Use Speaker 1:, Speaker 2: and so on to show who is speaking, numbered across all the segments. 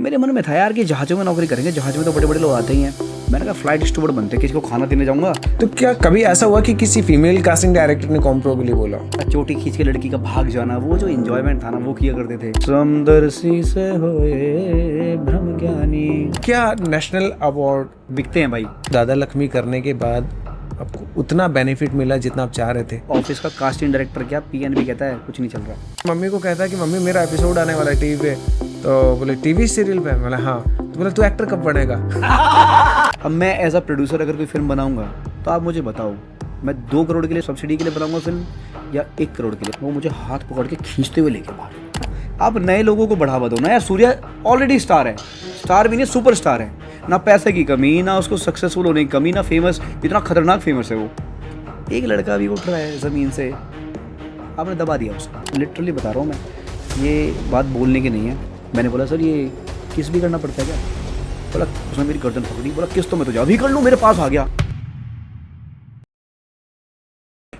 Speaker 1: मेरे मन में था यार कि जहाज़ों में नौकरी करेंगे, जहाज़ में तो बड़े बड़े लोग आते ही हैं। मैंने कहा फ्लाइट स्टूवर्ड बनते, किसी को खाना देने जाऊंगा।
Speaker 2: तो क्या कभी ऐसा हुआ कि किसी फीमेल कास्टिंग डायरेक्टर ने कॉम्प्रोबली बोला?
Speaker 1: चोटी खींच के लड़की का भाग जाना, वो जो एंजॉयमेंट था ना, वो किया करते थे। समदर्शी से होए ब्रह्म ज्ञानी।
Speaker 2: क्या नेशनल अवार्ड
Speaker 1: बिकते हैं भाई।
Speaker 2: दादा लक्ष्मी करने के बाद आपको उतना बेनिफिट मिला जितना आप चाह रहे थे?
Speaker 1: ऑफिस का कास्टिंग डायरेक्टर क्या पीएनबी कहता है कुछ नहीं चल रहा।
Speaker 2: मम्मी को कहता है कि मम्मी मेरा एपिसोड आने वाला है टीवी पे, तो बोले टीवी सीरियल पे? बोला हाँ। तो बोले तू एक्टर कब बनेगा?
Speaker 1: अब मैं एज अ प्रोड्यूसर अगर कोई फिल्म बनाऊंगा तो आप मुझे बताओ, मैं 2 करोड़ के लिए सब्सिडी के लिए बनाऊंगा फिल्म या 1 करोड़ के लिए? वो मुझे हाथ पकड़ के खींचते हुए लेके बाहर। आप नए लोगों को बढ़ावा दो ना यार। सूर्या ऑलरेडी स्टार है, स्टार भी नहीं सुपर स्टार है। ना पैसे की कमी, ना उसको सक्सेसफुल होने की कमी, ना फेमस, इतना खतरनाक फेमस है वो। एक लड़का भी उठ रहा है ज़मीन से, आपने दबा दिया उसको। लिटरली बता रहा हूँ मैं, ये बात बोलने की नहीं है। मैंने बोला सर ये किस भी करना पड़ता है क्या? बोला, उसने मेरी गर्दन पकड़ी, बोला किस तो मैं तो जा भी कर लूँ, मेरे पास आ गया।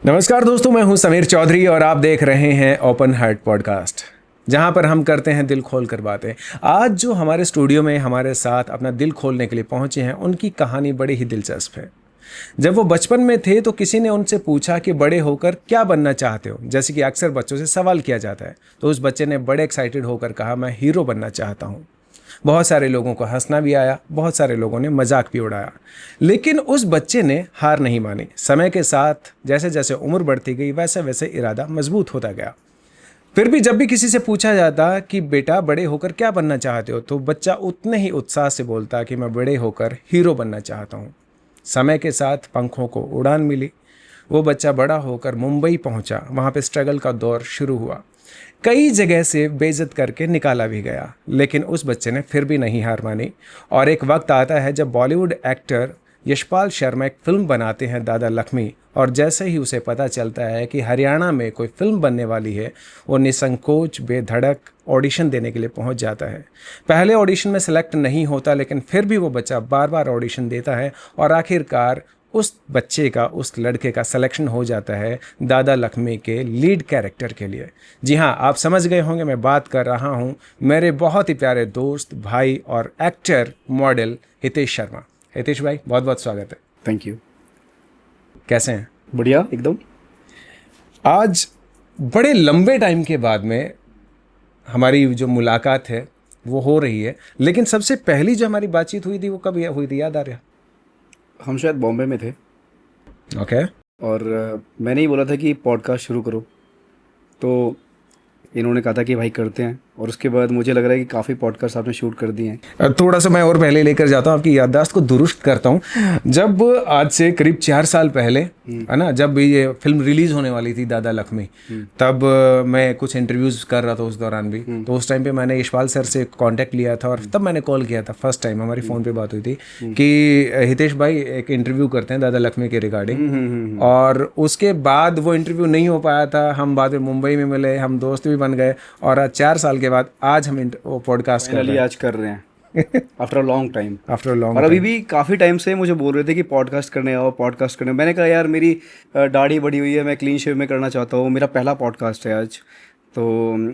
Speaker 2: नमस्कार दोस्तों, मैं हूं समीर चौधरी और आप देख रहे हैं ओपन हार्ट पॉडकास्ट, जहां पर हम करते हैं दिल खोल कर बातें। आज जो हमारे स्टूडियो में हमारे साथ अपना दिल खोलने के लिए पहुंचे हैं, उनकी कहानी बड़ी ही दिलचस्प है। जब वो बचपन में थे तो किसी ने उनसे पूछा कि बड़े होकर क्या बनना चाहते हो, जैसे कि अक्सर बच्चों से सवाल किया जाता है। तो उस बच्चे ने बड़े एक्साइटेड होकर कहा, मैं हीरो बनना चाहता हूँ। बहुत सारे लोगों को हंसना भी आया, बहुत सारे लोगों ने मजाक भी उड़ाया, लेकिन उस बच्चे ने हार नहीं मानी। समय के साथ जैसे जैसे उम्र बढ़ती गई वैसे वैसे इरादा मजबूत होता गया। फिर भी जब भी किसी से पूछा जाता कि बेटा बड़े होकर क्या बनना चाहते हो, तो बच्चा उतने ही उत्साह से बोलता कि मैं बड़े होकर हीरो बनना चाहता हूँ। समय के साथ पंखों को उड़ान मिली। वो बच्चा बड़ा होकर मुंबई पहुंचा, वहाँ पे स्ट्रगल का दौर शुरू हुआ। कई जगह से बेइज्जत करके निकाला भी गया, लेकिन उस बच्चे ने फिर भी नहीं हार मानी। और एक वक्त आता है जब बॉलीवुड एक्टर यशपाल शर्मा एक फिल्म बनाते हैं दादा लक्ष्मी, और जैसे ही उसे पता चलता है कि हरियाणा में कोई फिल्म बनने वाली है, वो निसंकोच बेधड़क ऑडिशन देने के लिए पहुंच जाता है। पहले ऑडिशन में सेलेक्ट नहीं होता, लेकिन फिर भी वो बच्चा बार बार ऑडिशन देता है और आखिरकार उस बच्चे का, उस लड़के का सिलेक्शन हो जाता है दादा लक्ष्मी के लीड कैरेक्टर के लिए। जी हाँ, आप समझ गए होंगे, मैं बात कर रहा हूँ मेरे बहुत ही प्यारे दोस्त, भाई और एक्टर मॉडल हितेश शर्मा। हितेश भाई, बहुत बहुत स्वागत है।
Speaker 1: Thank you.
Speaker 2: कैसे हैं?
Speaker 1: बढ़िया एकदम।
Speaker 2: आज बड़े लंबे टाइम के बाद में हमारी जो मुलाकात है वो हो रही है, लेकिन सबसे पहली जो हमारी बातचीत हुई थी वो कब हुई थी, याद आ रहा?
Speaker 1: हम शायद बॉम्बे में थे।
Speaker 2: ओके।
Speaker 1: और मैंने ही बोला था कि पॉडकास्ट शुरू करो, तो इन्होंने कहा था कि भाई करते हैं। और उसके बाद मुझे लग रहा है कि काफ़ी पॉडकास्ट आपने शूट कर दिए हैं।
Speaker 2: थोड़ा सा मैं और पहले लेकर जाता हूँ, आपकी याददाश्त को दुरुस्त करता हूँ। जब आज से करीब 4 साल पहले, है ना, जब ये फिल्म रिलीज होने वाली थी दादा लक्ष्मी, तब मैं कुछ इंटरव्यूज कर रहा था उस दौरान भी। तो उस टाइम पे मैंने यशपाल सर से कांटेक्ट लिया था और तब मैंने कॉल किया था। फर्स्ट टाइम हमारी फ़ोन पे बात हुई थी कि हितेश भाई एक इंटरव्यू करते हैं दादा लक्ष्मी के रिगार्डिंग। और उसके बाद वो इंटरव्यू नहीं हो पाया था। हम बाद में मुंबई में मिले, हम दोस्त भी बन गए, और आज 4 साल के बाद आज हम वो पॉडकास्ट
Speaker 1: कर रहे हैं आफ्टर अ लॉन्ग टाइम।
Speaker 2: और
Speaker 1: अभी भी काफ़ी टाइम से मुझे बोल रहे थे कि पॉडकास्ट करने आओ, पॉडकास्ट करने। मैंने कहा यार मेरी दाढ़ी बड़ी हुई है, मैं क्लीन शेव में करना चाहता हूँ, मेरा पहला पॉडकास्ट है आज। तो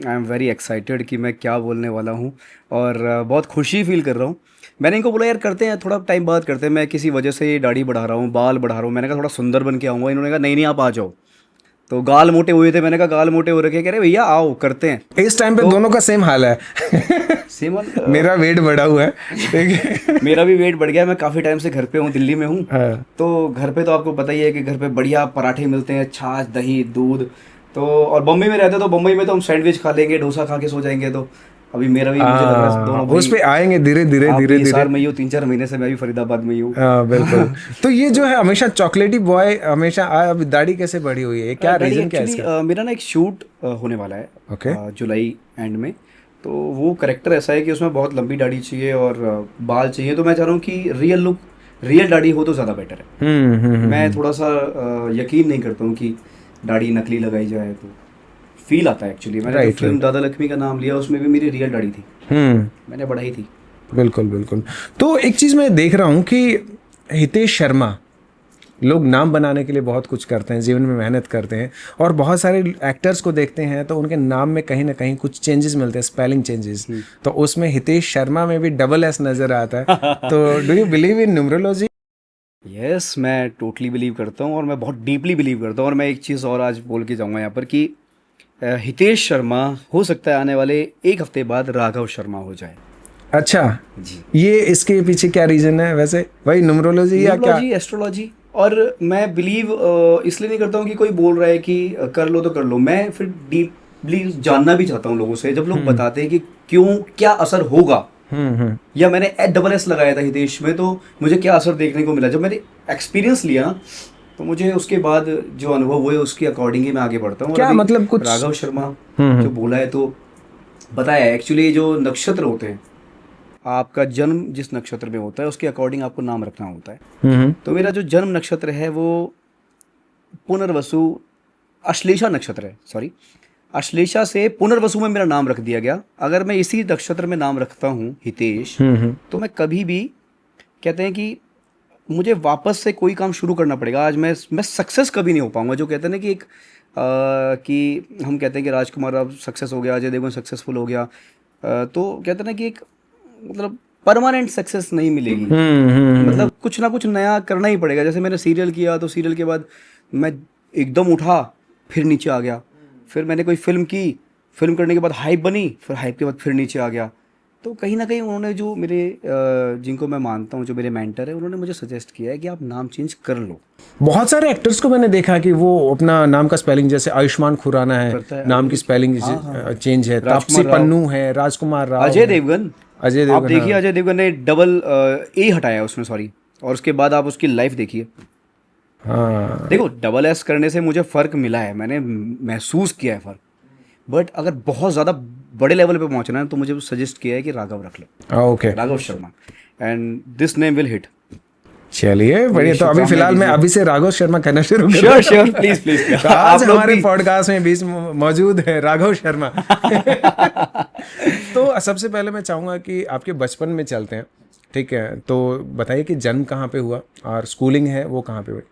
Speaker 1: आई एम वेरी एक्साइटेड कि मैं क्या बोलने वाला हूँ, और बहुत खुशी फील कर रहा हूँ। मैंने इनको बोला यार करते हैं, थोड़ा टाइम बाद करते हैं, मैं किसी वजह से दाढ़ी बढ़ा रहा हूँ, बाल बढ़ा रहा हूँ। मैंने कहा थोड़ा सुंदर बन के आऊँगा। इन्होंने कहा नहीं आप आ जाओ। तो गाल मोटे हुए थे, मैंने कहा गाल मोटे हो रखे, कह रहे भैया आओ करते हैं।
Speaker 2: इस टाइम पे तो दोनों का सेम हाल है।
Speaker 1: सेम
Speaker 2: मेरा वेट बढ़ा हुआ है, ठीक है।
Speaker 1: मेरा भी वेट बढ़ गया है। मैं काफ़ी टाइम से घर पे हूँ, दिल्ली में हूँ। तो घर पे तो आपको पता ही है कि घर पे बढ़िया पराठे मिलते हैं, छाछ दही दूध। तो और बम्बई में रहते तो बम्बई में तो हम सैंडविच खा लेंगे, डोसा खा के सो जाएंगे। तो अभी मेरा भी मुझे लग रहा है दोनों
Speaker 2: उस पे आएंगे धीरे धीरे धीरे धीरे।
Speaker 1: में ही हूँ, 3-4 महीने से मैं भी फरीदाबाद में ही हूँ।
Speaker 2: बिल्कुल। तो ये जो है हमेशा चॉकलेटी बॉय हमेशा अब दाढ़ी कैसे बढ़ी हुई है, क्या रीजन क्या है इसका?
Speaker 1: मेरा ना एक शूट होने वाला है जुलाई एंड में। तो वो करेक्टर ऐसा है कि उसमें बहुत लंबी दाढ़ी चाहिए और बाल चाहिए। तो मैं चाह रहा हूँ कि रियल दाढ़ी हो तो ज़्यादा बेटर है। मैं थोड़ा सा यकीन नहीं करता हूँ कि दाढ़ी नकली लगाई जाए, तो फील आता है एक्चुअली। मैंने फिल्म दादा लक्ष्मी का नाम लिया, उसमें भी मेरी रियल दाढ़ी थी, मैंने बढ़ाई थी।
Speaker 2: बिल्कुल बिल्कुल। तो एक चीज़ मैं देख रहा हूँ कि हितेश शर्मा लोग नाम बनाने के लिए बहुत कुछ करते हैं, जीवन में मेहनत करते हैं, और बहुत सारे एक्टर्स को देखते हैं तो उनके नाम में कहीं ना कहीं कुछ चेंजेस मिलते हैं, स्पेलिंग चेंजेस। तो उसमें हितेश शर्मा में भी डबल एस नज़र आता है। तो do you believe in numerology?
Speaker 1: Yes, मैं टोटली बिलीव करता हूँ और मैं बहुत डीपली बिलीव करता हूँ। और मैं एक चीज़ और आज बोल के जाऊँगा यहाँ पर कि हितेश शर्मा हो सकता है आने वाले एक हफ्ते बाद राघव शर्मा हो जाए।
Speaker 2: अच्छा
Speaker 1: जी,
Speaker 2: ये इसके पीछे क्या रीज़न है वैसे? वही न्यूमरोलॉजी या क्या?
Speaker 1: Numerology, astrology. और मैं बिलीव इसलिए नहीं करता हूँ कि कोई बोल रहा है कि कर लो तो कर लो। मैं फिर डीपली जानना भी चाहता हूँ लोगों से। जब लोग बताते हैं कि क्यों, क्या असर होगा, या मैंने डबल एस लगाया था हितेश में तो मुझे क्या असर देखने को मिला, जब मैंने एक्सपीरियंस लिया तो मुझे उसके बाद जो अनुभव हुए उसके अकॉर्डिंग ही मैं आगे बढ़ता हूँ। और
Speaker 2: क्या
Speaker 1: अभी
Speaker 2: मतलब कुछ
Speaker 1: राघव शर्मा जो बोला है तो बताया, एक्चुअली जो नक्षत्र होते हैं, आपका जन्म जिस नक्षत्र में होता है उसके अकॉर्डिंग आपको नाम रखना होता है। तो मेरा जो जन्म नक्षत्र है वो पुनर्वसु, अश्लेषा नक्षत्र है, सॉरी, अश्लेषा से पुनर्वसु में मेरा नाम रख दिया गया। अगर मैं इसी नक्षत्र में नाम रखता हूँ हितेश, तो मैं कभी भी, कहते हैं कि मुझे वापस से कोई काम शुरू करना पड़ेगा। आज मैं सक्सेस कभी नहीं हो पाऊंगा। जो कहते हैं ना कि एक कि हम कहते हैं कि राजकुमार अब सक्सेस हो गया, अजय देवगन सक्सेसफुल हो गया, तो कहते हैं ना कि एक मतलब परमानेंट सक्सेस नहीं मिलेगी। मतलब कुछ ना कुछ नया करना ही पड़ेगा। जैसे मैंने सीरियल किया तो सीरियल के बाद मैं एकदम उठा, फिर नीचे आ गया। फिर मैंने कोई फिल्म की, फिल्म करने के बाद हाइप बनी, फिर हाइप के बाद फिर नीचे आ गया। तो कहीं ना कहीं उन्होंने जो मेरे जिनको मैं मानता हूँ, जो मेरे मेंटर है, उन्होंने मुझे सजेस्ट किया है कि आप नाम चेंज कर लो।
Speaker 2: बहुत सारे एक्टर्स को मैंने देखा कि वो अपना नाम का स्पेलिंग, जैसे आयुष्मान खुराना
Speaker 1: करता
Speaker 2: है,
Speaker 1: है,
Speaker 2: नाम की स्पेलिंग चेंज है, तापसी
Speaker 1: राव।
Speaker 2: पन्नू है, राजकुमार राव
Speaker 1: अजय
Speaker 2: है,
Speaker 1: देवगन,
Speaker 2: अजय
Speaker 1: आप
Speaker 2: देवगन।
Speaker 1: देखिए
Speaker 2: हाँ।
Speaker 1: अजय देवगन ने डबल ए हटाया उसमें, सॉरी, और उसके बाद आप उसकी लाइफ देखिए।
Speaker 2: हाँ
Speaker 1: देखो, डबल एस करने से मुझे फ़र्क मिला है, मैंने महसूस किया है फ़र्क। बट अगर बहुत ज़्यादा बड़े लेवल पे पहुंचना है तो मुझे सजेस्ट किया है कि राघव रख लो,
Speaker 2: okay.
Speaker 1: Raghav Sharma, and this name will hit.
Speaker 2: चलिए बढ़िया। तो अभी फिलहाल मैं अभी से राघव शर्मा कहना शुरू कर
Speaker 1: श्योर श्योर, प्लीज प्लीज।
Speaker 2: तो आज हमारे पॉडकास्ट में बीच मौजूद है राघव शर्मा। तो सबसे पहले मैं चाहूँगा कि आपके बचपन में चलते हैं, ठीक है? तो बताइए कि जन्म कहाँ पे हुआ और स्कूलिंग है वो कहाँ पे हुई?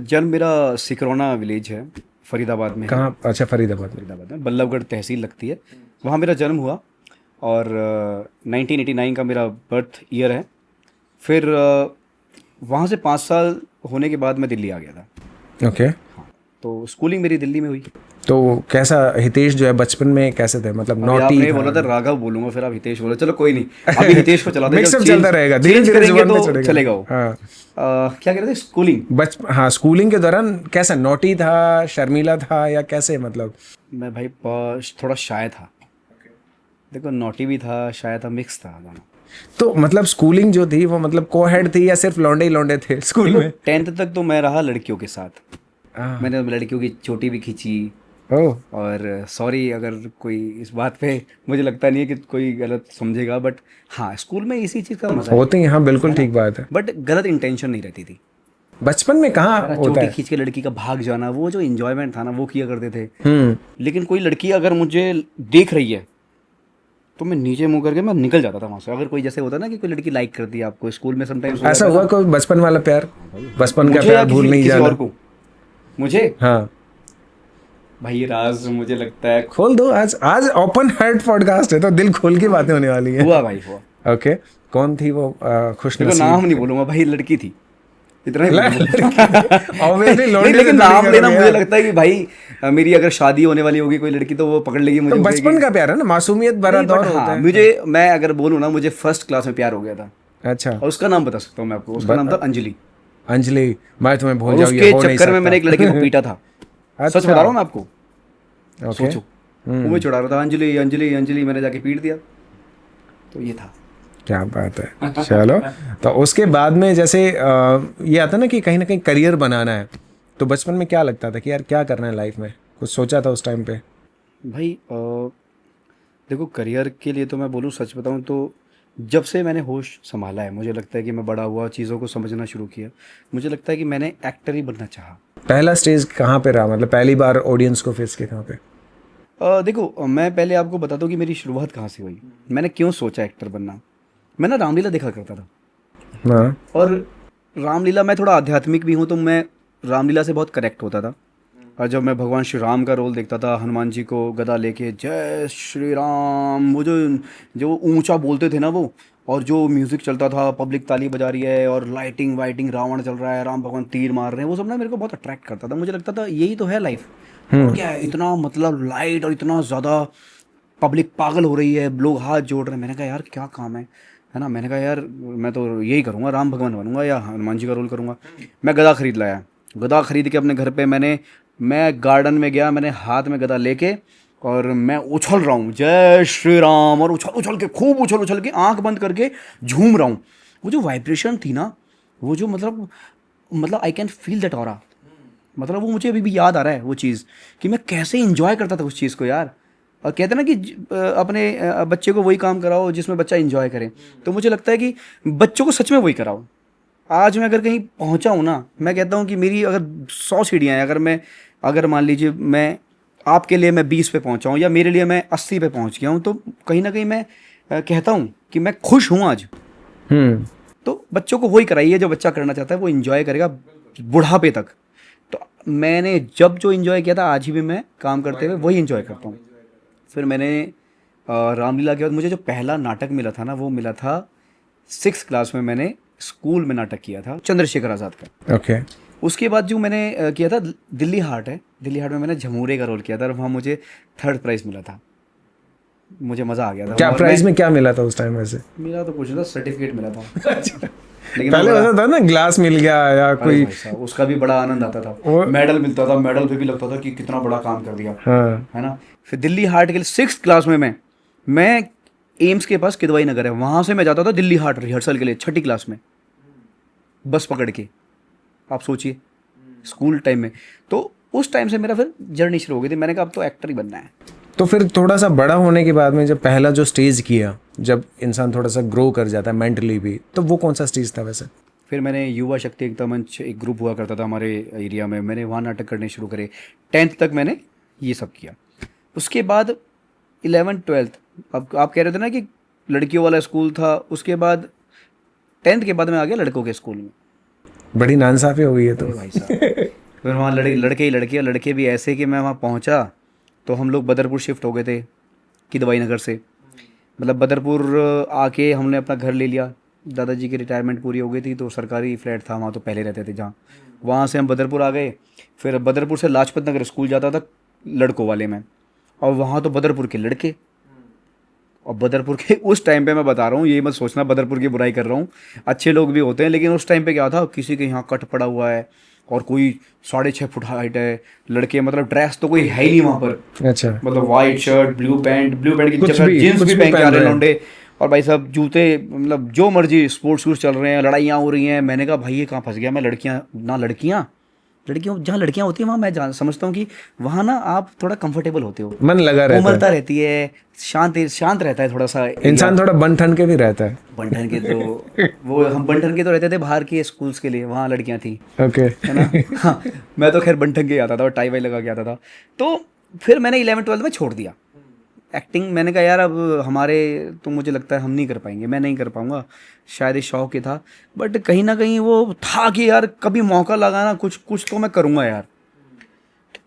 Speaker 1: जन्म मेरा सिकरौना विलेज है, फरीदाबाद में है।
Speaker 2: कहाँ? अच्छा, फरीदाबाद में।
Speaker 1: फरीदाबाद में बल्लभगढ़ तहसील लगती है, वहाँ मेरा जन्म हुआ। और 1989 का मेरा बर्थ ईयर है। फिर वहाँ से 5 साल होने के बाद मैं दिल्ली आ गया था।
Speaker 2: ओके।
Speaker 1: हाँ, तो स्कूलिंग मेरी दिल्ली में हुई।
Speaker 2: तो कैसा हितेश जो है बचपन में कैसे थे? मतलब
Speaker 1: अभी
Speaker 2: नॉटी
Speaker 1: आपने
Speaker 2: था?
Speaker 1: बोला था राघव बोलूंगा, फिर आप हितेश बोलो, चलो कोई नहीं, अभी हितेश को चलाते हैं।
Speaker 2: मिक्सअप
Speaker 1: जब
Speaker 2: चलता रहेगा, धीरे
Speaker 1: चेंज
Speaker 2: धीरे
Speaker 1: करेंगे
Speaker 2: जुबान पे
Speaker 1: तो चलेगा वो।
Speaker 2: हाँ।
Speaker 1: क्या कह रहे थे, स्कूलिंग?
Speaker 2: हाँ, स्कूलिंग के दौरान कैसा, नॉटी था, शर्मीला था, या कैसे मतलब?
Speaker 1: मैं भाई थोड़ा शाय था। देखो, नॉटी भी था, शाय था, मिक्स था दोनों।
Speaker 2: तो मतलब स्कूलिंग जो थी वो मतलब कोहेड थी या सिर्फ लौंडे ही लौंडे थे स्कूल में?
Speaker 1: 10th तक तो मैं रहा लड़कियों के साथ।
Speaker 2: हाँ।
Speaker 1: मैंने लड़कियों की चोटी भी खींची।
Speaker 2: ओह।
Speaker 1: और सॉरी अगर कोई इस बात पे, मुझे लगता नहीं है कि कोई गलत समझेगा, बट हाँ, स्कूल में इसी चीज़ का मजा
Speaker 2: होते हैं, हाँ बिल्कुल ठीक बात है।
Speaker 1: बट गलत इंटेंशन नहीं रहती थी।
Speaker 2: बचपन में कहाँ होता
Speaker 1: चोटी
Speaker 2: है?
Speaker 1: खींच के लड़की का भाग जाना, वो जो इंजॉयमेंट था ना, वो किया करते थे।
Speaker 2: हम्म।
Speaker 1: लेकिन कोई लड़की अगर मुझे देख रही है तो मैं नीचे मुंह करके मैं निकल जाता था वहाँ से। अगर कोई जैसे होता है ना कि कोई लड़की लाइक करती है आपको, स्कूल में समटाइम्स
Speaker 2: ऐसा हुआ कोई बचपन वाला प्यार? बचपन का
Speaker 1: मुझे
Speaker 2: प्यार
Speaker 1: या
Speaker 2: भूल नहीं
Speaker 1: किसी
Speaker 2: जाना?
Speaker 1: और को? मुझे
Speaker 2: हाँ।
Speaker 1: भाई ये राज मुझे लगता है
Speaker 2: खोल दो। आज आज ओपन हार्ट पॉडकास्ट है तो दिल खोल के बातें होने वाली है।
Speaker 1: हुआ भाई, हुआ।
Speaker 2: ओके। कौन थी वो खुश
Speaker 1: देखो,
Speaker 2: नसीब?
Speaker 1: नाम नहीं बोलूंगा भाई, लड़की थी, इतना ही बोलूंगा।
Speaker 2: Obviously
Speaker 1: नहीं,
Speaker 2: लौंडे से
Speaker 1: लेकिन
Speaker 2: तो
Speaker 1: नाम
Speaker 2: नहीं
Speaker 1: लेना
Speaker 2: करोगे
Speaker 1: मुझे
Speaker 2: यार।
Speaker 1: लगता है कि भाई मेरी अगर शादी होने वाली होगी कोई लड़की तो वो पकड़ लेगी मुझे।
Speaker 2: तो
Speaker 1: वो
Speaker 2: बचपन
Speaker 1: कहेगी-
Speaker 2: का प्यार है ना, मासूमियत भरा
Speaker 1: नहीं,
Speaker 2: दौर
Speaker 1: but
Speaker 2: होता
Speaker 1: हाँ,
Speaker 2: है।
Speaker 1: मुझे, मैं अगर बोलूँ ना, मुझे फर्स्ट क्लास में प्यार हो गया था।
Speaker 2: अच्छा।
Speaker 1: और उसका नाम बता सकता हूँ मैं आपको, उसका नाम था अंजलि।
Speaker 2: अंजलि, मैं तुम्हें भूल
Speaker 1: और
Speaker 2: जाऊँ, ये
Speaker 1: उसके
Speaker 2: हो नहीं
Speaker 1: चक्कर में
Speaker 2: सकता।
Speaker 1: मैंने एक लड़की को पीटा था। सच बता रहा हूँ मैं आपको।
Speaker 2: ओके।
Speaker 1: सोचो, वो मैं चढ़ा रहा था, अंजलि अंजलि अंजलि, मैंने जाके पीट दिया। तो ये था।
Speaker 2: क्या बात है। चलो, तो उसके बाद में जैसे ये आता ना कि कहीं ना कहीं करियर बनाना है, तो बचपन में क्या लगता था कि यार क्या करना है लाइफ में? कुछ सोचा था उस टाइम पे?
Speaker 1: भाई देखो, करियर के लिए तो मैं बोलूँ, सच बताऊँ तो जब से मैंने होश संभाला है, मुझे लगता है कि मैं बड़ा हुआ, चीज़ों को समझना शुरू किया, मुझे लगता है कि मैंने एक्टर ही बनना चाहा।
Speaker 2: पहला स्टेज कहाँ पे रहा, मतलब पहली बार ऑडियंस को फेस किया कहाँ पे?
Speaker 1: देखो, मैं पहले आपको बताता हूँ कि मेरी शुरुआत कहाँ से हुई, मैंने क्यों सोचा एक्टर बनना। मैं ना रामलीला देखा करता था,
Speaker 2: हाँ।
Speaker 1: और रामलीला मैं थोड़ा आध्यात्मिक भी हूँ, तो मैं रामलीला से बहुत कनेक्ट होता था। और जब मैं भगवान श्री राम का रोल देखता था, हनुमान जी को गदा लेके जय श्री राम, वो जो जो ऊंचा बोलते थे ना वो, और जो म्यूज़िक चलता था, पब्लिक ताली बजा रही है और लाइटिंग वाइटिंग, रावण चल रहा है, राम भगवान तीर मार रहे हैं, वो सब ना मेरे को बहुत अट्रैक्ट करता था। मुझे लगता था यही तो है लाइफ, और क्या है, इतना मतलब लाइट और इतना ज़्यादा पब्लिक पागल हो रही है, लोग हाथ जोड़ रहे हैं। मैंने कहा यार क्या काम है ना। मैंने कहा यार मैं तो यही करूँगा, राम भगवान बनूंगा या हनुमान जी का रोल करूँगा। मैं गदा खरीद लाया, गदा खरीद के अपने घर पे मैं गार्डन में गया, मैंने हाथ में गदा लेके और मैं उछल रहा हूँ जय श्री राम, और उछल उछल के, खूब उछल उछल के, आंख बंद करके झूम रहा हूँ। वो जो वाइब्रेशन थी ना, वो जो मतलब I can feel that aura. मतलब वो मुझे अभी भी याद आ रहा है वो चीज़, कि मैं कैसे इंजॉय करता था उस चीज़ को यार। और कहते हैं ना कि अपने बच्चे को वही काम कराओ जिसमें बच्चा इंजॉय करे। तो मुझे लगता है कि बच्चों को सच में वही कराओ। आज मैं अगर कहीं पहुंचा हूँ ना, मैं कहता हूँ कि मेरी अगर 100 सीढ़ियाँ हैं, अगर मान लीजिए मैं आपके लिए मैं 20 पे पहुंचा हूँ, या मेरे लिए मैं 80 पे पहुंच गया हूँ, तो कहीं ना कहीं मैं कहता हूँ कि मैं खुश हूँ आज। तो बच्चों को वही कराइए जो बच्चा करना चाहता है, वो इंजॉय करेगा बुढ़ापे तक। तो मैंने जब जो इंजॉय किया था, आज भी मैं काम करते हुए वही इंजॉय करता हूँ। फिर मैंने रामलीला के बाद मुझे जो पहला नाटक मिला था ना, वो मिला था 6th क्लास में। मैंने स्कूल में नाटक किया था चंद्रशेखर आज़ाद का।
Speaker 2: ओके।
Speaker 1: उसके बाद जो मैंने किया था दिल्ली हार्ट में मैंने झमूरे का रोल किया था, और वहाँ मुझे 3rd प्राइज़ मिला था। मुझे मज़ा आ गया था।
Speaker 2: क्या प्राइज में क्या मिला था उस टाइम वैसे?
Speaker 1: मिला तो कुछ नहीं था, सर्टिफिकेट मिला था। लेकिन
Speaker 2: पहले होता था ना ग्लास मिल गया या कोई,
Speaker 1: उसका भी बड़ा आनंद आता था। मेडल मिलता था, मेडल पे भी लगता था कि कितना बड़ा काम कर दिया।
Speaker 2: हाँ।
Speaker 1: है ना। फिर दिल्ली हार्ट के लिए 6th क्लास में मैं एम्स के पास किदवाई नगर है, वहाँ से मैं जाता था दिल्ली हार्ट रिहर्सल के लिए 6ठी क्लास में, बस पकड़ के। आप सोचिए स्कूल टाइम में। तो उस टाइम से मेरा फिर जर्नी शुरू हो गई थी। मैंने कहा अब तो एक्टर ही बनना है।
Speaker 2: तो फिर थोड़ा सा बड़ा होने के बाद में जब पहला जो स्टेज किया, जब इंसान थोड़ा सा ग्रो कर जाता है मेंटली भी, तो वो कौन सा स्टेज था वैसे?
Speaker 1: फिर मैंने युवा शक्ति एकता मंच, एक ग्रुप हुआ करता था हमारे एरिया में, मैंने वहाँ नाटक करने शुरू करे। 10th तक मैंने ये सब किया। उसके बाद 11th 12th, अब आप कह रहे थे ना कि लड़कियों वाला स्कूल था, उसके बाद 10th के बाद मैं आ गया लड़कों के स्कूल में।
Speaker 2: बड़ी नाइंसाफ़ी हो गई है तो।
Speaker 1: भाई साहब फिर वहाँ लड़के ही लड़के, और लड़के भी ऐसे कि मैं वहाँ पहुँचा तो हम लोग बदरपुर शिफ्ट हो गए थे किदवाई नगर से। मतलब बदरपुर आके हमने अपना घर ले लिया। दादाजी की रिटायरमेंट पूरी हो गई थी, तो सरकारी फ्लैट था वहाँ, तो पहले रहते थे जहाँ, वहाँ से हम बदरपुर आ गए। फिर बदरपुर से लाजपत नगर स्कूल जाता था लड़कों वाले में, और वहाँ तो बदरपुर के लड़के। और बदरपुर के उस टाइम पे मैं बता रहा हूँ, ये मत सोचना बदरपुर की बुराई कर रहा हूँ, अच्छे लोग भी होते हैं, लेकिन उस टाइम पे क्या था, किसी के यहाँ कट पड़ा हुआ है और कोई 6.5 फुट हाइट है लड़के, मतलब ड्रेस तो कोई है ही नहीं वहाँ पर।
Speaker 2: अच्छा।
Speaker 1: मतलब वाइट शर्ट, ब्लू पैंट की जगह जींस भी पहन के आ रहे लौंडे, और भाई साहब जूते, मतलब जो मर्जी स्पोर्ट्स शूज चल रहे हैं, लड़ाइयाँ हो रही हैं। मैंने कहा भाई ये कहाँ फंस गया मैं। लड़कियाँ जहाँ लड़कियाँ होती हैं वहाँ मैं समझता हूँ कि वहाँ ना आप थोड़ा कंफर्टेबल होते हो,
Speaker 2: मन लगा रहता है,
Speaker 1: कोमलता रहती है, शांत रहता है थोड़ा सा
Speaker 2: इंसान, थोड़ा बन ठन के भी रहता है।
Speaker 1: बंठन के तो वो हम बंठन के तो रहते थे बाहर के स्कूल्स के लिए, वहाँ लड़कियाँ थी।
Speaker 2: ओके।
Speaker 1: है ना। हाँ, मैं तो खैर बंठन के आता था और टाई वाई लगा के आता था। तो फिर मैंने 11th 12th में छोड़ दिया एक्टिंग। मैंने कहा यार अब हमारे, तो मुझे लगता है हम नहीं कर पाएंगे, मैं नहीं कर पाऊंगा। शायद ये शौक ही था, बट कहीं ना कहीं वो था कि यार कभी मौका लगा ना, कुछ तो मैं करूँगा यार।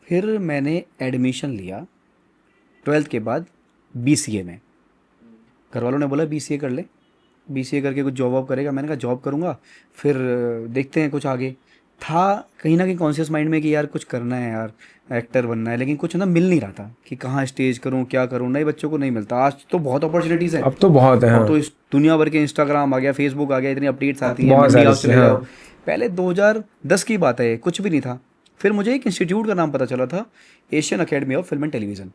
Speaker 1: फिर मैंने एडमिशन लिया 12th के बाद BCA में। घर वालों ने बोला BCA कर ले, BCA करके कुछ जॉब वॉब करेगा। मैंने कहा जॉब करूँगा, फिर देखते हैं कुछ आगे। था कहीं ना कहीं कॉन्शियस माइंड में कि यार कुछ करना है यार, एक्टर बनना है, लेकिन कुछ ना मिल नहीं रहा था कि कहाँ स्टेज करूँ, क्या करूँ। नए बच्चों को नहीं मिलता। आज तो बहुत अपॉर्चुनिटीज़ है,
Speaker 2: अब तो बहुत है।
Speaker 1: अब तो इस दुनिया भर के इंस्टाग्राम आ गया, फेसबुक आ गया, इतनी अपडेट्स आती हैं।
Speaker 2: बहुत
Speaker 1: मंडी हाउस
Speaker 2: सारे,
Speaker 1: चले
Speaker 2: हाँ।
Speaker 1: जाओ। पहले 2010 की बात है, कुछ भी नहीं था। फिर मुझे एक इंस्टीट्यूट का नाम पता चला था, Asian academy of film and television.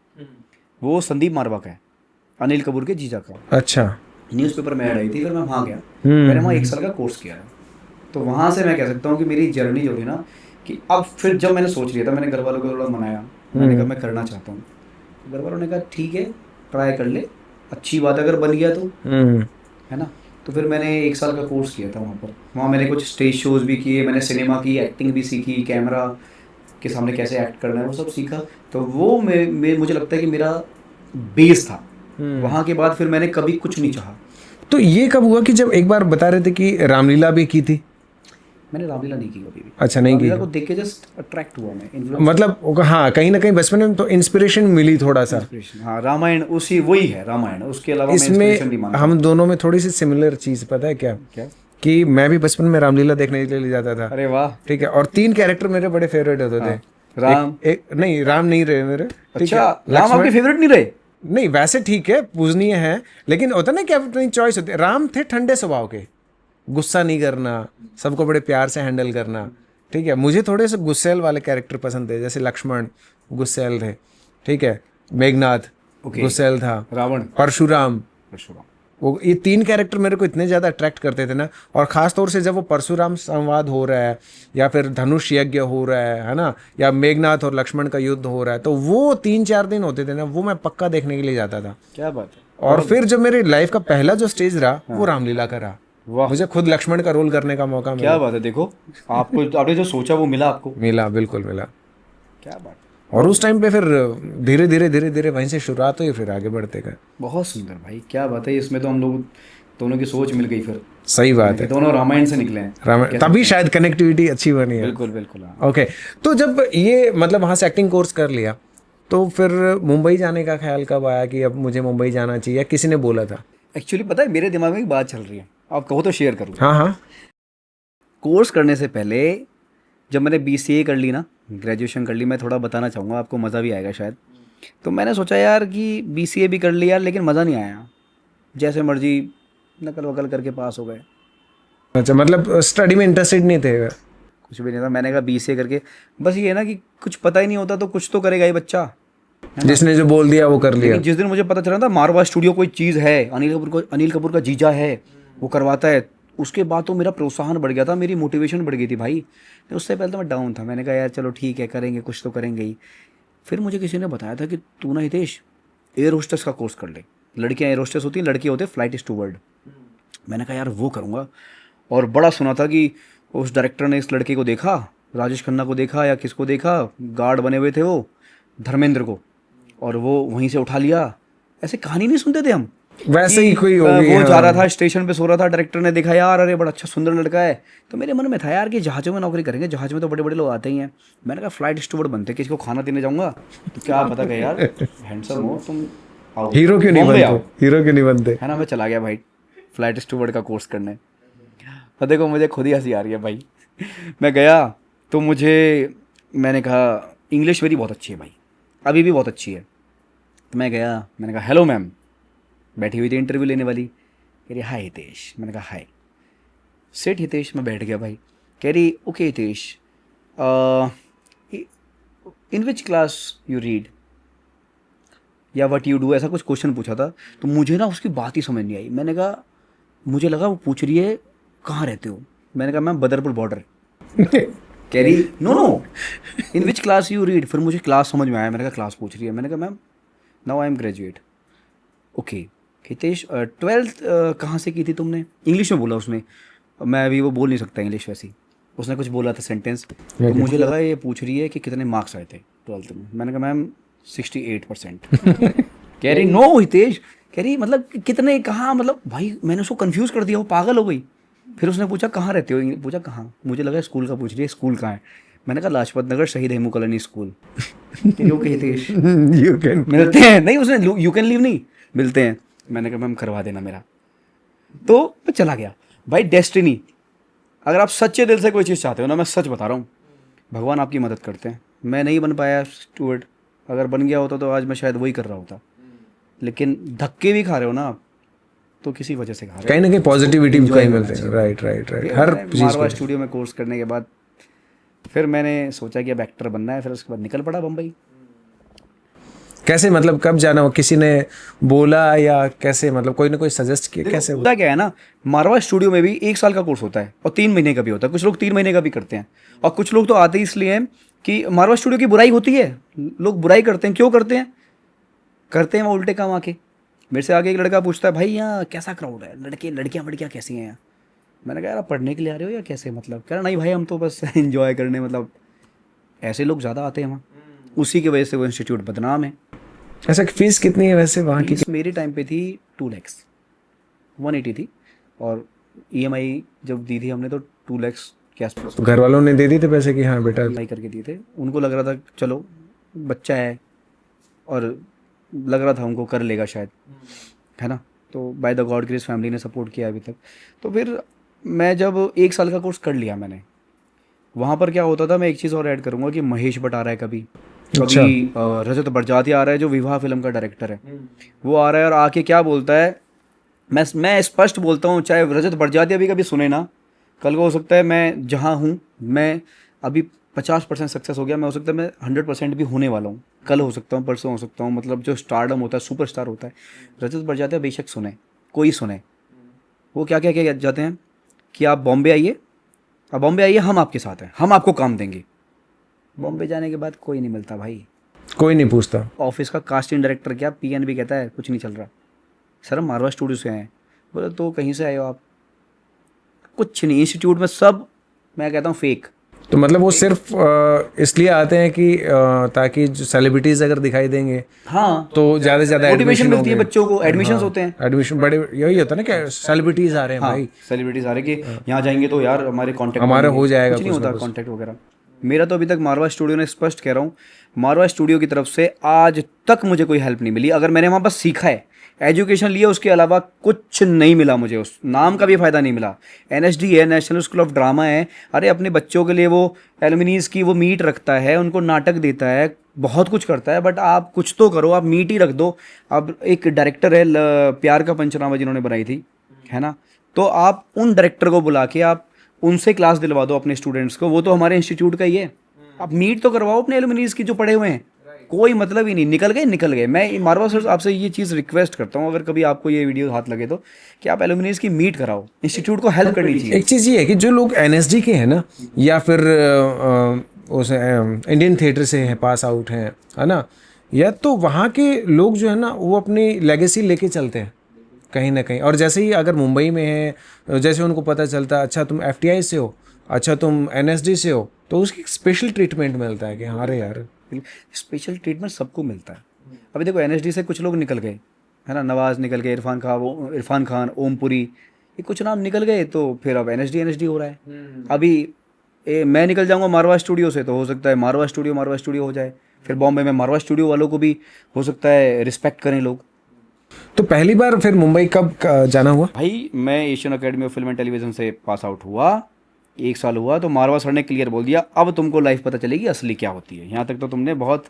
Speaker 1: वो संदीप मारवा का है, अनिल कपूर के जीजा का।
Speaker 2: अच्छा।
Speaker 1: न्यूज़पेपर में ऐड आई थी, फिर मैं वहाँ गया। मैंने वहाँ 1 साल का कोर्स किया है। तो वहाँ से मैं कह सकता हूँ कि मेरी जर्नी जो थी ना, कि अब फिर जब मैंने सोच लिया था, मैंने घर वालों को थोड़ा मनाया, मैंने कहा मैं करना चाहता हूँ। घर वालों ने कहा ठीक है ट्राई कर ले, अच्छी बात अगर बन गया तो, है ना। तो फिर मैंने 1 साल का कोर्स किया था वहाँ पर। वहाँ मैंने कुछ स्टेज शोज़ भी किए, मैंने सिनेमा की एक्टिंग भी सीखी, कैमरा के सामने कैसे एक्ट करना है वो सब सीखा। तो वो मुझे लगता है कि मेरा बेस था। वहाँ के बाद फिर मैंने कभी कुछ नहीं चाहा।
Speaker 2: तो ये कब हुआ कि जब एक बार बता रहे थे कि रामलीला भी की थी?
Speaker 1: मैंने रामलीला नहीं की कभी भी।
Speaker 2: अच्छा, नहीं की।
Speaker 1: रामलीला को देख के जस्ट अट्रैक्ट हुआ मैं,
Speaker 2: मतलब हाँ, कहीं ना कहीं बचपन में तो इंस्पिरेशन मिली थोड़ा सा।
Speaker 1: इंस्पिरेशन। हाँ, रामायण उसी वही है रामायण, उसके अलावा मैं इंस्पिरेशन नहीं
Speaker 2: इसमें
Speaker 1: मानता।
Speaker 2: हम दोनों में थोड़ी सी सिमिलर चीज़ पता है क्या,
Speaker 1: क्या?
Speaker 2: कि मैं भी बचपन में रामलीला देखने के लिए जाता था।
Speaker 1: अरे वाह।
Speaker 2: ठीक है, और 3 कैरेक्टर मेरे बड़े फेवरेट होते थे।
Speaker 1: राम।
Speaker 2: एक नहीं, राम नहीं रहे मेरे। ठीक
Speaker 1: अच्छा,
Speaker 2: है,
Speaker 1: राम आपके फेवरेट नहीं रहे?
Speaker 2: नहीं, वैसे ठीक है, पूजनीय है, लेकिन होता ना कि अपनी चॉइस होती है। राम थे ठंडे स्वभाव के, गुस्सा नहीं करना, सबको बड़े प्यार से हैंडल करना। ठीक है, मुझे थोड़े से गुस्सेल वाले कैरेक्टर पसंद थे, जैसे लक्ष्मण गुस्सेल थे। ठीक है, मेघनाथ गुस्सेल था,
Speaker 1: रावण,
Speaker 2: परशुराम।
Speaker 1: परशुराम।
Speaker 2: वो ये 3 कैरेक्टर मेरे को इतने ज़्यादा अट्रैक्ट करते थे ना। और ख़ास तौर से जब वो परशुराम संवाद हो रहा है, या फिर धनुष यज्ञ हो रहा है ना, या मेघनाथ और लक्ष्मण का युद्ध हो रहा है, तो वो 3-4 दिन होते थे ना, वो मैं पक्का देखने के लिए जाता था।
Speaker 1: क्या बात है।
Speaker 2: और फिर जो मेरी लाइफ का पहला जो स्टेज रहा वो रामलीला का रहा।
Speaker 1: वाह,
Speaker 2: मुझे खुद लक्ष्मण का रोल करने का मौका मिला।
Speaker 1: क्या बात है। देखो, आपको आपने जो सोचा वो मिला आपको।
Speaker 2: मिला, बिल्कुल मिला।
Speaker 1: क्या बात है।
Speaker 2: और उस टाइम पे फिर धीरे धीरे वहीं से शुरुआत हुई, फिर आगे बढ़ते गए।
Speaker 1: बहुत सुंदर भाई, क्या बात है। इसमें तो हम लोग दोनों की सोच मिल गई फिर।
Speaker 2: सही बात है,
Speaker 1: दोनों रामायण से निकले हैं।
Speaker 2: रामायण, तभी शायद कनेक्टिविटी अच्छी बनी है।
Speaker 1: बिल्कुल बिल्कुल। हाँ।
Speaker 2: ओके, तो जब ये मतलब वहाँ से एक्टिंग कोर्स कर लिया, तो फिर मुंबई जाने का ख्याल कब आया कि अब मुझे मुंबई जाना चाहिए, या किसी ने बोला था?
Speaker 1: एक्चुअली पता है, मेरे दिमाग में एक बात चल रही है, आप कहो तो शेयर करूँ।
Speaker 2: हाँ हाँ।
Speaker 1: कोर्स करने से पहले जब मैंने BCA कर ली ना, ग्रेजुएशन कर ली, मैं थोड़ा बताना चाहूँगा, आपको मज़ा भी आएगा शायद। तो मैंने सोचा यार कि BCA भी कर लिया, लेकिन मज़ा नहीं आया। जैसे मर्जी नकल वकल करके पास हो गए,
Speaker 2: अच्छा, मतलब स्टडी में इंटरेस्टेड नहीं थे?
Speaker 1: कुछ भी नहीं था। मैंने कहा BCA करके बस ये है ना कि कुछ पता ही नहीं होता, तो कुछ तो करेगा ही बच्चा।
Speaker 2: जिसने जो बोल दिया वो कर लिया।
Speaker 1: लेकिन जिस दिन मुझे पता चला था मारवा स्टूडियो कोई चीज़ है, अनिल कपूर का जीजा है, वो करवाता है, उसके बाद तो मेरा प्रोत्साहन बढ़ गया था, मेरी मोटिवेशन बढ़ गई थी भाई। तो उससे पहले तो मैं डाउन था। मैंने कहा यार चलो ठीक है, करेंगे, कुछ तो करेंगे ही। फिर मुझे किसी ने बताया था कि तू ना हितेश एयर होस्टेस का कोर्स कर ले। लड़कियाँ एयर होस्टेस होती हैं, लड़के होते हैं फ्लाइट स्टूवर्ड। मैंने कहा यार वो करूँगा। और बड़ा सुना था कि उस डायरेक्टर ने इस लड़के को देखा, राजेश खन्ना को देखा या किसको देखा, गार्ड बने हुए थे वो, धर्मेंद्र को, और वो वहीं से उठा लिया। ऐसे कहानी नहीं सुनते थे हम,
Speaker 2: वैसे ही कोई होगी।
Speaker 1: वो जा रहा था स्टेशन पे, सो रहा था, डायरेक्टर ने देखा यार अरे बड़ा अच्छा सुंदर लड़का है, तो मेरे मन में था यार कि जहाज़ों में नौकरी करेंगे, जहाज़ में तो बड़े बड़े लोग आते ही हैं। मैंने कहा फ्लाइट स्टूवर्ड बनते, किसी को खाना देने जाऊंगा तो क्या पता कि यार हैंडसम हो तुम, आओ
Speaker 2: हीरो क्यों नहीं
Speaker 1: बॉम्बे आओ,
Speaker 2: बनते, हीरो क्यों नहीं बनते,
Speaker 1: है ना। मैं चला गया भाई फ्लाइट स्टूवर्ड का कोर्स करने। और देखो मुझे खुद ही हंसी आ रही है भाई। मैं गया तो मैंने कहा इंग्लिश मेरी बहुत अच्छी है भाई, अभी भी बहुत अच्छी है। तो मैं गया, मैंने कहा हेलो मैम, बैठी हुई थी इंटरव्यू लेने वाली, कह रही हाय हितेश। मैंने कहा हाय, सेट हितेश। मैं बैठ गया भाई। कह रही okay Hitesh, in which class you read या व्हाट यू डू, ऐसा कुछ क्वेश्चन पूछा था। तो मुझे ना उसकी बात ही समझ नहीं आई। मैंने कहा, मुझे लगा वो पूछ रही है कहाँ रहते हो। मैंने कहा मैम बदरपुर बॉर्डर। कह रही no in which class you read. फिर मुझे क्लास समझ में आया, मैंने कहा क्लास पूछ रही है। मैंने कहा ma'am now I am graduate. Okay Hitesh 12th कहाँ से की थी तुमने, इंग्लिश में बोला उसने। मैं अभी वो बोल नहीं सकता इंग्लिश वैसी, उसने कुछ बोला था सेंटेंस। तो मुझे लगा ये पूछ रही है कि कितने मार्क्स आए थे 12th में। मैंने कहा मैम 68%। कह रही नो हितेश, कह रही मतलब कितने, कहाँ, मतलब भाई मैंने उसको कंफ्यूज कर दिया, वो पागल हो गई। फिर उसने पूछा कहाँ रहते हो, पूछा कहाँ, मुझे लगा स्कूल का पूछ रही है, स्कूल कहाँ है। मैंने कहा लाजपत नगर शहीद Hemu colony school. Okay Hitesh
Speaker 2: you can
Speaker 1: मिलते हैं, नहीं उसने यू कैन लीव नहीं, मिलते हैं। मैंने कहा मैम करवा देना मेरा। तो मैं चला गया भाई। डेस्टिनी, अगर आप सच्चे दिल से कोई चीज़ चाहते हो ना, मैं सच बता रहा हूँ, भगवान आपकी मदद करते हैं। मैं नहीं बन पाया स्टूवर्ड, अगर बन गया होता तो आज मैं शायद वही कर रहा होता। लेकिन धक्के भी खा रहे हो ना आप, तो किसी वजह से खा रहे हो।
Speaker 2: कहीं ना कहीं पॉजिटिविटी कहीं मिलते हैं। Right right right. हर चीज़
Speaker 1: मारवा स्टूडियो में कोर्स करने के बाद फिर मैंने सोचा कि अब एक्टर बनना है। फिर उसके बाद निकल पड़ा बम्बई।
Speaker 2: कैसे, मतलब कब जाना हो, किसी ने बोला या कैसे, मतलब कोई ना कोई सजेस्ट किया, कैसे?
Speaker 1: होता क्या है ना, मारवा स्टूडियो में भी 1 साल का कोर्स होता है और 3 महीने का भी होता है। कुछ लोग 3 महीने का भी करते हैं, और कुछ लोग तो आते ही इसलिए हैं कि मारवा स्टूडियो की बुराई होती है। लोग बुराई करते हैं, क्यों करते हैं? करते हैं वो उल्टे काम आके। मेरे से आगे एक लड़का पूछता है भाई यहाँ कैसा क्राउड है, लड़कियाँ कैसी हैं यहाँ। मैंने कहा यार आप पढ़ने के लिए आ रहे हो या कैसे, मतलब कह रहा नहीं भाई हम तो बस एंजॉय करने, मतलब ऐसे लोग ज़्यादा आते हैं वहाँ, उसी की वजह से वो इंस्टीट्यूट बदनाम है।
Speaker 2: ऐसा फीस कितनी है वैसे वहाँ की?
Speaker 1: मेरे टाइम पे थी 2 lakhs, 180 थी, और EMI जब दी थी हमने तो 2 lakhs के आसपास
Speaker 2: तो घर वालों ने दे दिए थे पैसे कि हाँ बेटा?
Speaker 1: अप्लाई करके दिए थे। उनको लग रहा था चलो बच्चा है, और लग रहा था उनको कर लेगा शायद, है ना। तो by the God grace family ने सपोर्ट किया अभी तक। तो फिर मैं जब 1 साल का कोर्स कर लिया मैंने, वहाँ पर क्या होता था, मैं एक चीज़ और ऐड करूँगा कि महेश भट्ट आ रहा है कभी,
Speaker 2: अच्छा।
Speaker 1: कभी रजत बड़जात्या आ रहा है जो विवाह फिल्म का डायरेक्टर है, वो आ रहा है और आके क्या बोलता है, मैं स्पष्ट बोलता हूँ, चाहे रजत बड़जात्या भी कभी सुने ना, कल को हो सकता है मैं जहाँ हूँ, मैं अभी 50% सक्सेस हो गया, मैं हो सकता है मैं 100% भी होने वाला हूँ, कल हो सकता हूँ, परसों हो सकता हूँ। मतलब जो स्टारडम होता है, सुपरस्टार होता है, रजत बड़जात्या बेशक सुने, कोई सुने, वो क्या क्या क्या जाते हैं कि आप बॉम्बे आइए, अब बॉम्बे आइए, हम आपके साथ हैं, हम आपको काम देंगे। बॉम्बे जाने के बाद कोई नहीं मिलता भाई,
Speaker 2: कोई नहीं पूछता।
Speaker 1: ऑफिस का कास्टिंग डायरेक्टर क्या पीएन भी कहता है कुछ नहीं चल रहा, सर हम मारवा स्टूडियो से आए हैं। बोले तो कहीं से आए हो आप? कुछ नहीं, इंस्टीट्यूट में सब, मैं कहता हूँ फेक।
Speaker 2: तो मतलब वो सिर्फ इसलिए आते हैं कि ताकि जो सेलिब्रिटीज अगर दिखाई देंगे
Speaker 1: हाँ,
Speaker 2: तो ज़्यादा से ज़्यादा
Speaker 1: मोटिवेशन
Speaker 2: एडमिशन
Speaker 1: मिलती है
Speaker 2: होंगे।
Speaker 1: बच्चों को, एडमिशंस होते हैं।
Speaker 2: एडमिशन बड़े यही होता है ना कि सेलिब्रिटीज आ रहे हैं
Speaker 1: हाँ,
Speaker 2: भाई,
Speaker 1: सेलिब्रिटीज आ रहे कि यहाँ जाएंगे तो यार हमारे कांटेक्ट
Speaker 2: हमारे हो जाएगा
Speaker 1: कुछ नहीं
Speaker 2: कुछ ना
Speaker 1: होता
Speaker 2: कुछ।
Speaker 1: कांटेक्ट वगैरह। मेरा तो अभी तक मारवा स्टूडियो ने, स्पष्ट कह रहा हूँ, मारवा स्टूडियो की तरफ से आज तक मुझे कोई हेल्प नहीं मिली। अगर मैंने वहाँ पर सीखा है, एजुकेशन लिया, उसके अलावा कुछ नहीं मिला मुझे, उस नाम का भी फ़ायदा नहीं मिला। एनएसडी है, नेशनल स्कूल ऑफ ड्रामा है, अरे अपने बच्चों के लिए वो एलुमिनीज की वो मीट रखता है, उनको नाटक देता है, बहुत कुछ करता है, बट आप कुछ तो करो, आप मीट ही रख दो। अब एक डायरेक्टर है प्यार का पंचनामा जिन्होंने बनाई थी, है ना, तो आप उन डायरेक्टर को बुला के आप उनसे क्लास दिलवा दो अपने स्टूडेंट्स को, वो तो हमारे इंस्टीट्यूट का ही है। आप मीट तो करवाओ अपने एलुमिनीज की जो पढ़े हुए हैं, कोई मतलब ही नहीं, निकल गए निकल गए। मैं मारवा सर आपसे ये चीज़ रिक्वेस्ट करता हूँ, अगर कभी आपको ये वीडियो हाथ लगे तो, कि आप एलुमिनीज की मीट कराओ, इंस्टीट्यूट को हेल्प करनी चाहिए।
Speaker 2: एक चीज़ ये है कि जो लोग एनएसडी के हैं ना, या फिर उस इंडियन थिएटर से हैं, पास आउट हैं, है ना, या तो वहाँ के लोग जो है ना वो अपनी लेगेसी लेके चलते हैं कहीं ना कहीं। और जैसे ही अगर मुंबई में है, जैसे उनको पता चलता है अच्छा तुम एफटीआई से हो, अच्छा तुम एनएसडी से हो, तो उसकी स्पेशल ट्रीटमेंट मिलता है कि हाँ रे यार।
Speaker 1: स्पेशल ट्रीटमेंट सबको मिलता है। अभी देखो एनएसडी से कुछ लोग निकल गए, है ना, नवाज निकल गए, इरफान खान, ओमपुरी, ये कुछ नाम निकल गए, तो फिर अब एनएसडी हो रहा है। अभी मैं निकल जाऊंगा मारवा स्टूडियो से, तो हो सकता है मारवा स्टूडियो हो जाए। फिर बॉम्बे में मारवा स्टूडियो वालों को भी हो सकता है रिस्पेक्ट करें लोग।
Speaker 2: तो पहली बार फिर मुंबई कब जाना हुआ?
Speaker 1: भाई मैं Asian academy of film and television से पास आउट हुआ, 1 साल हुआ, तो मारवा सर ने क्लियर बोल दिया अब तुमको लाइफ पता चलेगी असली क्या होती है, यहाँ तक तो तुमने बहुत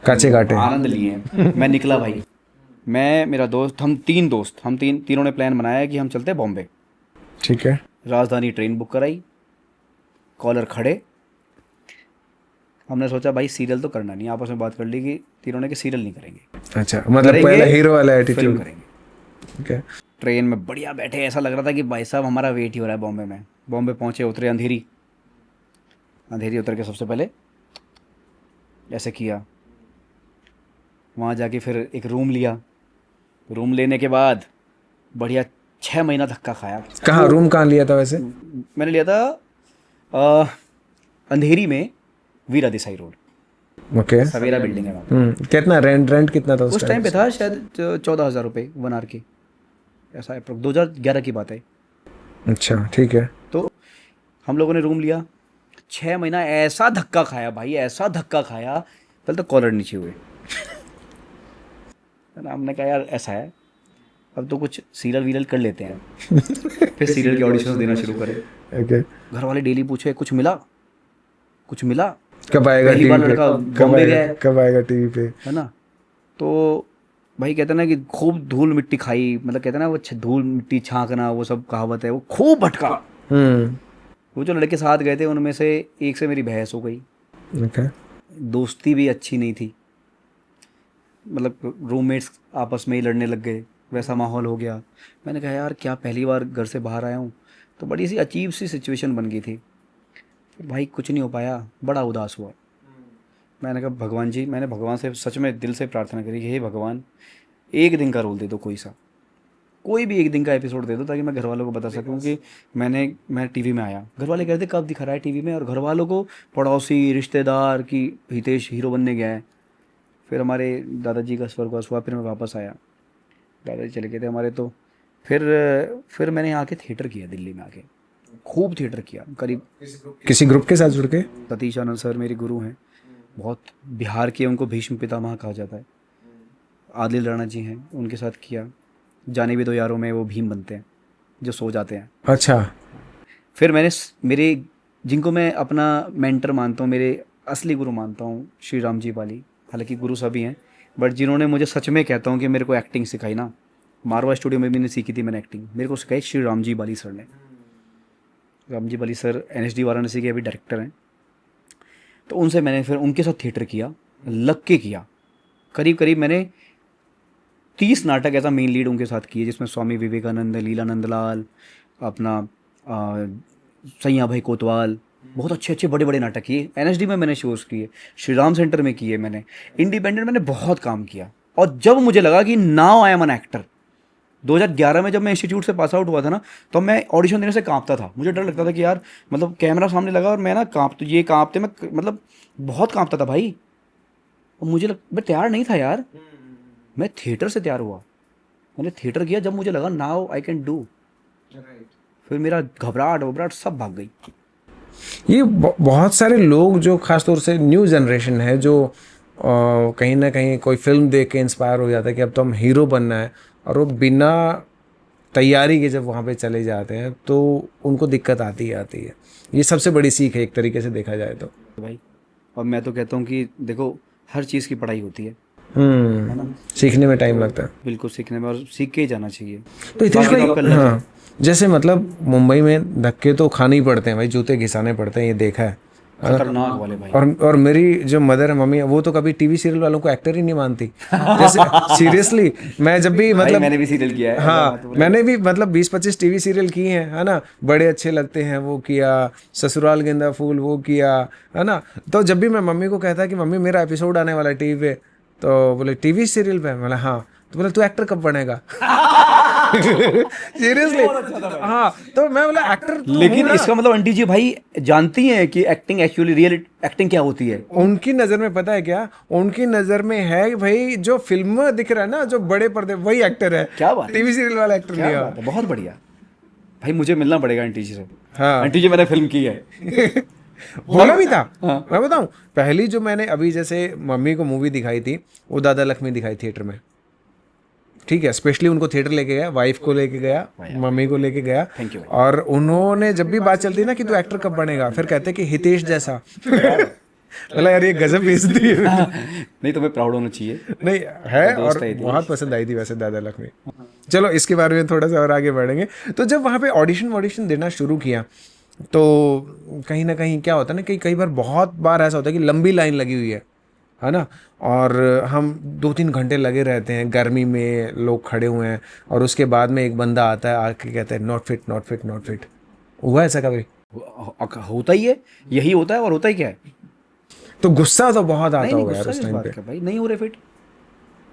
Speaker 2: काचे काटे
Speaker 1: आनंद लिए हैं। मैं निकला भाई, मैं, मेरा दोस्त, हम तीनों ने प्लान बनाया कि हम चलते हैं बॉम्बे।
Speaker 2: ठीक है।
Speaker 1: राजधानी ट्रेन बुक कराई, कॉलर खड़े, हमने सोचा भाई सीरियल तो करना नहीं, आपस में बात कर ली कि तीनों ने कि सीरियल नहीं करेंगे,
Speaker 2: अच्छा, मतलब पहला हीरो वाला
Speaker 1: फिल्म
Speaker 2: एटीट्यूड।
Speaker 1: करेंगे।
Speaker 2: ठीक है।
Speaker 1: ट्रेन में बढ़िया बैठे, ऐसा लग रहा था कि भाई साहब हमारा वेट ही हो रहा है बॉम्बे में। बॉम्बे पहुंचे, उतरे अंधेरी उतर के सबसे पहले ऐसे किया, वहाँ जाके फिर एक रूम लिया। रूम लेने के बाद बढ़िया 6 महीना धक्का खाया।
Speaker 2: कहाँ रूम कहाँ लिया था वैसे?
Speaker 1: मैंने लिया था अंधेरी में, वीरा देसाई रोड,
Speaker 2: ओके।
Speaker 1: सवेरा बिल्डिंग है वहाँ।
Speaker 2: कितना रेंट कितना था
Speaker 1: उस टाइम पे था शायद 14,000 रुपये 1 आवर की, ऐसा 2011 की बात है।
Speaker 2: अच्छा ठीक है।
Speaker 1: तो हम लोगों ने रूम लिया, 6 महीना ऐसा धक्का खाया भाई, ऐसा धक्का खाया, पहले तो कॉलर नीचे हुए, हमने कहा यार ऐसा है, अब तो कुछ सीरियल वीरियल कर लेते हैं। फिर सीरियल के ऑडिशंस देना शुरू करे।
Speaker 2: ओके।
Speaker 1: घर वाले डेली पूछे कुछ मिला,
Speaker 2: कब आएगा
Speaker 1: पहली बार
Speaker 2: टीवी पे?
Speaker 1: लड़का बॉम्बे गया है,
Speaker 2: कब आएगा टीवी पे,
Speaker 1: है ना। तो भाई कहते ना कि खूब धूल मिट्टी खाई, मतलब कहते ना वो धूल मिट्टी छांकना, वो सब कहावत है, वो खूब भटका। वो जो लड़के साथ गए थे उनमें से एक से मेरी बहस हो गई।
Speaker 2: ओके।
Speaker 1: दोस्ती भी अच्छी नहीं थी, मतलब रूममेट्स आपस में ही लड़ने लग गए, वैसा माहौल हो गया। मैंने कहा यार क्या पहली बार घर से बाहर आया हूँ, तो बड़ी सी अजीब सी सिचुएशन बन गई थी। फिर भाई कुछ नहीं हो पाया, बड़ा उदास हुआ। मैंने कहा भगवान जी, मैंने भगवान से सच में दिल से प्रार्थना करी कि हे भगवान, एक दिन का रोल दे दो, कोई भी एक दिन का एपिसोड दे दो, ताकि मैं घर वालों को बता सकूं कि मैं टीवी में आया। घर वाले कहते कब दिखा रहा है टीवी में, और घर वालों को पड़ोसी रिश्तेदार की हितेश हीरो बनने गया है। फिर हमारे दादाजी का स्वर्गवास हुआ, फिर मैं वापस आया, दादाजी चले गए थे हमारे। तो फिर मैंने यहाँ आके थिएटर किया दिल्ली में आके। खूब थिएटर किया करीब।
Speaker 2: किसी ग्रुप के साथ जुड़ के?
Speaker 1: सतीश आनंद सर मेरे गुरु हैं, बहुत बिहार के, उनको भीष्म पितामह कहा जाता है। आदिल राणा जी हैं, उनके साथ किया। जाने भी दो यारों में वो भीम बनते हैं जो सो जाते हैं।
Speaker 2: अच्छा।
Speaker 1: फिर मैंने मेरे जिनको मैं अपना मेंटर मानता हूँ, मेरे असली गुरु मानता हूँ, श्री राम जी वाली। हालांकि गुरु सभी हैं, बट जिन्होंने मुझे सच में कहता हूँ कि मेरे को एक्टिंग सिखाई ना, मारवा स्टूडियो में भी नहीं सीखी थी मैंने एक्टिंग, मेरे को सिखाई श्री राम जी बाली सर ने। राम जी बाली सर NSD वाराणसी के अभी डायरेक्टर हैं। तो उनसे मैंने फिर उनके साथ थिएटर किया, लग के किया। करीब करीब मैंने 30 नाटक ऐसा मेन लीड उनके साथ किए, जिसमें स्वामी विवेकानंद, लीला नंदलाल, अपना सैया भाई कोतवाल, बहुत अच्छे अच्छे बड़े बड़े नाटक किए। NSD में मैंने शोज़ किए, श्री राम सेंटर में किए मैंने, इंडिपेंडेंट मैंने बहुत काम किया। और जब मुझे लगा कि now I am an actor, 2011 में जब मैं इंस्टीट्यूट से पास आउट हुआ था ना, तो मैं ऑडिशन देने से कांपता था। मुझे डर लगता था कि यार मतलब कैमरा सामने लगा और मैं ना कांपते मैं मतलब बहुत कांपता था भाई। और मैं तैयार नहीं था यार। मैं थिएटर से तैयार हुआ, मैंने थिएटर किया जब मुझे लगा नाउ आई कैन डू। फिर मेरा घबराहट सब भाग गई।
Speaker 2: ये बहुत सारे लोग जो खासतौर से न्यू जनरेशन है, जो कहीं ना कहीं कोई फिल्म देख के इंस्पायर हो जाता है कि अब तो हम हीरो बनना है, और वो बिना तैयारी के जब वहाँ पे चले जाते हैं तो उनको दिक्कत आती है। ये सबसे बड़ी सीख है एक तरीके से देखा जाए तो
Speaker 1: भाई। और मैं तो कहता हूँ कि देखो, हर चीज़ की पढ़ाई होती है ना?
Speaker 2: सीखने में टाइम लगता है।
Speaker 1: बिल्कुल सीखने में, और सीख के ही जाना चाहिए।
Speaker 2: तो हितेश भाई, हाँ, जैसे मतलब मुंबई में धक्के तो खाने ही पड़ते हैं भाई, जूते घिसाने पड़ते हैं, ये देखा है।
Speaker 1: खतरनाक वाले भाई।
Speaker 2: और मेरी जो मदर है, मम्मी है, वो तो कभी टीवी सीरियल वालों को एक्टर ही नहीं मानती। जैसे सीरियसली, मैं जब भी मतलब
Speaker 1: मैंने भी सीरियल किया है।
Speaker 2: हाँ, मैंने भी मतलब 20-25 टीवी सीरियल किए हैं, है ना, बड़े अच्छे लगते हैं। वो किया, ससुराल गेंदा फूल वो किया, है ना। तो जब भी मैं मम्मी को कहता कि मम्मी मेरा एपिसोड आने वाला है टीवी पे, तो बोले टीवी सीरियल पे? बोला हाँ। तो बोले तू एक्टर कब बनेगा? सीरियसली। हाँ, तो मैं बोला एक्टर।
Speaker 1: लेकिन इसका मतलब आंटी जी भाई जानती हैं कि एक्टिंग एक्चुअली रियल एक्टिंग क्या होती है।
Speaker 2: उनकी नजर में पता है क्या? उनकी नजर में है भाई, जो फिल्म दिख रहा है ना, जो बड़े पर्दे, वही एक्टर है।
Speaker 1: क्या बात,
Speaker 2: टीवी सीरियल वाला एक्टर नहीं है।
Speaker 1: बहुत बढ़िया भाई, मुझे मिलना पड़ेगा आंटी जी से।
Speaker 2: हाँ,
Speaker 1: आंटी जी मैंने फिल्म की है।
Speaker 2: बोला भी था।
Speaker 1: हाँ।
Speaker 2: मैं बताऊं, पहली जो मैंने अभी जैसे मम्मी को मूवी दिखाई थी, वो दादा लक्ष्मी दिखाई थिएटर में। ठीक है, स्पेशली उनको थिएटर लेके गया, वाइफ को लेके गया, मम्मी को लेके गया।
Speaker 1: Thank you.
Speaker 2: और उन्होंने जब भी बात चलती ना कि तू एक्टर कब बनेगा, फिर कहते कि हितेश जैसा। बोला यार ये गजब बेइज्जती है।
Speaker 1: नहीं, तुम्हें प्राउड होना चाहिए।
Speaker 2: नहीं है, और बहुत पसंद आई थी वैसे दादा लक्ष्मी। चलो इसके बारे में थोड़ा सा और आगे बढ़ेंगे। तो जब वहाँ पे ऑडिशन देना शुरू किया, तो कहीं ना कहीं क्या होता है ना, कई बार बहुत बार ऐसा होता है कि लंबी लाइन लगी हुई है ना, और हम 2-3 घंटे लगे रहते हैं, गर्मी में लोग खड़े हुए हैं, और उसके बाद में एक बंदा आता है, आके कहता है not fit not fit not fit. हुआ ऐसा कभी?
Speaker 1: होता ही है, यही होता है। और होता ही क्या है,
Speaker 2: तो गुस्सा तो बहुत आता होगा यार उस टाइम पे।
Speaker 1: भाई नहीं हो रहे फिट,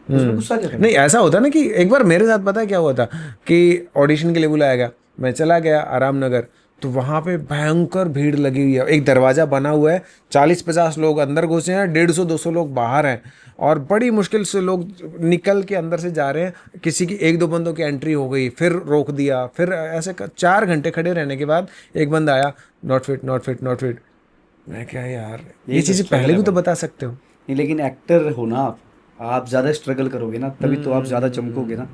Speaker 1: उसमें गुस्सा क्या?
Speaker 2: नहीं, ऐसा होता ना कि एक बार मेरे साथ पता है क्या हुआ था कि ऑडिशन के लिए बुलाया गया, मैं चला गया आराम नगर, तो वहाँ पे भयंकर भीड़ लगी हुई है। एक दरवाज़ा बना हुआ है, 40-50 लोग अंदर घुसे हैं, 150-200 लोग बाहर हैं, और बड़ी मुश्किल से लोग निकल के अंदर से जा रहे हैं। किसी की 1-2 बंदों की एंट्री हो गई, फिर रोक दिया, फिर ऐसे 4 घंटे खड़े रहने के बाद एक बंदा आया, not fit not fit not fit. मैं क्या यार, ये चीज़ें पहले भी तो बता सकते हो।
Speaker 1: नहीं, लेकिन एक्टर हो ना आप ज़्यादा स्ट्रगल करोगे ना, तभी तो आप ज़्यादा चमकोगे ना।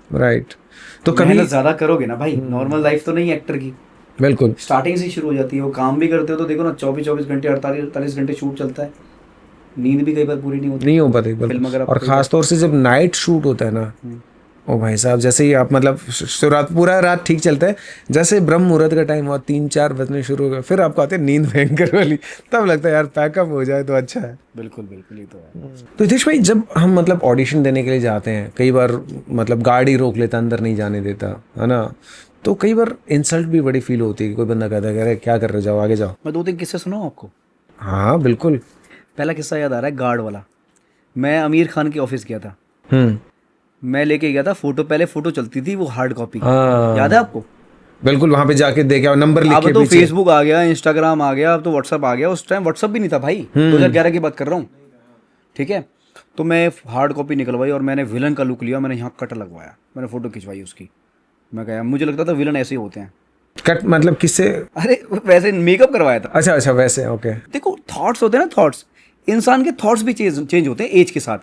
Speaker 2: राइट। तो कभी
Speaker 1: ज़्यादा करोगे ना भाई, नॉर्मल लाइफ तो नहीं एक्टर की।
Speaker 2: बिल्कुल
Speaker 1: स्टार्टिंग से ही शुरू हो जाती है। वो काम भी करते हो तो देखो ना, 24 घंटे 48 घंटे शूट चलता है, नींद भी कई बार पूरी नहीं हो पाती
Speaker 2: फिल्म अगर। और ख़ास तौर से जब नाइट शूट होता है ना, ओ भाई साहब, जैसे ही आप मतलब शुरुआत पूरा रात ठीक चलता है, जैसे ब्रह्म मुहूर्त का टाइम हुआ 3-4 बजने शुरू हो गया, फिर आपको आते हैं नींद भयंकर वाली, तब लगता है यार पैकअप हो जाए तो अच्छा है।
Speaker 1: बिल्कुल ये तो है।
Speaker 2: तो हितेश भाई, जब हम मतलब ऑडिशन देने के लिए जाते हैं, कई बार मतलब गाड़ी रोक लेता, अंदर नहीं जाने देता, है ना, तो कई बार इंसल्ट भी बड़ी फील होती है। कोई बंदा कहता है अरे क्या कर रहे हो, जाओ आगे जाओ।
Speaker 1: मैं 2-3 किस्से सुनाऊं आपको?
Speaker 2: हाँ बिल्कुल।
Speaker 1: पहला किस्सा याद आ रहा है, गार्ड वाला। मैं आमिर खान के ऑफिस गया था, मैं लेके गया था फोटो, पहले फोटो चलती थी वो हार्ड कॉपी, याद है आपको?
Speaker 2: बिल्कुल, वहां पे जाके देखा, नंबर लिख के।
Speaker 1: अब तो फेसबुक आ गया, इंस्टाग्राम आ गया, अब तो व्हाट्सअप आ गया। उस टाइम व्हाट्सअप भी नहीं था भाई, 2011 की बात कर रहा हूँ, ठीक है। तो मैं हार्ड कॉपी निकलवाई और मैंने विलन का लुक लिया, मैंने यहाँ कट लगवाया, मैंने फोटो खिंचवाई उसकी। मैं गया, मुझे लगता था विलन ऐसे ही होते हैं।
Speaker 2: कट मतलब किससे?
Speaker 1: अरे वैसे मेकअप करवाया था।
Speaker 2: अच्छा अच्छा, वैसे ओके।
Speaker 1: देखो थॉट्स होते हैं ना, थॉट्स, इंसान के थॉट्स भी चेंज होते हैं एज के साथ।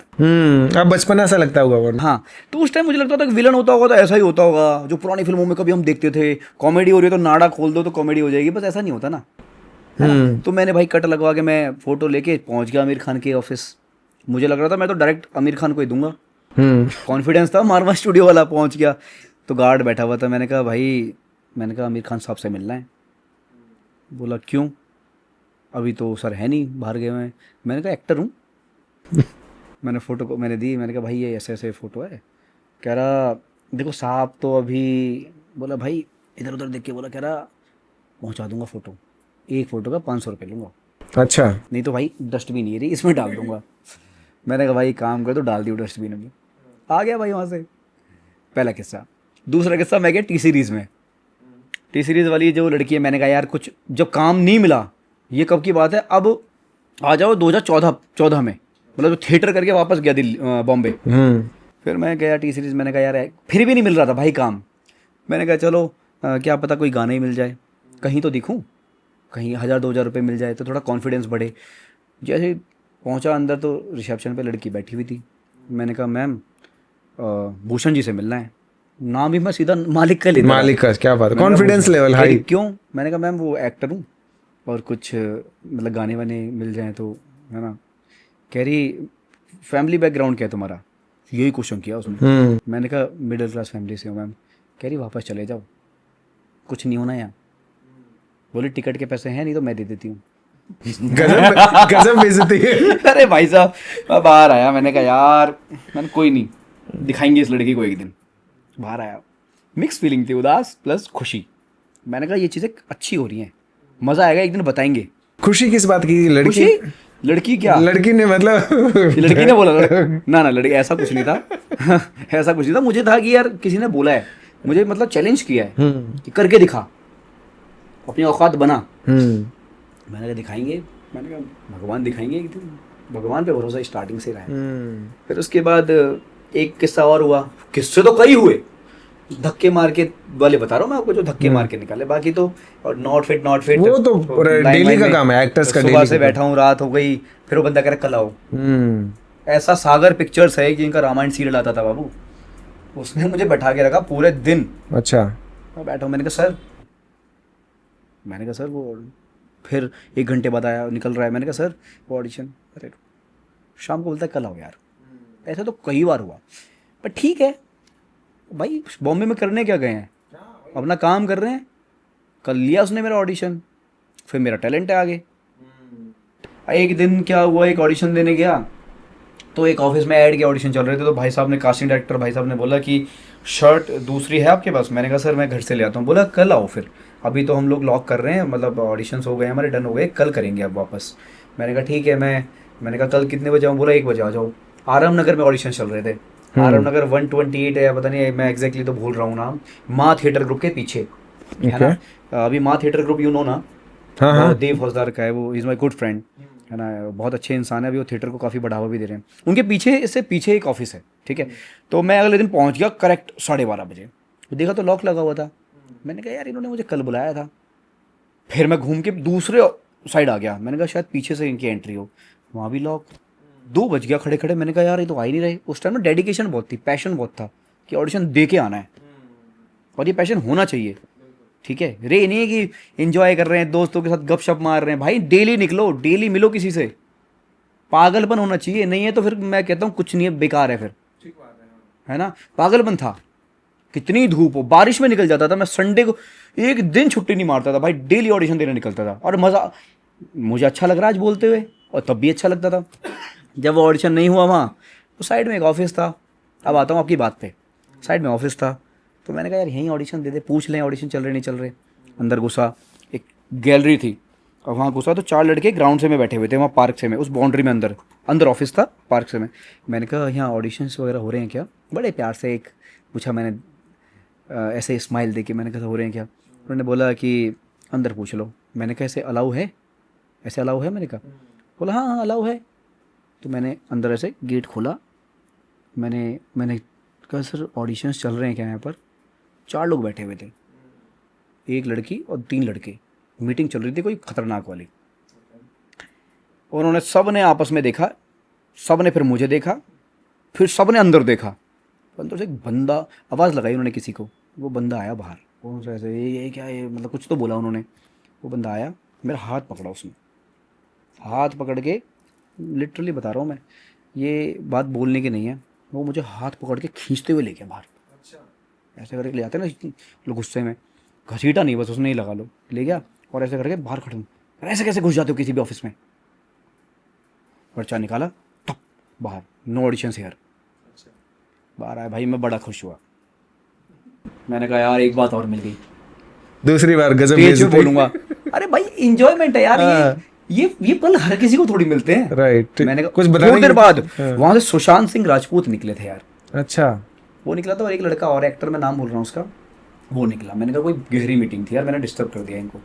Speaker 2: अब बचपना सा लगता होगा वो।
Speaker 1: हाँ, तो उस टाइम मुझे लगता था कि विलन होता होगा तो ऐसा ही होता होगा, जो पुरानी फिल्मों में कभी हम देखते थे, कॉमेडी हो रही है तो नाड़ा खोल दो तो कॉमेडी हो जाएगी, बस ऐसा नहीं होता ना, है ना। तो मैंने भाई कट लगवा के मैं फोटो लेके पहुंच गया आमिर खान के ऑफिस। मुझे लग रहा था मैं तो डायरेक्ट आमिर खान को ही दूंगा, कॉन्फिडेंस था, मारवा स्टूडियो वाला। पहुंच गया तो गार्ड बैठा हुआ था। मैंने कहा भाई, मैंने कहा आमिर खान साहब से मिलना है। बोला क्यों? अभी तो सर है नहीं, बाहर गए हुए हैं। मैंने कहा एक्टर हूँ। मैंने फ़ोटो को मैंने दी, मैंने कहा भाई ये ऐसे ऐसे फ़ोटो है। कह रहा देखो साहब तो अभी, बोला भाई इधर उधर देख के बोला, कह रहा पहुँचा दूंगा फ़ोटो, एक फ़ोटो का 500 रुपये लूँगा,
Speaker 2: अच्छा।
Speaker 1: नहीं तो भाई डस्टबिन ही रही इसमें डाल दूंगा। मैंने कहा भाई काम कर, तो डाल दी डस्टबिन में। आ गया भाई वहाँ से। पहला किस्सा। दूसरा किस्सा, मैं गया टी सीरीज़ में। टी सीरीज़ वाली जो लड़की है, मैंने कहा यार कुछ जब काम नहीं मिला, ये कब की बात है, अब आ जाओ 2014 में, मतलब जो थिएटर करके वापस गया दिल्ली बॉम्बे। फिर मैं गया टी सीरीज़। मैंने कहा यार फिर भी नहीं मिल रहा था भाई काम। मैंने कहा चलो क्या पता कोई गाना ही मिल जाए, कहीं तो दिखूं, कहीं 1000-2000 रुपये मिल जाए तो थोड़ा कॉन्फिडेंस बढ़े। जैसे पहुंचा अंदर तो रिसेप्शन पे लड़की बैठी हुई थी। मैंने कहा मैम भूषण जी से मिलना है। नाम भी मैं सीधा मालिक का लेता
Speaker 2: मालिक का, क्या बात है,
Speaker 1: मैंने कहा
Speaker 2: कॉन्फिडेंस
Speaker 1: भूषण।
Speaker 2: लेवल
Speaker 1: कह
Speaker 2: हाई।
Speaker 1: रही, क्यों? मैंने कहा मैम वो एक्टर हूँ और कुछ मतलब गाने वाने मिल जाएं तो, है ना। कह रही फैमिली बैकग्राउंड क्या है तुम्हारा? यही क्वेश्चन किया उसने। मैंने कहा मिडिल क्लास फैमिली से हूँ मैम। कह रही वापस चले जाओ, कुछ नहीं होना यहाँ। बोले टिकट के पैसे हैं, नहीं तो मैं दे देती हूँ।
Speaker 2: गजब गजब बेइज्जती है।
Speaker 1: अरे भाई साहब, मैं बाहर आया। मैंने कहा यार, मैंने कोई नहीं, दिखाएंगे इस लड़की को एक दिन। बाहर आया, मिक्स फीलिंग थी, उदास प्लस खुशी। मैंने कहा ये चीज़ें अच्छी हो रही हैं, मज़ा आएगा, एक दिन बताएंगे।
Speaker 2: खुशी किस बात की? लड़की?
Speaker 1: खुशी? लड़की क्या?
Speaker 2: लड़की ने मतलब
Speaker 1: लड़की ने बोला ना ना, लड़की ऐसा कुछ नहीं था। ऐसा कुछ नहीं था। मुझे था कि यार किसी ने बोला है, मुझे मतलब चैलेंज किया है कि करके दिखा, अपनी औकात बना। मैंने कहा दिखाएंगे। मैंने कहा भगवान दिखाएंगे एक दिन, भगवान पे भरोसा स्टार्टिंग से रहा है। फिर उसके बाद एक किस्सा और हुआ। किस्से तो कई हुए, धक्के मार के वाले बता रहा हूँ मैं आपको, जो धक्के मार के निकाले। बाकी तो और नॉट फिट
Speaker 2: वो तो डेली का काम है, एक्टर्स का।
Speaker 1: सुबह से बैठा हूँ, रात हो गई, फिर वो बंदा कह रहा कल आओ। ऐसा सागर पिक्चर्स है जिनका रामायण सीरियल आता था बाबू, उसने मुझे बैठा के रखा पूरे दिन।
Speaker 2: अच्छा।
Speaker 1: मैं बैठा हूँ। मैंने कहा सर वो, फिर 1 घंटे बाद आया, निकल रहा है। मैंने कहा सर वो ऑडिशन, अरे शाम को बोलता है कल आओ यार। ऐसा तो कई बार हुआ, पर ठीक है भाई, बॉम्बे में करने क्या गए हैं, अपना काम कर रहे हैं। कर लिया उसने मेरा ऑडिशन, फिर मेरा टैलेंट है आगे। एक दिन क्या हुआ, एक ऑडिशन देने गया तो एक ऑफिस में ऐड के ऑडिशन चल रहे थे, तो भाई साहब ने, कास्टिंग डायरेक्टर भाई साहब ने बोला कि शर्ट दूसरी है आपके पास? मैंने कहा सर मैं घर से ले आता हूँ। बोला कल आओ फिर, अभी तो हम लोग लॉक कर रहे हैं, मतलब ऑडिशंस हो गए हमारे, डन हो गए, कल करेंगे अब वापस। मैंने कहा ठीक है। मैंने कहा कल कितने बजे आऊँ? बोला 1 बजे आ जाओ। आराम नगर में ऑडिशन चल रहे थे। आराम नगर 128 है, पता नहीं मैं एग्जैक्टली तो भूल रहा हूँ नाम, माँ थिएटर ग्रुप के पीछे, है ना। अभी माँ थिएटर ग्रुप यू नो ना, वो देव हौसदार का है, वो इज़ माई गुड फ्रेंड, है ना, बहुत अच्छे इंसान है। अभी वो थिएटर को काफ़ी बढ़ावा भी दे रहे हैं। उनके पीछे से पीछे एक ऑफिस है, ठीक है। तो मैं अगले दिन पहुंच गया करेक्ट 12:30 बजे। देखा तो लॉक लगा हुआ था। मैंने कहा यार इन्होंने मुझे कल बुलाया था। फिर मैं घूम के दूसरे साइड आ गया। मैंने कहा शायद पीछे से इनकी एंट्री हो, वहाँ भी लॉक। 2 बज गया खड़े खड़े। मैंने कहा यार ये तो आ ही नहीं रहे। उस टाइम ना डेडिकेशन बहुत थी, पैशन बहुत था कि ऑडिशन दे के आना है, और ये पैशन होना चाहिए, ठीक है। रे नहीं है कि एंजॉय कर रहे हैं, दोस्तों के साथ गपशप मार रहे हैं। भाई डेली निकलो, डेली मिलो किसी से, पागलपन होना चाहिए। नहीं है तो फिर मैं कहता हूँ कुछ नहीं है, बेकार है फिर, है ना। पागलपन था। कितनी धूप हो, बारिश में निकल जाता था मैं। संडे को एक दिन छुट्टी नहीं मारता था भाई, डेली ऑडिशन देने निकलता था। और मज़ा, मुझे अच्छा लग रहा है आज बोलते हुए, और तब भी अच्छा लगता था। जब वो ऑडिशन नहीं हुआ वहाँ, तो साइड में एक ऑफिस था। अब आता हूँ आपकी बात पे। साइड में ऑफिस था, तो मैंने कहा यार यहीं ऑडिशन दे दे, पूछ लें ऑडिशन चल रहे नहीं चल रहे। अंदर घुसा, एक गैलरी थी, और वहाँ घुसा तो 4 लड़के ग्राउंड से में बैठे हुए थे, वहाँ पार्क से में, उस बाउंड्री में अंदर ऑफिस था, पार्क से में। मैंने कहा यहाँ ऑडिशंस वगैरह हो रहे हैं क्या? बड़े प्यार से एक पूछा मैंने, ऐसे स्माइल दे के। मैंने कहा हो रहे हैं क्या? उन्होंने बोला कि अंदर पूछ लो। मैंने कहा ऐसे अलाउ है? ऐसे अलाउ है? मैंने कहा, बोला हाँ हाँ अलाउ है। तो मैंने अंदर ऐसे गेट खोला। मैंने कहा सर ऑडिशंस चल रहे हैं क्या यहाँ पर? 4 लोग बैठे हुए थे। एक लड़की और 3 लड़के, मीटिंग चल रही थी कोई खतरनाक वाली। और उन्होंने सब ने आपस में देखा, सब ने फिर मुझे देखा, फिर सब ने अंदर देखा। अंदर से एक बंदा, आवाज़ लगाई उन्होंने किसी को, वो बंदा आया बाहर। वो ऐसे ये क्या है, मतलब कुछ तो बोला उन्होंने। वो बंदा आया, मेरा हाथ पकड़ा उसने, हाथ पकड़ के, लिटरली बता रहा हूँ मैं, ये बात बोलने की नहीं है, वो मुझे हाथ पकड़ के खींचते हुए ले गया बाहर। ऐसे करके ले जाते हैं ना लोग गुस्से में, घसीटा नहीं, बस उसने ही लगा लो, ले गया और ऐसे करके बाहर खड़े। ऐसे कैसे घुस जाते हो किसी भी ऑफिस में? पर्चा निकाला, टप बाहर, नो ऑडिशन हेयर। बाहर आया भाई, मैं बड़ा खुश हुआ। मैंने कहा यार एक बात और मिल गई,
Speaker 2: दूसरी बार गजब
Speaker 1: तेज में
Speaker 2: बेइज्जती।
Speaker 1: बोलूंगा। अरे भाई इंजॉयमेंट है यार, ये पल हर किसी को थोड़ी मिलते हैं।
Speaker 2: राइट।
Speaker 1: मैंने कहा
Speaker 2: कुछ
Speaker 1: थोड़ी
Speaker 2: बताने
Speaker 1: देर
Speaker 2: की-
Speaker 1: बाद
Speaker 2: हाँ।
Speaker 1: वहां से सुशांत सिंह राजपूत निकले थे यार।
Speaker 2: अच्छा।
Speaker 1: वो निकला था और एक लड़का और, एक्टर में नाम बोल रहा हूँ उसका, वो निकला। मैंने कहा कोई गहरी मीटिंग थी यार, मैंने डिस्टर्ब कर दिया इनको।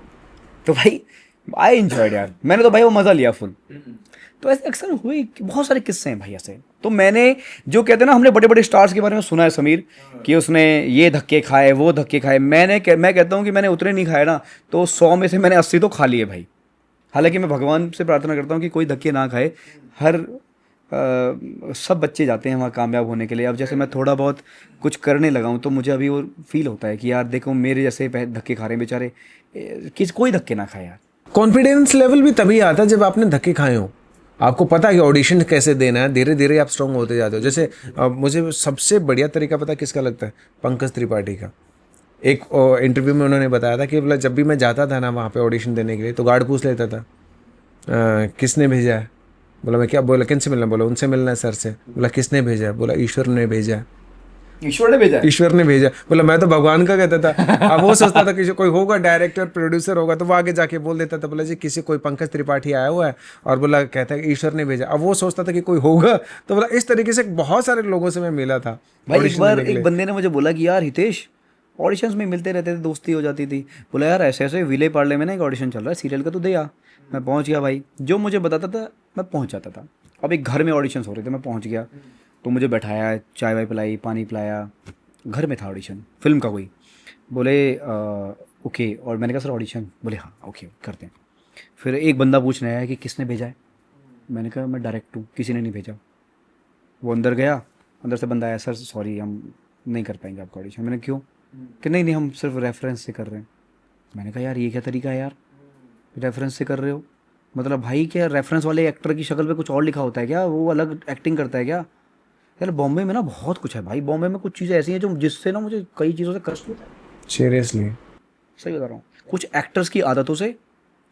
Speaker 1: तो भाई आई एंजॉयड यार, मैंने तो भाई वो मज़ा लिया फुल। तो ऐसे अक्सर हुए, बहुत सारे किस्से हैं भाई ऐसे। तो मैंने जो कहते हैं ना, हमने बड़े बड़े स्टार्स के बारे में सुना है समीर, कि उसने ये धक्के खाए, वो धक्के खाए। मैं कहता हूँ कि मैंने उतने नहीं खाए ना, तो 100 में से मैंने 80 तो खा लिए भाई। हालांकि मैं भगवान से प्रार्थना करता हूँ कि कोई धक्के ना खाए। सब बच्चे जाते हैं वहाँ कामयाब होने के लिए। अब जैसे मैं थोड़ा बहुत कुछ करने लगा हूँ, तो मुझे अभी वो फील होता है कि यार देखो मेरे जैसे धक्के खा रहे हैं बेचारे, कोई धक्के ना खाए यार।
Speaker 2: कॉन्फिडेंस लेवल भी तभी आता है जब आपने धक्के खाए हो, आपको पता है कि ऑडिशन कैसे देना है, धीरे धीरे आप स्ट्रांग होते जाते हो। जैसे मुझे सबसे बढ़िया तरीका पता है किसका लगता है? पंकज त्रिपाठी का। एक इंटरव्यू में उन्होंने बताया था कि बोला जब भी मैं जाता था ना वहाँ पे ऑडिशन देने के लिए, तो गार्ड पूछ लेता था किसने भेजा है। बोला मैं क्या, बोला किन से मिलना, बोला उनसे मिलना है सर से। बोला किसने भेजा है? बोला ईश्वर ने भेजा है।
Speaker 1: ईश्वर ने भेजा है?
Speaker 2: ईश्वर ने भेजा। बोला मैं तो भगवान का कहता था। अब वो सोचता था कि कोई होगा डायरेक्टर प्रोड्यूसर होगा, तो वो आगे जाके बोल देता था, बोला जी किसी कोई पंकज त्रिपाठी आया हुआ है, और बोला कहता है कि ईश्वर ने भेजा। अब वो सोचता था कि कोई होगा, तो बोला इस तरीके से बहुत सारे लोगों से मैं मिला था
Speaker 1: भाई। एक
Speaker 2: audition
Speaker 1: बार
Speaker 2: देने के
Speaker 1: एक
Speaker 2: लिए।
Speaker 1: बंदे ने मुझे बोला कि यार हितेश, ऑडिशंस में मिलते रहते थे, दोस्ती हो जाती थी। बोला यार ऐसे ऐसे विले पार्ले में ना एक ऑडिशन चल रहा है सीरियल का, तो दे आ। मैं पहुंच गया भाई, जो मुझे बताता था मैं पहुंच जाता था। अब एक घर में ऑडिशंस हो रहे थे, मैं पहुंच गया, तो मुझे बैठाया, चाय वाय पिलाई, पानी पिलाया। घर में था ऑडिशन फिल्म का कोई। बोले ओके, और मैंने कहा सर ऑडिशन? बोले हाँ ओके करते हैं। फिर एक बंदा पूछने आया कि किसने भेजा है? मैंने कहा मैं डायरेक्ट हूँ, किसी ने नहीं भेजा। वो अंदर गया, अंदर से बंदा आया, सर सॉरी हम नहीं कर पाएंगे आपका ऑडिशन। मैंने क्यों? कि नहीं नहीं हम सिर्फ रेफरेंस से कर रहे हैं। मैंने कहा यार ये क्या तरीका है यार, रेफरेंस से कर रहे हो? मतलब भाई क्या रेफरेंस वाले एक्टर की शक्ल पे कुछ और लिखा होता है क्या? वो अलग एक्टिंग करता है क्या? यार बॉम्बे में ना बहुत कुछ है भाई। बॉम्बे में कुछ चीज़ें ऐसी हैं जो जिससे ना मुझे कई चीज़ों से कष्ट होता है।
Speaker 2: सीरियसली
Speaker 1: सही बता रहा हूँ, कुछ एक्टर्स की आदतों से,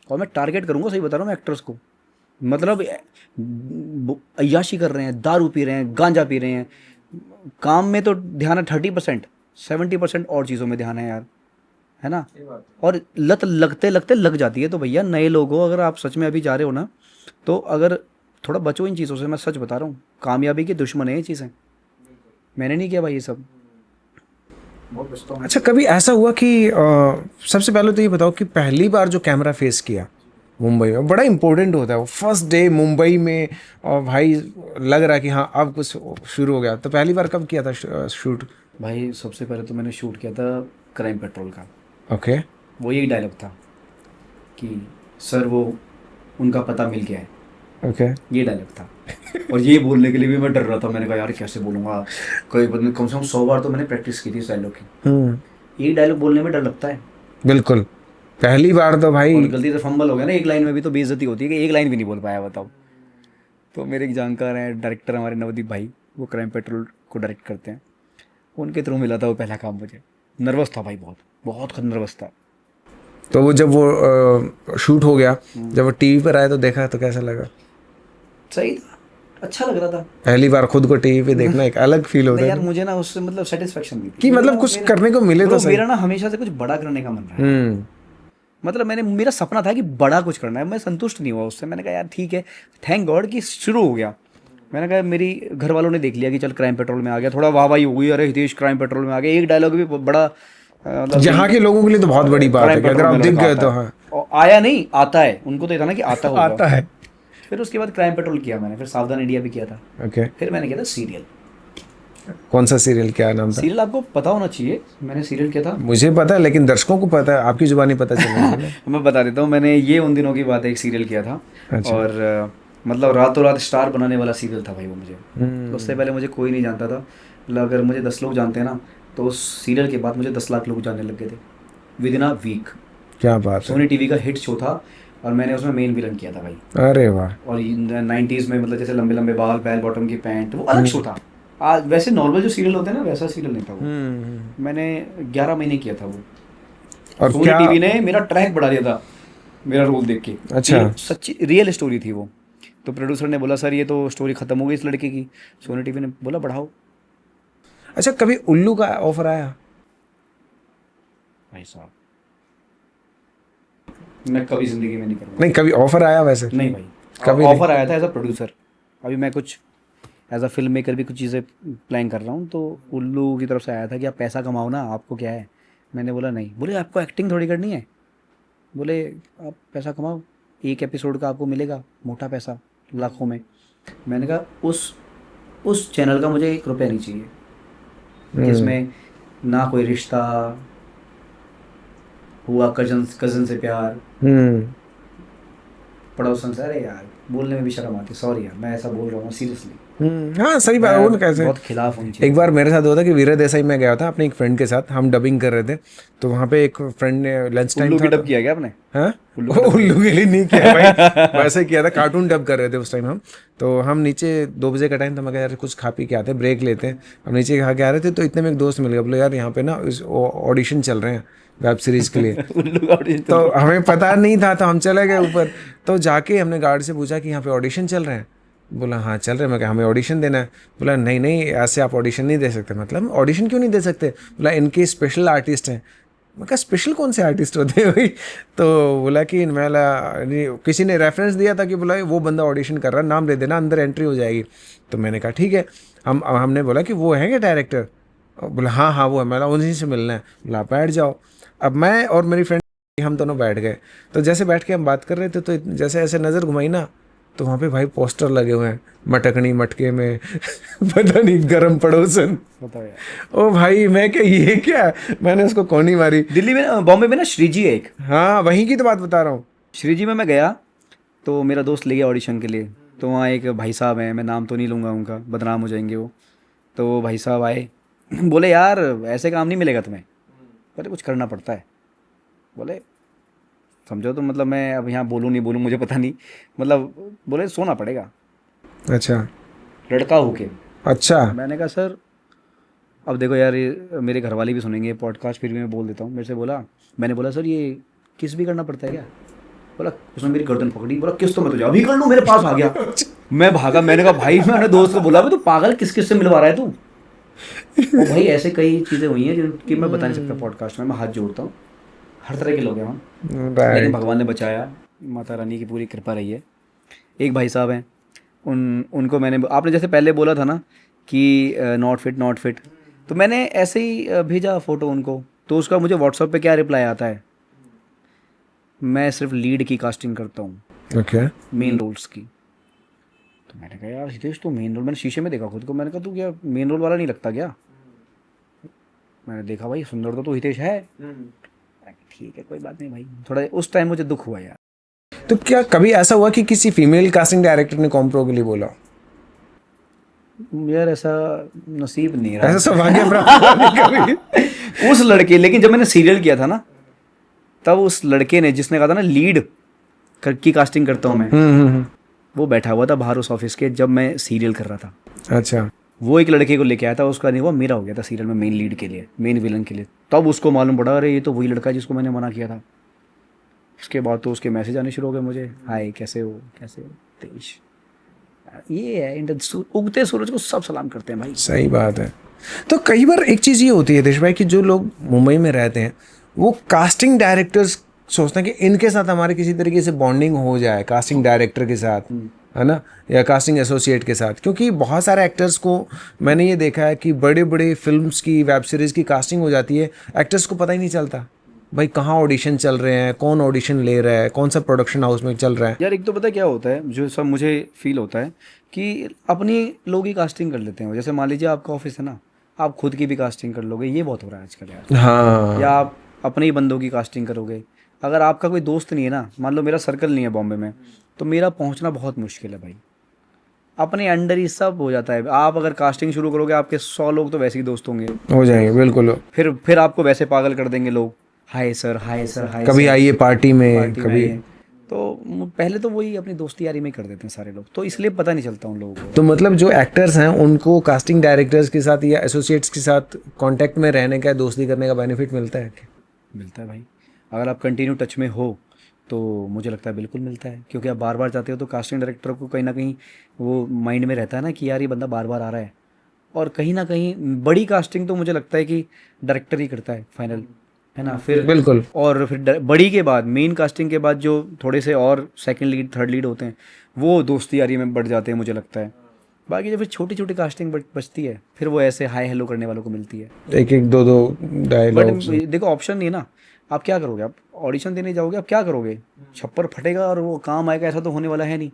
Speaker 1: और मैं टारगेट करूँगा, सही बता रहा हूँ मैं एक्टर्स को। मतलब अय्याशी कर रहे हैं, दारू पी रहे हैं, गांजा पी रहे हैं, काम में तो ध्यान है 30%, 70% और चीज़ों में ध्यान है यार, है ना। और लत लगते लगते लग जाती है। तो भैया नए लोग हो, अगर आप सच में अभी जा रहे हो ना, तो अगर थोड़ा बचो इन चीज़ों से। मैं सच बता रहा हूँ, कामयाबी की दुश्मन है ये चीज़ें। मैंने नहीं किया भाई ये सब, बहुत बचता हूँ।
Speaker 2: अच्छा, कभी ऐसा हुआ कि सबसे पहले तो ये बताओ कि पहली बार जो कैमरा फेस किया मुंबई में, बड़ा इंपॉर्टेंट होता है वो फर्स्ट डे मुंबई में, और भाई लग रहा है कि हाँ अब कुछ शुरू हो गया, तो पहली बार कब किया था शूट?
Speaker 1: भाई सबसे पहले तो मैंने शूट किया था क्राइम पेट्रोल का।
Speaker 2: ओके।
Speaker 1: वो यही डायलॉग था कि सर वो उनका पता मिल गया है,
Speaker 2: ओके।
Speaker 1: ये डायलॉग था। और ये बोलने के लिए भी मैं डर रहा था। मैंने कहा यार कैसे बोलूँगा, कोई बंदे, कम से कम 100 बार तो मैंने प्रैक्टिस की थी इस डायलॉग की। ये डायलॉग बोलने में डर लगता है।
Speaker 2: बिल्कुल, पहली बार तो भाई।
Speaker 1: और गलती से फंबल हो गया ना एक लाइन में भी, तो बेइज्जती होती है कि एक लाइन भी नहीं बोल पाया, बताओ। तो मेरे एक जानकार हैं डायरेक्टर हमारे नवदीप भाई, वो क्राइम पेट्रोल को डायरेक्ट करते हैं, उनके थ्रू मिला था वो पहला काम मुझे। नर्वस था भाई, बहुत बहुत नर्वस था।
Speaker 2: तो वो जब वो शूट हो गया, जब वो टीवी पर आया तो देखा तो कैसा लगा?
Speaker 1: सही था, अच्छा लग रहा था।
Speaker 2: पहली बार खुद को टीवी पे देखना एक अलग फील होता
Speaker 1: नहीं
Speaker 2: है
Speaker 1: यार, मुझे ना उससे मतलब सेटिस्फेक्शन भी थी
Speaker 2: कि मतलब कुछ करने को मिले तो सही।
Speaker 1: मेरा ना हमेशा से कुछ बड़ा करने का मन रहा है। मतलब मेरा सपना था कि बड़ा कुछ करना है। मैं संतुष्ट नहीं हुआ उससे। मैंने कहा यार ठीक है, थैंक गॉड कि शुरू हो गया। मैंने कहा मेरी घर वालों ने देख लिया कि चल क्राइम पेट्रोल में आ गया, थोड़ा वाहवाही हो गई, अरे हितेश क्राइम पेट्रोल में आ गया। एक डायलॉग भी बड़ा मतलब
Speaker 2: यहाँ के लोगों के लिए तो बहुत बड़ी बात है कि अगर आप दिख गए तो। हाँ,
Speaker 1: और आया नहीं, आता है। उनको तो ये था ना कि आता होगा।
Speaker 2: आता है।
Speaker 1: फिर उसके बाद क्राइम पेट्रोल किया मैंने, फिर सावधान इंडिया भी किया था,
Speaker 2: ओके।
Speaker 1: फिर मैंने किया था सीरियल।
Speaker 2: कौन सा सीरियल, क्या नाम था?
Speaker 1: सीरियल आपको पता होना चाहिए, मैंने सीरियल किया था।
Speaker 2: मुझे पता है लेकिन दर्शकों को पता है, आपकी जुबानी पता चलेगी।
Speaker 1: मैं बता देता हूँ, मैंने ये उन दिनों की बात है, एक सीरियल किया था।
Speaker 2: अच्छा।
Speaker 1: और मतलब रातों रात स्टार बनाने वाला सीरियल था भाई वो मुझे।
Speaker 2: हम्म।
Speaker 1: तो उससे पहले मुझे कोई नहीं जानता था। मतलब अगर मुझे 10 लोग जानते हैं ना, तो उस सीरियल के बाद मुझे 10 लाख लोग जानने लग गए थे विद इन अ वीक।
Speaker 2: क्या बात है।
Speaker 1: सोनी टीवी का हिट शो था और मैंने उसमें मेन विलन किया था भाई।
Speaker 2: अरे वाह।
Speaker 1: और 90s में मतलब जैसे लंबे लंबे बाल, बेल बॉटम की पैंट, वो अलग शो था। आज वैसे नॉर्मल जो सीरियल होते हैं ना, वैसा सीरियल नहीं था वो। मैंने 11 महीने किया था वो।
Speaker 2: और
Speaker 1: सोनी
Speaker 2: क्या?
Speaker 1: टीवी ने मेरा ट्रैक बढ़ा दिया था मेरा रोल देख के।
Speaker 2: अच्छा।
Speaker 1: ये सच्ची रियल स्टोरी थी वो। तो प्रोड्यूसर ने बोला सर ये तो स्टोरी खत्म हो गई इस लड़के की। सोनी टीवी ने बोला बढ़ाओ।
Speaker 2: अच्छा, कभी उल्लू का ऑफर आया?
Speaker 1: भाई साहब मैं कभी जिंदगी में नहीं करूँगा।
Speaker 2: नहीं, कभी ऑफर आया वैसे?
Speaker 1: नहीं भाई,
Speaker 2: कभी
Speaker 1: ऑफर आया था एज अ प्रोड्यूसर। अभी मैं कुछ एज अ फिल्म मेकर भी कुछ चीज़ें प्लान कर रहा हूँ, तो उल्लू की तरफ से आया था कि आप पैसा कमाओ ना, आपको क्या है। मैंने बोला नहीं। बोले आपको एक्टिंग थोड़ी करनी है, बोले आप पैसा कमाओ, एक एपिसोड का आपको मिलेगा मोटा पैसा लाखों में। मैंने कहा उस चैनल का मुझे 1 रुपया नहीं चाहिए जिसमें ना कोई रिश्ता हुआ, कजन से प्यार, पड़ोसन से। अरे यार बोलने में भी शर्म आती, सॉरी यार मैं ऐसा बोल रहा हूँ सीरियसली।
Speaker 2: हाँ सही बात है। वो कैसे
Speaker 1: बहुत खिलाफ होनी चाहिए।
Speaker 2: एक बार मेरे साथ हुआ था कि वीरा देसाई में गया था अपने एक फ्रेंड के साथ, हम डबिंग कर रहे थे, तो वहाँ पे एक फ्रेंड ने लंच टाइम
Speaker 1: उल्लू
Speaker 2: था।
Speaker 1: की डब किया क्या आपने?
Speaker 2: हाँ, उल्लू के लिए नहीं किया भाई, वैसे किया था, कार्टून डब कर रहे थे उस टाइम हम। तो हम नीचे 2 बजे का टाइम था, मैं कहा यार कुछ खा पी के आते हैं, ब्रेक लेते हैं। हम नीचे खा के आ रहे थे, तो इतने में एक दोस्त मिल गया, बोले यार यहाँ पे ना ऑडिशन चल रहे हैं वेब सीरीज के लिए।
Speaker 1: उल्लू का audition
Speaker 2: तो हमें पता नहीं था, तो हम चले गए ऊपर। तो जाके हमने गार्ड से पूछा कि यहाँ पे ऑडिशन चल रहे हैं। बोला हाँ चल रहे हैं। मैं कहा हमें ऑडिशन देना है। बोला नहीं नहीं, ऐसे आप ऑडिशन नहीं दे सकते। मतलब ऑडिशन क्यों नहीं दे सकते? बोला इनके स्पेशल आर्टिस्ट हैं। मैं कहा स्पेशल कौन से आर्टिस्ट होते हैं भाई? तो बोला कि किसी ने रेफरेंस दिया था कि बोला वो बंदा ऑडिशन कर रहा है, नाम दे देना, अंदर एंट्री हो जाएगी। तो मैंने कहा ठीक है। हमने बोला कि वो है क्या डायरेक्टर? बोला हाँ हाँ वो है। मैं उन्हीं से मिलना है। बोला आप बैठ जाओ। अब मैं और मेरी फ्रेंड हम दोनों बैठ गए। तो जैसे बैठ के हम बात कर रहे थे, तो जैसे ऐसे नज़र घुमाई ना, तो वहाँ पे भाई पोस्टर लगे हुए हैं, मटकनी मटके में पता नहीं गरम पड़ोसन।
Speaker 1: बताओ यार।
Speaker 2: ओ भाई मैं क्या, ये क्या? मैंने उसको कौनी मारी।
Speaker 1: दिल्ली में, बॉम्बे में ना श्रीजी है एक।
Speaker 2: हाँ वहीं की तो बात बता रहा हूँ।
Speaker 1: श्रीजी में मैं गया तो मेरा दोस्त ले गया ऑडिशन के लिए। तो वहाँ एक भाई साहब हैं, मैं नाम तो नहीं लूँगा उनका, बदनाम हो जाएंगे वो। तो वो भाई साहब आए, बोले यार ऐसे काम नहीं मिलेगा तुम्हें, बोले कुछ करना पड़ता है। बोले समझो तो मतलब मैं अब यहाँ बोलूँ नहीं बोलूँ मुझे पता नहीं, मतलब बोले सोना पड़ेगा
Speaker 2: अच्छा।
Speaker 1: लड़का होके।
Speaker 2: अच्छा।
Speaker 1: मैंने कहा सर अब देखो यार, ये मेरे घर वाले भी सुनेंगे पॉडकास्ट, फिर भी मैं बोल देता हूँ। मेरे से बोला, मैंने बोला सर ये किस भी करना पड़ता है क्या? बोला, उसने मेरी गर्दन पकड़ी, बोला किस तो मैं तुझे अभी कर लूँ, मेरे पास आ गया। मैं भागा। मैंने कहा भाई, मैंने दोस्त को बोला, तू पागल, किस किस से मिलवा रहा है तू? और भाई ऐसे कई चीज़ें हुई हैं जिनकी मैं बता नहीं सकता पॉडकास्ट में, मैं हाथ जोड़ता हूँ। हर तरह के लोग हैं वहाँ, लेकिन भगवान ने बचाया, माता रानी की पूरी कृपा रही है। एक भाई साहब हैं, उनको मैंने, आपने जैसे पहले बोला था ना कि नॉट फिट, तो मैंने ऐसे ही भेजा फ़ोटो उनको। तो उसका मुझे व्हाट्सएप पे क्या रिप्लाई आता है, मैं सिर्फ लीड की कास्टिंग करता हूँ,
Speaker 2: ओके,
Speaker 1: मेन रोल्स की। तो मैंने कहा यार हितेश तो मेन रोल, मैंने शीशे में देखा खुद को, मैंने कहा तू क्या मेन रोल वाला नहीं लगता क्या? मैंने देखा भाई सुंदर तो तू हितेश है। ठीक है कोई बात नहीं भाई, थोड़ा उस टाइम मुझे दुख हुआ यार।
Speaker 2: तो क्या कभी ऐसा हुआ कि किसी फीमेल कास्टिंग डायरेक्टर ने कॉम्प्रो के लिए बोला?
Speaker 1: यार ऐसा नसीब नहीं रहा,
Speaker 2: ऐसा सौभाग्य प्राप्त हुआ नहीं कभी?
Speaker 1: उस लड़के, लेकिन जब मैंने सीरियल किया था ना, तब उस लड़के ने जिसने कहा था ना लीड की कास्टिंग करता हूँ मैं, वो बैठा हुआ था बाहर उस ऑफिस के, जब मैं सीरियल कर रहा था।
Speaker 2: अच्छा।
Speaker 1: वो एक लड़के को लेके आया था, उसका नहीं हुआ, मेरा हो गया था सीरियल में मेन लीड के लिए, मेन विलन के लिए। तब उसको मालूम पड़ा अरे ये तो वही लड़का है जिसको मैंने मना किया था। उसके बाद तो उसके मैसेज आने शुरू हो गए मुझे, हाय कैसे हो तेज। ये है उगते सूरज को सब सलाम करते हैं भाई।
Speaker 2: सही बात है। तो कई बार एक चीज़ ये होती है देश भाई कि जो लोग मुंबई में रहते हैं वो कास्टिंग डायरेक्टर्स सोचते हैं कि इनके साथ हमारे किसी तरीके से बॉन्डिंग हो जाए, कास्टिंग डायरेक्टर के साथ, है ना, या कास्टिंग एसोसिएट के साथ। क्योंकि बहुत सारे एक्टर्स को मैंने ये देखा है कि बड़े बड़े फिल्म्स की, वेब सीरीज़ की कास्टिंग हो जाती है, एक्टर्स को पता ही नहीं चलता। भाई कहाँ ऑडिशन चल रहे हैं, कौन ऑडिशन ले रहा है, कौन सा प्रोडक्शन हाउस में चल रहा है?
Speaker 1: यार एक तो पता है क्या होता है, जो सब मुझे फील होता है कि अपनी लोग ही कास्टिंग कर लेते हैं। जैसे मान लीजिए आपका ऑफिस है ना, आप खुद की भी कास्टिंग कर लोगे, ये बहुत हो रहा है आजकल यार।
Speaker 2: हाँ
Speaker 1: या आप अपने ही बंदों की कास्टिंग करोगे। अगर आपका कोई दोस्त नहीं है ना, मान लो मेरा सर्कल नहीं है बॉम्बे में, तो मेरा पहुंचना बहुत मुश्किल है भाई। अपने अंडर ही सब हो जाता है। आप अगर कास्टिंग शुरू करोगे, आपके 100 लोग तो वैसे ही दोस्त होंगे।
Speaker 2: हो जाएंगे बिल्कुल।
Speaker 1: फिर आपको वैसे पागल कर देंगे लोग, hi sir hi sir hi
Speaker 2: कभी
Speaker 1: सर,
Speaker 2: आइए पार्टी में,
Speaker 1: पार्टी में
Speaker 2: कभी।
Speaker 1: आइए। तो पहले तो वही अपनी दोस्ती यारी में ही कर देते हैं सारे लोग, तो इसलिए पता नहीं चलता उन लोगों को।
Speaker 2: तो मतलब जो एक्टर्स हैं उनको कास्टिंग डायरेक्टर्स के साथ या एसोसिएट्स के साथ कांटेक्ट में रहने का, दोस्ती करने का बेनिफिट मिलता है क्या?
Speaker 1: मिलता है भाई। अगर आप कंटिन्यू टच में हो तो मुझे लगता है बिल्कुल मिलता है, क्योंकि आप बार बार जाते हो तो कास्टिंग डायरेक्टर को कहीं ना कहीं वो माइंड में रहता है ना कि यार ये बंदा बार बार आ रहा है। और कहीं ना कहीं बड़ी कास्टिंग तो मुझे लगता है कि डायरेक्टर ही करता है फाइनल, है ना। फिर
Speaker 2: बिल्कुल।
Speaker 1: और फिर बड़ी के बाद, मेन कास्टिंग के बाद जो थोड़े से और सेकंड लीड थर्ड लीड होते हैं, वो दोस्ती यारी में बढ़ जाते हैं मुझे लगता है। बाकी जो फिर छोटी छोटी कास्टिंग बचती है, फिर वो ऐसे हाय हेलो करने वालों को मिलती है।
Speaker 2: एक एक दो दो
Speaker 1: बट
Speaker 2: डायलॉग।
Speaker 1: देखो ऑप्शन नहीं है ना, आप क्या करोगे? आप ऑडिशन देने जाओगे, आप क्या करोगे? छप्पर फटेगा और वो काम आएगा, ऐसा तो होने वाला है नहीं।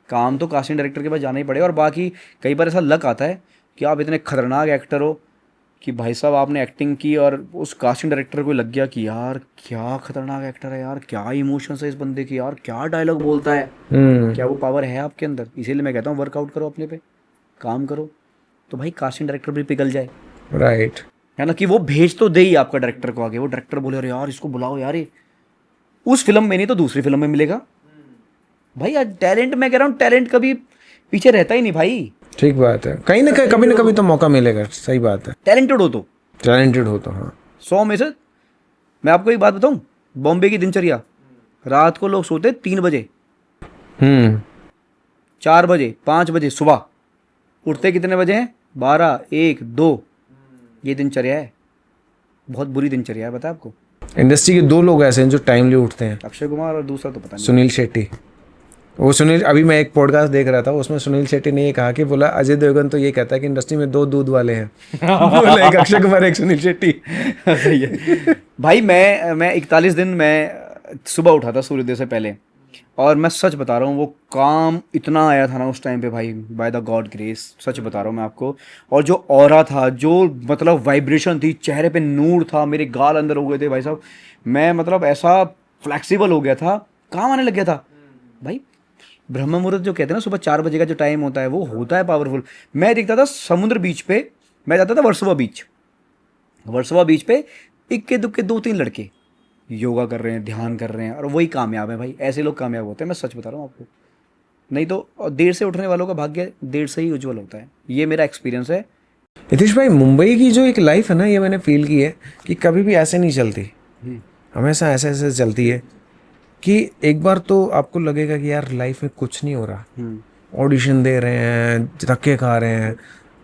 Speaker 1: काम तो कास्टिंग डायरेक्टर के पास जाना ही पड़ेगा। और बाकी कई बार ऐसा लक आता है कि आप इतने खतरनाक एक्टर हो कि भाई साहब आपने एक्टिंग की और उस कास्टिंग डायरेक्टर को लग गया कि यार क्या खतरनाक एक्टर है यार, क्या इमोशंस है इस बंदे की, यार क्या डायलॉग बोलता है, क्या वो पावर है आपके अंदर। इसीलिए मैं कहता हूँ वर्कआउट करो अपने पे, काम करो, तो भाई कास्टिंग डायरेक्टर भी पिघल जाए,
Speaker 2: राइट।
Speaker 1: है ना। कि वो भेज तो दे ही आपका डायरेक्टर को आगे, वो डायरेक्टर बोले अरे यार इसको बुलाओ यार, ये उस फिल्म में नहीं तो दूसरी फिल्म में मिलेगा। भाई आज टैलेंट, मैं कह रहा हूँ टैलेंट कभी पीछे रहता ही नहीं भाई।
Speaker 2: ठीक बात है, कहीं ना कहीं कभी ना कभी तो मौका मिलेगा। सही बात है,
Speaker 1: टैलेंटेड हो तो
Speaker 2: टैलेंटेड हो तो। हाँ
Speaker 1: 100 में से मैं आपको एक बात बताऊं, बॉम्बे की दिनचर्या, रात को लोग सोते 3 बजे, 4 बजे, 5 बजे सुबह, उठते कितने बजे हैं? 12, 1, 2। ये दिनचर्या है, बहुत बुरी दिनचर्या है, पता है आपको।
Speaker 2: इंडस्ट्री के दो लोग ऐसे हैं जो टाइमली उठते हैं,
Speaker 1: अक्षय कुमार और दूसरा तो पता नहीं।
Speaker 2: सुनील शेट्टी। वो सुनील, अभी मैं एक पॉडकास्ट देख रहा था, उसमें सुनील शेट्टी ने ये कहा कि बोला अजय देवगन तो ये कहता है कि इंडस्ट्री में 2 दूध वाले हैं। बोला एक अक्षय कुमार, एक सुनील शेट्टी।
Speaker 1: सही है भाई। मैं 41 दिन मैं सुबह उठा था सूर्योदय से पहले, और मैं सच बता रहा हूँ वो काम इतना आया था ना उस टाइम पे भाई, बाय द गॉड ग्रेस, सच बता रहा हूँ मैं आपको। और जो ऑरा था, जो मतलब वाइब्रेशन थी, चेहरे पे नूर था, मेरे गाल अंदर हो गए थे भाई साहब। मैं मतलब ऐसा फ्लैक्सिबल हो गया था, काम आने लग गया था भाई। ब्रह्म मुहूर्त जो कहते हैं ना, सुबह 4 बजे का जो टाइम होता है, वो होता है पावरफुल। मैं देखता था समुद्र बीच पे, मैं जाता था वर्सोवा बीच, वर्सोवा बीच पे इक्के दुक्के 2-3 लड़के योगा कर रहे हैं, ध्यान कर रहे हैं, और वही कामयाब है भाई। ऐसे लोग कामयाब होते हैं, मैं सच बता रहा हूँ आपको। नहीं तो और देर से उठने वालों का भाग्य देर से ही उज्जवल होता है, ये मेरा एक्सपीरियंस है।
Speaker 2: नितीश भाई, मुंबई की जो एक लाइफ है ना, ये मैंने फील की है कि कभी भी ऐसे नहीं चलती, हमेशा ऐसे ऐसे चलती है कि एक बार तो आपको लगेगा कि यार लाइफ में कुछ नहीं हो रहा, ऑडिशन दे रहे हैं, धक्के खा रहे हैं,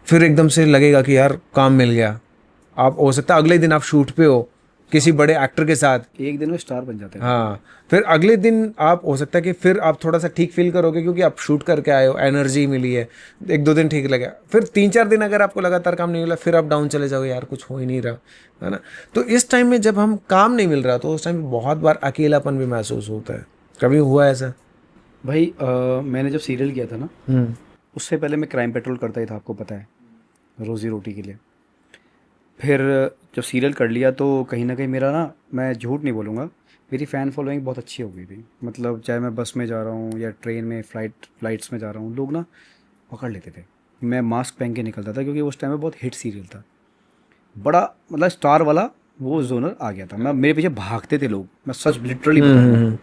Speaker 2: फिर एकदम से लगेगा कि यार काम मिल गया। आप हो सकता है अगले दिन आप शूट पे हो किसी बड़े एक्टर के साथ,
Speaker 1: एक दिन में स्टार बन जाते हैं।
Speaker 2: हाँ, फिर अगले दिन आप हो सकता है कि फिर आप थोड़ा सा ठीक फील करोगे क्योंकि आप शूट करके आए हो, एनर्जी मिली है, 1-2 दिन ठीक लगा, फिर 3-4 दिन अगर आपको लगातार काम नहीं मिला, फिर आप डाउन चले जाओगे, यार कुछ हो ही नहीं रहा, है ना। तो इस टाइम में जब हम काम नहीं मिल रहा, तो उस टाइम बहुत बार अकेलापन भी महसूस होता है। कभी हुआ ऐसा?
Speaker 1: भाई मैंने जब सीरियल किया था ना, उससे पहले मैं क्राइम पेट्रोल करता ही था, आपको पता है, रोजी रोटी के लिए। फिर जब सीरियल कर लिया तो कहीं ना कहीं मेरा ना, मैं झूठ नहीं बोलूँगा, मेरी फ़ैन फॉलोइंग बहुत अच्छी हो गई थी। मतलब चाहे मैं बस में जा रहा हूँ या ट्रेन में, फ्लाइट्स में जा रहा हूँ, लोग ना पकड़ लेते थे। मैं मास्क पहन के निकलता था क्योंकि उस टाइम में बहुत हिट सीरियल था, बड़ा मतलब स्टार वाला वो जोनर आ गया था। मैं मेरे पीछे भागते थे लोग, मैं सच लिटरली बता रहा हूँ।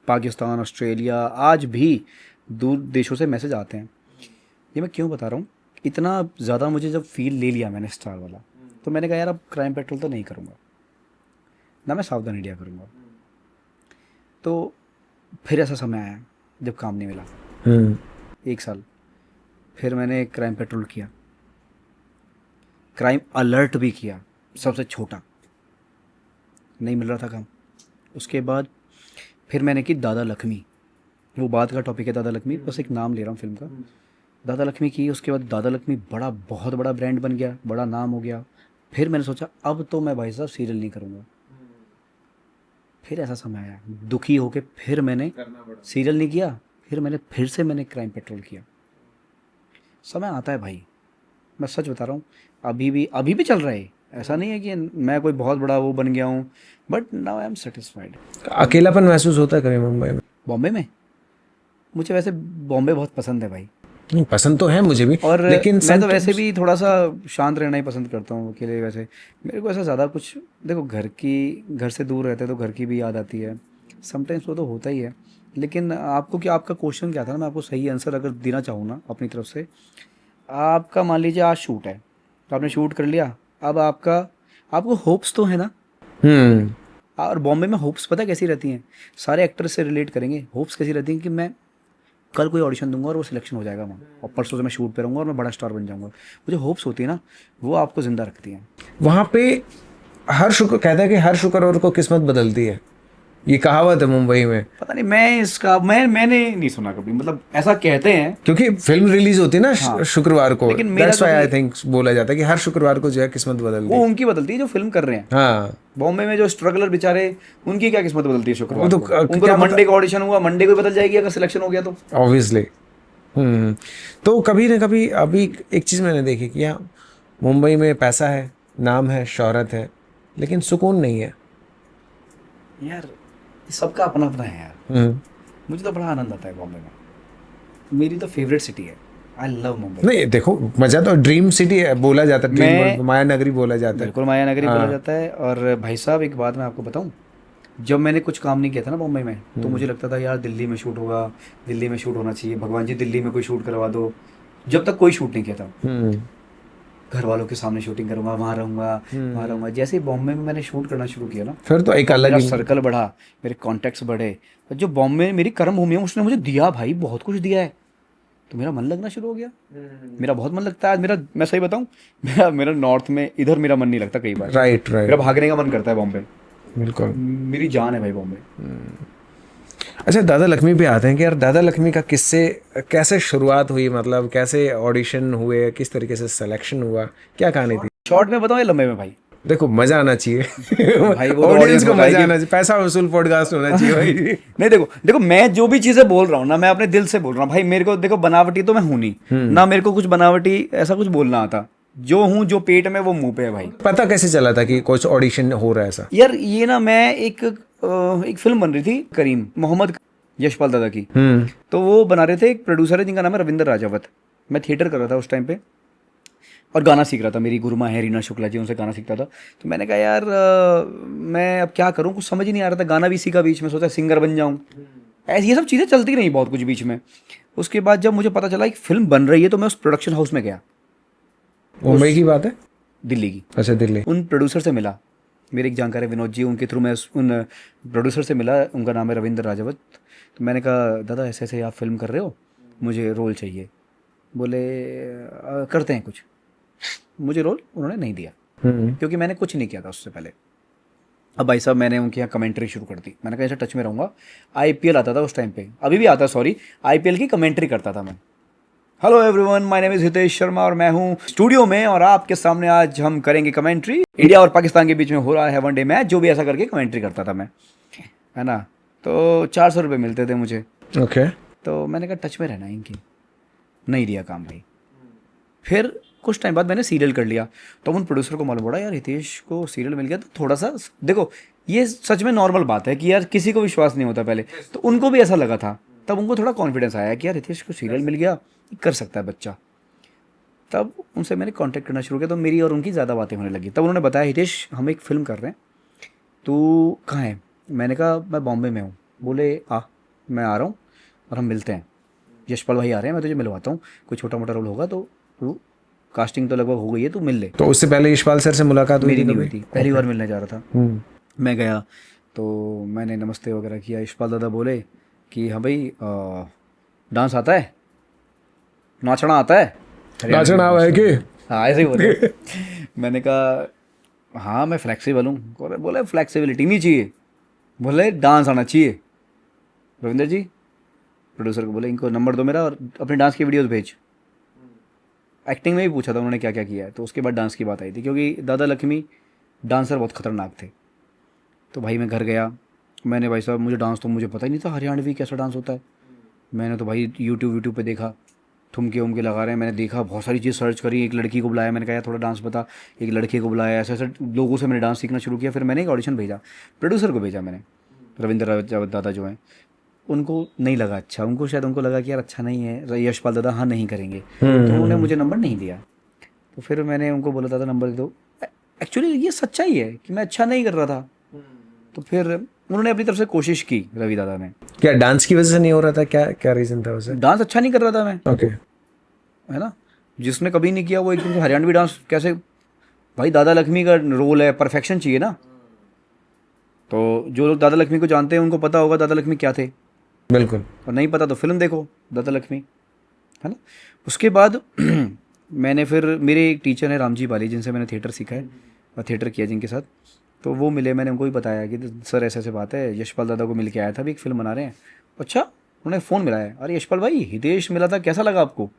Speaker 1: पाकिस्तान, ऑस्ट्रेलिया, आज भी दूर देशों से मैसेज आते हैं। ये मैं क्यों बता रहा हूँ, इतना ज़्यादा मुझे जब फील ले लिया मैंने स्टार वाला, तो मैंने कहा यार अब क्राइम पेट्रोल तो नहीं करूँगा ना, मैं सावधान इंडिया करूँगा। तो फिर ऐसा समय आया जब काम नहीं मिला, 1 साल, फिर मैंने क्राइम पेट्रोल किया, क्राइम अलर्ट भी किया, सबसे छोटा, नहीं मिल रहा था काम। उसके बाद फिर मैंने की दादा लक्ष्मी, वो बात का टॉपिक है दादा लक्ष्मी, बस एक नाम ले रहा हूँ फिल्म का, दादा लक्ष्मी की। उसके बाद दादा लक्ष्मी बड़ा, बहुत बड़ा ब्रांड बन गया, बड़ा नाम हो गया। फिर मैंने सोचा अब तो मैं भाई साहब सीरियल नहीं करूँगा, फिर ऐसा समय आया, दुखी होके फिर मैंने सीरियल नहीं किया, फिर मैंने क्राइम पेट्रोल किया। समय आता है भाई, मैं सच बता रहा हूँ। अभी भी चल रहा है, ऐसा नहीं है कि मैं कोई बहुत बड़ा वो बन गया हूँ, but now I am satisfied.
Speaker 2: अकेलापन महसूस होता है कभी मुंबई में?
Speaker 1: बॉम्बे में मुझे वैसे बॉम्बे बहुत पसंद है भाई,
Speaker 2: नहीं, पसंद तो है मुझे भी,
Speaker 1: और
Speaker 2: लेकिन
Speaker 1: मैं तो वैसे भी थोड़ा सा शांत रहना ही पसंद करता हूँ अकेले। वैसे मेरे को ऐसा ज़्यादा कुछ, देखो घर से दूर रहते हैं तो घर की भी याद आती है समटाइम्स, वो तो होता ही है। लेकिन आपको क्या, आपका क्वेश्चन क्या था ना, मैं आपको सही आंसर अगर देना चाहूँ ना अपनी तरफ से। आपका मान लीजिए आज शूट है, तो आपने शूट कर लिया, अब आपको होप्स तो है ना।
Speaker 2: हम्म।
Speaker 1: और बॉम्बे में होप्स पता है कैसी रहती हैं, सारे एक्टर से रिलेट करेंगे। होप्स कैसी रहती हैं कि मैं कल कोई ऑडिशन दूंगा और वो सिलेक्शन हो जाएगा वहाँ, और परसों से मैं शूट पे रहूँगा और मैं बड़ा स्टार बन जाऊँगा। वो जो होप्स होती है ना, वो आपको ज़िंदा रखती हैं।
Speaker 2: वहाँ पे हर शुक्र कहता है कि हर शुक्रवार को किस्मत बदलती है, ये कहावत है मुंबई में।
Speaker 1: पता नहीं, मैंने नहीं सुना कभी, मतलब ऐसा कहते हैं।
Speaker 2: क्योंकि फिल्म रिलीज होती है ना
Speaker 1: हाँ,
Speaker 2: शुक्रवार को,
Speaker 1: लेकिन मेरा
Speaker 2: दैट्स व्हाई आई
Speaker 1: कभी,
Speaker 2: थिंक बोला जाता है कि हर शुक्रवार को जो है किस्मत बदलती
Speaker 1: वो
Speaker 2: है।
Speaker 1: उनकी बदलती है जो फिल्म कर रहे हैं।
Speaker 2: हाँ,
Speaker 1: बॉम्बे में जो स्ट्रगलर बेचारे, उनकी क्या किस्मत बदलती है
Speaker 2: वो
Speaker 1: शुक्रवार
Speaker 2: तो
Speaker 1: को? उनको
Speaker 2: क्या
Speaker 1: तो मंडे का ऑडिशन हुआ, मंडे को ही बदल जाएगी अगर सिलेक्शन हो गया तो।
Speaker 2: ऑब्वियसली। तो कभी ना कभी, अभी एक चीज़ मैंने देखी कि यहाँ मुंबई में पैसा है, नाम है, शोहरत है, लेकिन सुकून नहीं है।
Speaker 1: यार सबका अपना अपना है यार।
Speaker 2: हम्म।
Speaker 1: मुझे तो बड़ा आनंद आता है बॉम्बे में, मेरी तो फेवरेट सिटी है। I love Mumbai.
Speaker 2: नहीं देखो, मजा तो ड्रीम सिटी है बोला जाता है,
Speaker 1: मैं
Speaker 2: ड्रीम माया नगरी बोला जाता है।
Speaker 1: बिल्कुल माया नगरी बोला
Speaker 2: हाँ।
Speaker 1: जाता है। और भाई साहब एक बात मैं आपको बताऊं, जब मैंने कुछ काम नहीं किया था ना बॉम्बे में, तो मुझे लगता था यार दिल्ली में शूट होगा, दिल्ली में शूट होना चाहिए, भगवान जी दिल्ली में कोई शूट करवा दो। जब तक कोई शूट नहीं किया था,
Speaker 2: हम्म।
Speaker 1: घर वालों के सामने शूटिंग करूंगा, वहाँ रहूंगा, वहाँ रहूंगा। जैसे ही बॉम्बे में मैंने शूट करना शुरू किया ना,
Speaker 2: फिर तो एक अलग
Speaker 1: मेरा
Speaker 2: ही।
Speaker 1: सर्कल बढ़ा, मेरे कॉन्टेक्ट्स बढ़े। और जो बॉम्बे में मेरी कर्म भूमि है, उसने मुझे दिया भाई, बहुत कुछ दिया है। तो मेरा मन लगना शुरू हो गया। मेरा बहुत मन लगता है आज। मैं सही बताऊं, मेरा नॉर्थ में इधर मेरा मन नहीं लगता कई बार।
Speaker 2: राइट
Speaker 1: मेरा
Speaker 2: राइट,
Speaker 1: भागने का मन करता है बॉम्बे।
Speaker 2: बिल्कुल।
Speaker 1: मेरी जान है भाई बॉम्बे।
Speaker 2: अच्छा, दादा लक्ष्मी पे आते हैं कि यार दादा लक्ष्मी का किससे कैसे शुरुआत हुई, मतलब कैसे ऑडिशन हुए, किस तरीके से सिलेक्शन हुआ, क्या कहानी थी?
Speaker 1: शॉर्ट में बताऊं या लंबे में भाई?
Speaker 2: देखो, मजा आना चाहिए
Speaker 1: भाई वो तो
Speaker 2: ऑडियंस को मजा
Speaker 1: बताएगी।
Speaker 2: आना चाहिए, पैसा वसूल पॉडकास्ट होना चाहिए भाई।
Speaker 1: नहीं देखो मैं जो भी चीजें बोल रहा हूँ ना, मैं अपने दिल से बोल रहा हूँ भाई। मेरे को देखो, बनावटी तो मैं हूं नहीं ना, मेरे को कुछ बनावटी ऐसा कुछ बोलना आता। जो हूँ, जो पेट में, वो मुंह पे है भाई।
Speaker 2: पता कैसे चला था कि कुछ ऑडिशन हो रहा है ऐसा?
Speaker 1: यार ये ना, मैं एक फिल्म बन रही थी करीम मोहम्मद यशपाल दादा की। तो वो बना रहे थे, एक प्रोड्यूसर है जिनका नाम है रविंद्र राजावत। मैं थिएटर कर रहा था उस टाइम पे और गाना सीख रहा था। मेरी गुरुमा है रीना शुक्ला जी, उनसे गाना सीखता था। तो मैंने कहा यार मैं अब क्या करूँ, कुछ समझ ही नहीं आ रहा था। गाना भी सीखा, बीच में सोचा सिंगर बन जाऊँ। ऐसी ये सब चीज़ें चलती रही बहुत कुछ बीच में। उसके बाद जब मुझे पता चला एक फिल्म बन रही है, तो मैं उस प्रोडक्शन हाउस में गया।
Speaker 2: मुंबई की बात है?
Speaker 1: दिल्ली की।
Speaker 2: अच्छा, दिल्ली।
Speaker 1: उन प्रोड्यूसर से मिला, मेरे एक जानकार है विनोद जी, उनके थ्रू मैं उन प्रोड्यूसर से मिला। उनका नाम है रविंद्र राजावत। तो मैंने कहा दादा ऐसे ऐसे आप फिल्म कर रहे हो, मुझे रोल चाहिए। बोले करते हैं कुछ। मुझे रोल उन्होंने नहीं दिया, क्योंकि मैंने कुछ नहीं किया था उससे पहले। अब भाई साहब मैंने उनके यहाँ कमेंट्री शुरू कर दी। मैंने कहा ऐसा टच में रहूँगा। आईपीएल आता था उस टाइम पे, अभी भी आता है सॉरी, आईपीएल की कमेंट्री करता था मैं। Hello everyone, my name is Hitesh Sharma और मैं हूँ स्टूडियो में, और आपके सामने आज हम करेंगे कमेंट्री। इंडिया और पाकिस्तान के बीच में हो रहा है वनडे मैच, जो भी ऐसा करके कमेंट्री करता था मैं, है ना। तो 400 रुपये मिलते थे मुझे।
Speaker 2: ओके।
Speaker 1: तो मैंने कहा टच में रहना है इनकी, नहीं दिया काम भाई। फिर कुछ टाइम बाद मैंने सीरियल कर लिया। तो उन प्रोड्यूसर को मालूम पड़ा यार हितेश को सीरियल मिल गया। तो थोड़ा सा देखो, ये सच में नॉर्मल बात है कि यार किसी को विश्वास नहीं होता पहले, तो उनको भी ऐसा लगा था। तब उनको थोड़ा कॉन्फिडेंस आया कि यार हितेश को सीरियल मिल गया, कर सकता है बच्चा। तब उनसे मैंने कांटेक्ट करना शुरू किया। तो मेरी और उनकी ज़्यादा बातें होने लगी। तब उन्होंने बताया हितेश हम एक फ़िल्म कर रहे हैं, तू कहाँ है? मैंने कहा मैं बॉम्बे में हूँ। बोले आ, मैं आ रहा हूँ और हम मिलते हैं। यशपाल भाई आ रहे हैं, मैं तुझे मिलवाता हूँ। कोई छोटा मोटा रोल होगा तो तू, कास्टिंग तो लगभग हो गई है, तू मिल ले।
Speaker 2: तो उससे पहले यशपाल सर से मुलाकात हुई
Speaker 1: मेरी
Speaker 2: थी
Speaker 1: नहीं
Speaker 2: कभी?
Speaker 1: हुई थी, पहली बार मिलने जा रहा था। मैं गया तो मैंने नमस्ते वगैरह किया। यशपाल दादा बोले कि हाँ भाई डांस आता है, नाचना आता है?
Speaker 2: नाचना आवा है कि?
Speaker 1: हाँ ऐसे ही बोले। मैंने कहा हाँ मैं फ्लेक्सिबल हूँ। बोले फ्लेक्सिबिलिटी नहीं चाहिए, बोले डांस आना चाहिए। रविंदर जी प्रोड्यूसर को बोले इनको नंबर दो मेरा और अपने डांस की वीडियोस भेज। एक्टिंग में भी पूछा था उन्होंने क्या क्या किया है, तो उसके बाद डांस की बात आई थी, क्योंकि दादा लक्ष्मी डांसर बहुत खतरनाक थे। तो भाई मैं घर गया मैंने भाई साहब, मुझे डांस तो मुझे पता ही नहीं था हरियाणवी कैसा डांस होता है। मैंने तो भाई यूट्यूब पे देखा, ठुमके उमके लगा रहे हैं, मैंने देखा बहुत सारी चीज़ सर्च करी, एक लड़की को बुलाया, मैंने कहा यार थोड़ा डांस बता, एक लड़के को बुलाया, ऐसे ऐसे लोगों से मैंने डांस सीखना शुरू किया। फिर मैंने एक ऑडिशन भेजा, प्रोड्यूसर को भेजा मैंने, रविंद्र रावत दादा जो हैं, उनको नहीं लगा अच्छा, उनको शायद उनको लगा कि यार अच्छा नहीं है, यशपाल दादा हाँ नहीं करेंगे, तो उन्होंने मुझे नंबर नहीं दिया। तो फिर मैंने उनको बोला दादा नंबर दे दो। एक्चुअली ये सच्चाई है कि मैं अच्छा नहीं कर रहा था। तो फिर उन्होंने अपनी तरफ से कोशिश की, रवि दादा ने।
Speaker 2: क्या डांस की वजह से नहीं हो रहा था, क्या क्या रीजन था उसे?
Speaker 1: डांस अच्छा नहीं कर रहा था मैं,
Speaker 2: ओके।
Speaker 1: है ना, जिसने कभी नहीं किया वो एकदम से हरियाणवी डांस कैसे। भाई दादा लक्ष्मी का रोल है, परफेक्शन चाहिए ना। तो जो लोग दादा लक्ष्मी को जानते हैं उनको पता होगा दादा लक्ष्मी क्या थे,
Speaker 2: बिल्कुल।
Speaker 1: और नहीं पता तो फिल्म देखो दादा लक्ष्मी, है ना। उसके बाद मैंने फिर, मेरे एक टीचर है रामजी बाली, जिनसे मैंने थिएटर सीखा है और थिएटर किया जिनके साथ, तो वो मिले, मैंने उनको भी बताया कि सर ऐसे ऐसे बात है, यशपाल दादा को मिल के आया था, अभी एक फिल्म बना रहे हैं। अच्छा, उन्होंने फ़ोन मिलाया, अरे यशपाल भाई हितेश मिला था, कैसा लगा आपको?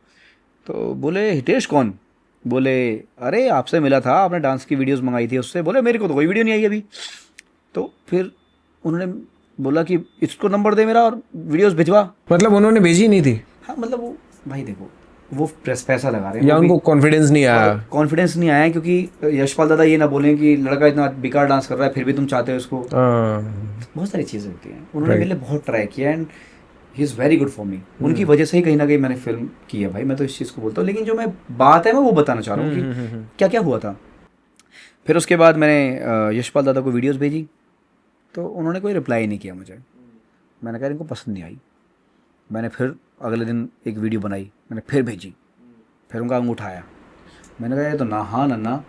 Speaker 1: तो बोले हितेश कौन? बोले अरे आपसे मिला था, आपने डांस की वीडियोस मंगाई थी उससे। बोले मेरे को तो कोई वीडियो नहीं आई अभी। तो फिर उन्होंने बोला कि इसको नंबर दे मेरा और वीडियोस भिजवा।
Speaker 2: मतलब उन्होंने भेजी नहीं थी?
Speaker 1: हाँ, मतलब वो भाई देखो, वो पैसा लगा रहे हैं,
Speaker 2: या उनको कॉन्फिडेंस नहीं आया?
Speaker 1: कॉन्फिडेंस नहीं आया, क्योंकि यशपाल दादा ये ना बोलें कि लड़का इतना बेकार डांस कर रहा है फिर भी तुम चाहते हो इसको। बहुत सारी चीज़ें होती हैं। उन्होंने मेरे लिए बहुत ट्राई किया and he is very good for me. उनकी वजह से ही कहीं ना कहीं मैंने फिल्म की है भाई, मैं तो इस चीज़ को बोलता हूँ। लेकिन जो मैं बात है मैं वो बताना चाह रहा हूँ कि क्या क्या हुआ था। फिर उसके बाद मैंने यशपाल दादा को वीडियोज़ भेजी, तो उन्होंने कोई रिप्लाई नहीं किया मुझे। मैंने कहा इनको पसंद नहीं आई। मैंने फिर अगले दिन एक वीडियो बनाई, मैंने फिर भेजी, फिर उनका अंगूठा आया। मैंने कहा ये तो ना हाँ ना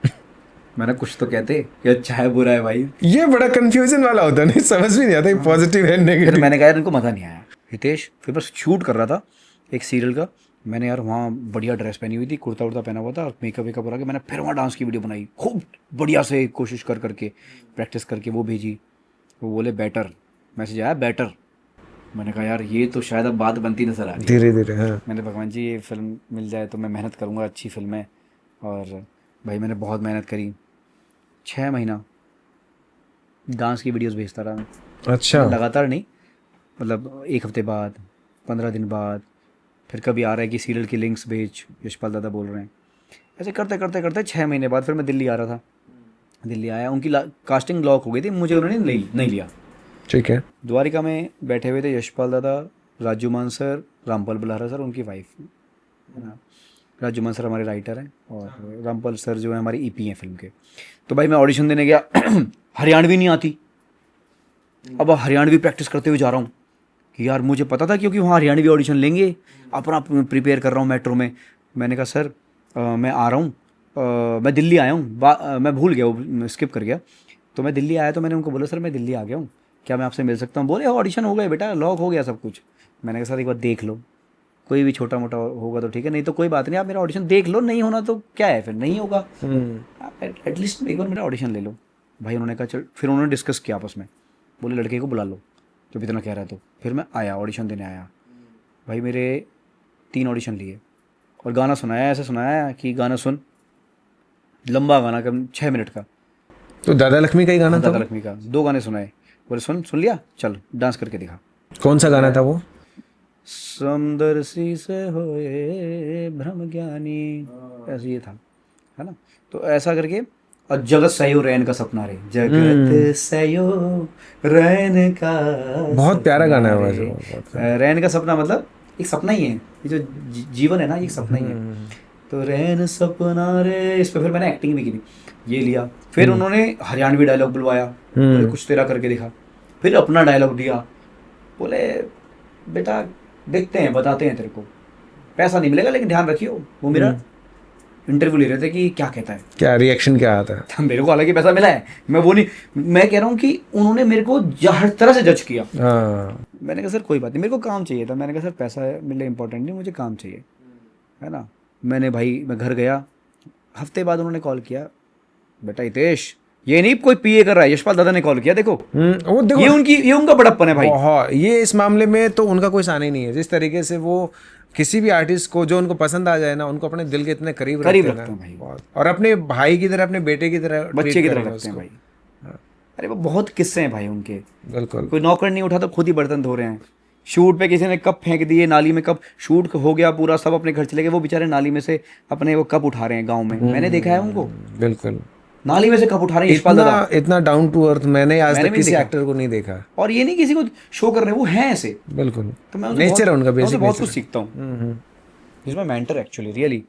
Speaker 1: मैंने कुछ तो कहते कि अच्छा है बुरा है भाई।
Speaker 2: ये बड़ा कंफ्यूजन वाला होता है, नहीं समझ में नहीं आता पॉजिटिव है नेगेटिव।
Speaker 1: फिर मैंने कहा यार इनको मज़ा नहीं आया। हितेश, फिर मैं शूट कर रहा था एक सीरियल का, मैंने यार वहाँ बढ़िया ड्रेस पहनी हुई थी, कुर्ता उर्ता पहना हुआ था और मेकअप वेकअप करा के मैंने फिर वहाँ डांस की वीडियो बनाई, खूब बढ़िया से कोशिश कर करके प्रैक्टिस करके वो भेजी। वो बोले बेटर, मैसेज आया बेटर। मैंने कहा यार ये तो शायद अब बात बनती नजर आ रही है
Speaker 2: धीरे धीरे। हाँ।
Speaker 1: मैंने भगवान जी ये फिल्म मिल जाए तो मैं मेहनत करूँगा, अच्छी फिल्म है। और भाई मैंने बहुत मेहनत करी, 6 महीना डांस की वीडियोस भेजता रहा।
Speaker 2: अच्छा।
Speaker 1: लगातार नहीं, मतलब एक हफ्ते बाद, 15 दिन बाद, फिर कभी आ रहा है कि सीरियल की लिंक्स भेज, यशपाल दादा बोल रहे हैं। ऐसे करते करते करते 6 महीने बाद फिर मैं दिल्ली आ रहा था। दिल्ली आया, उनकी कास्टिंग लॉक हो गई थी, मुझे उन्होंने नहीं लिया।
Speaker 2: ठीक है।
Speaker 1: द्वारिका में बैठे हुए थे यशपाल दादा, राजू मान सर, रामपाल बुल्हारा सर, उनकी वाइफ है ना। राजू मान सर हमारे राइटर हैं और रामपाल सर जो है हमारी ईपी हैं फिल्म के। तो भाई मैं ऑडिशन देने गया हरियाणवी नहीं आती। अब हरियाणवी प्रैक्टिस करते हुए जा रहा हूँ कि यार मुझे पता था क्योंकि वहाँ हरियाणवी ऑडिशन लेंगे, अपना प्रिपेयर कर रहा हूँ मेट्रो में। मैंने कहा सर मैं आ रहा हूँ, मैं दिल्ली आया हूँ, मैं भूल गया, वो स्किप कर गया। तो मैं दिल्ली आया तो मैंने उनको बोला सर मैं दिल्ली आ गया हूँ, क्या मैं आपसे मिल सकता हूँ? बोले ऑडिशन हो गया बेटा, लॉक हो गया सब कुछ। मैंने कहा सर एक बार देख लो, कोई भी छोटा मोटा होगा तो ठीक है, नहीं तो कोई बात नहीं, आप मेरा ऑडिशन देख लो, नहीं होना तो क्या है, फिर नहीं होगा, आप एटलीस्ट एक बार मेरा ऑडिशन ले लो। भाई उन्होंने कहा चल, फिर उन्होंने डिस्कस किया आपस में, बोले लड़के को बुला लो जब इतना कह रहा है तो। फिर मैं आया, ऑडिशन देने आया। भाई मेरे 3 ऑडिशन लिए और गाना सुनाया, ऐसे सुनाया कि गाना सुन, लंबा गाना, कम 6 मिनट का।
Speaker 2: तो दादा लक्ष्मी का ही गाना था?
Speaker 1: दादा लक्ष्मी का 2 गाने सुनाए, बोले सुन लिया, चल डांस करके दिखा।
Speaker 2: कौन सा गाना था वो?
Speaker 1: समदर्शी से होए भ्रम ज्ञानी, ऐसे ये था, है ना। तो ऐसा करके, और जगत सयो रैन का सपना रे, जगत सयो रैन का,
Speaker 2: बहुत प्यारा गाना है वैसे।
Speaker 1: रैन का सपना मतलब एक सपना ही है, ये जो जीवन है ना, ये सपना ही है। तो रैन सपना रे, इस पे फिर मैंने एक्टिंग भी की थी, ये लिया। फिर उन्होंने हरियाणवी डायलॉग बुलवाया, बोले कुछ तेरा करके दिखा। फिर अपना डायलॉग दिया, बोले बेटा देखते हैं, बताते हैं तेरे को, पैसा नहीं मिलेगा लेकिन ध्यान रखियो। वो मेरा इंटरव्यू ले रहे थे कि क्या कहता है,
Speaker 2: क्या रिएक्शन क्या आता है।
Speaker 1: मेरे को हालांकि पैसा मिला है, मैं वो नहीं, मैं कह रहा हूँ कि उन्होंने मेरे को हर तरह से जज किया। मैंने कहा सर कोई बात नहीं, मेरे को काम चाहिए था। मैंने कहा सर पैसा मिले इंपॉर्टेंट नहीं, मुझे काम चाहिए, है ना। मैं घर गया, हफ्ते बाद उन्होंने कॉल किया, बेटा हितेश ये नहीं कोई पीए कर रहा है, यशपाल दादा ने कॉल किया, देखो
Speaker 2: वो देखो,
Speaker 1: ये उनका बड़प्पन है भाई।
Speaker 2: हाँ, ये इस मामले में तो उनका कोई सानी नहीं है। जिस तरीके से वो किसी भी आर्टिस्ट को जो उनको पसंद आ जाए ना, उनको अपने दिल के इतने करीब रखते हैं भाई, और अपने भाई की तरह, अपने बेटे की तरह,
Speaker 1: बच्चे की तरह रखते हैं भाई। अरे वो बहुत किस्से हैं भाई उनके।
Speaker 2: बिल्कुल।
Speaker 1: कोई नौकर नहीं उठा तो खुद ही बर्तन धो रहे हैं। शूट पे किसी ने कप फेंक दिए नाली में, कप शूट हो गया पूरा, सब अपने घर चले गए, वो बेचारे नाली में से अपने वो कप उठा रहे हैं गांव में, मैंने देखा है उनको
Speaker 2: बिल्कुल।
Speaker 1: नाली में से कप उठा रहे हैं यशपाल दादा।
Speaker 2: इतना डाउन टू अर्थ मैंने आज
Speaker 1: मैंने
Speaker 2: तक
Speaker 1: भी
Speaker 2: किसी
Speaker 1: देखा।
Speaker 2: एक्टर को नहीं देखा।
Speaker 1: और ये नहीं किसी को शो कर रहे हैं, वो हैं ऐसे।
Speaker 2: बिल्कुल,
Speaker 1: तो मैं उनसे
Speaker 2: नेचर है उनका,
Speaker 1: मैं उनसे
Speaker 2: बेसिक
Speaker 1: बहुत कुछ सीखता हूँ। Is my mentor actually, really